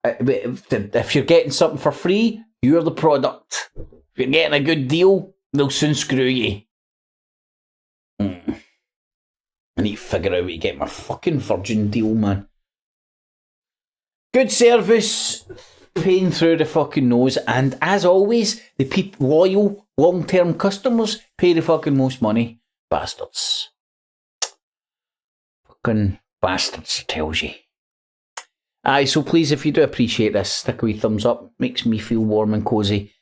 if you're getting something for free, you're the product. If you're getting a good deal, they'll soon screw you. I need to figure out how to get my fucking Virgin deal, man. Good service, paying through the fucking nose, and as always, the loyal, long-term customers pay the fucking most money. Bastards. Fucking bastards, tells you. Aye, so please, if you do appreciate this, stick a wee thumbs up. Makes me feel warm and cosy.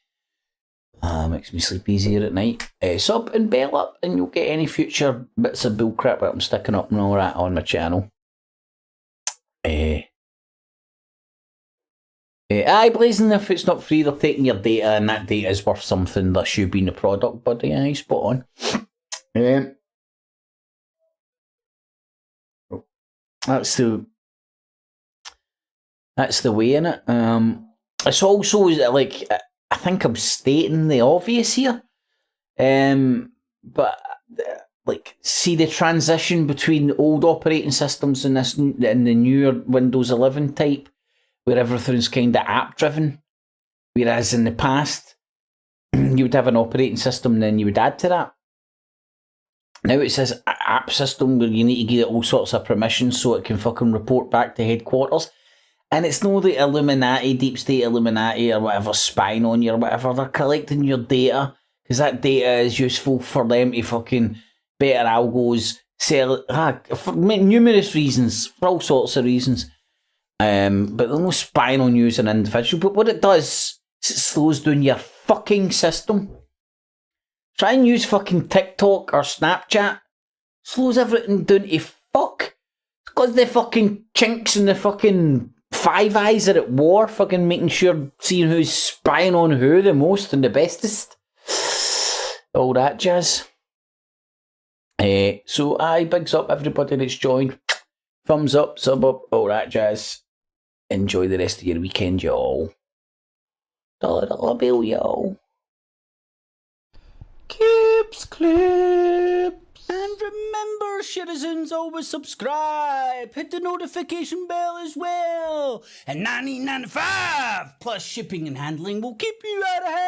Makes me sleep easier at night. Sub and bell up, and you'll get any future bits of bullcrap that I'm sticking up and all that on my channel. Aye, blazing, if it's not free, they're taking your data, and that data is worth something, thus you being the product, buddy. Aye, spot on. That's the way, innit? It's also, like, I think I'm stating the obvious here, but, like, see the transition between old operating systems and the newer Windows 11 type, where everything's kind of app-driven, whereas in the past, you would have an operating system and then you would add to that. Now it says app system where you need to give it all sorts of permissions so it can fucking report back to headquarters. And it's no the Illuminati, Deep State Illuminati or whatever spying on you or whatever. They're collecting your data because that data is useful for them to fucking better algos, sell for numerous reasons, for all sorts of reasons. But they're no spying on you as an individual. But what it does is it slows down your fucking system. Try and use fucking TikTok or Snapchat. Slows everything down to fuck. It's because the fucking chinks and the fucking Five Eyes are at war, fucking making sure, seeing who's spying on who the most and the bestest. All that jazz. So aye, bigs up everybody that's joined. Thumbs up, sub up, all that jazz. Enjoy the rest of your weekend, y'all. Dollar bill, y'all. Clips. And remember, citizens, always subscribe. Hit the notification bell as well. And $19.95 plus shipping and handling will keep you out of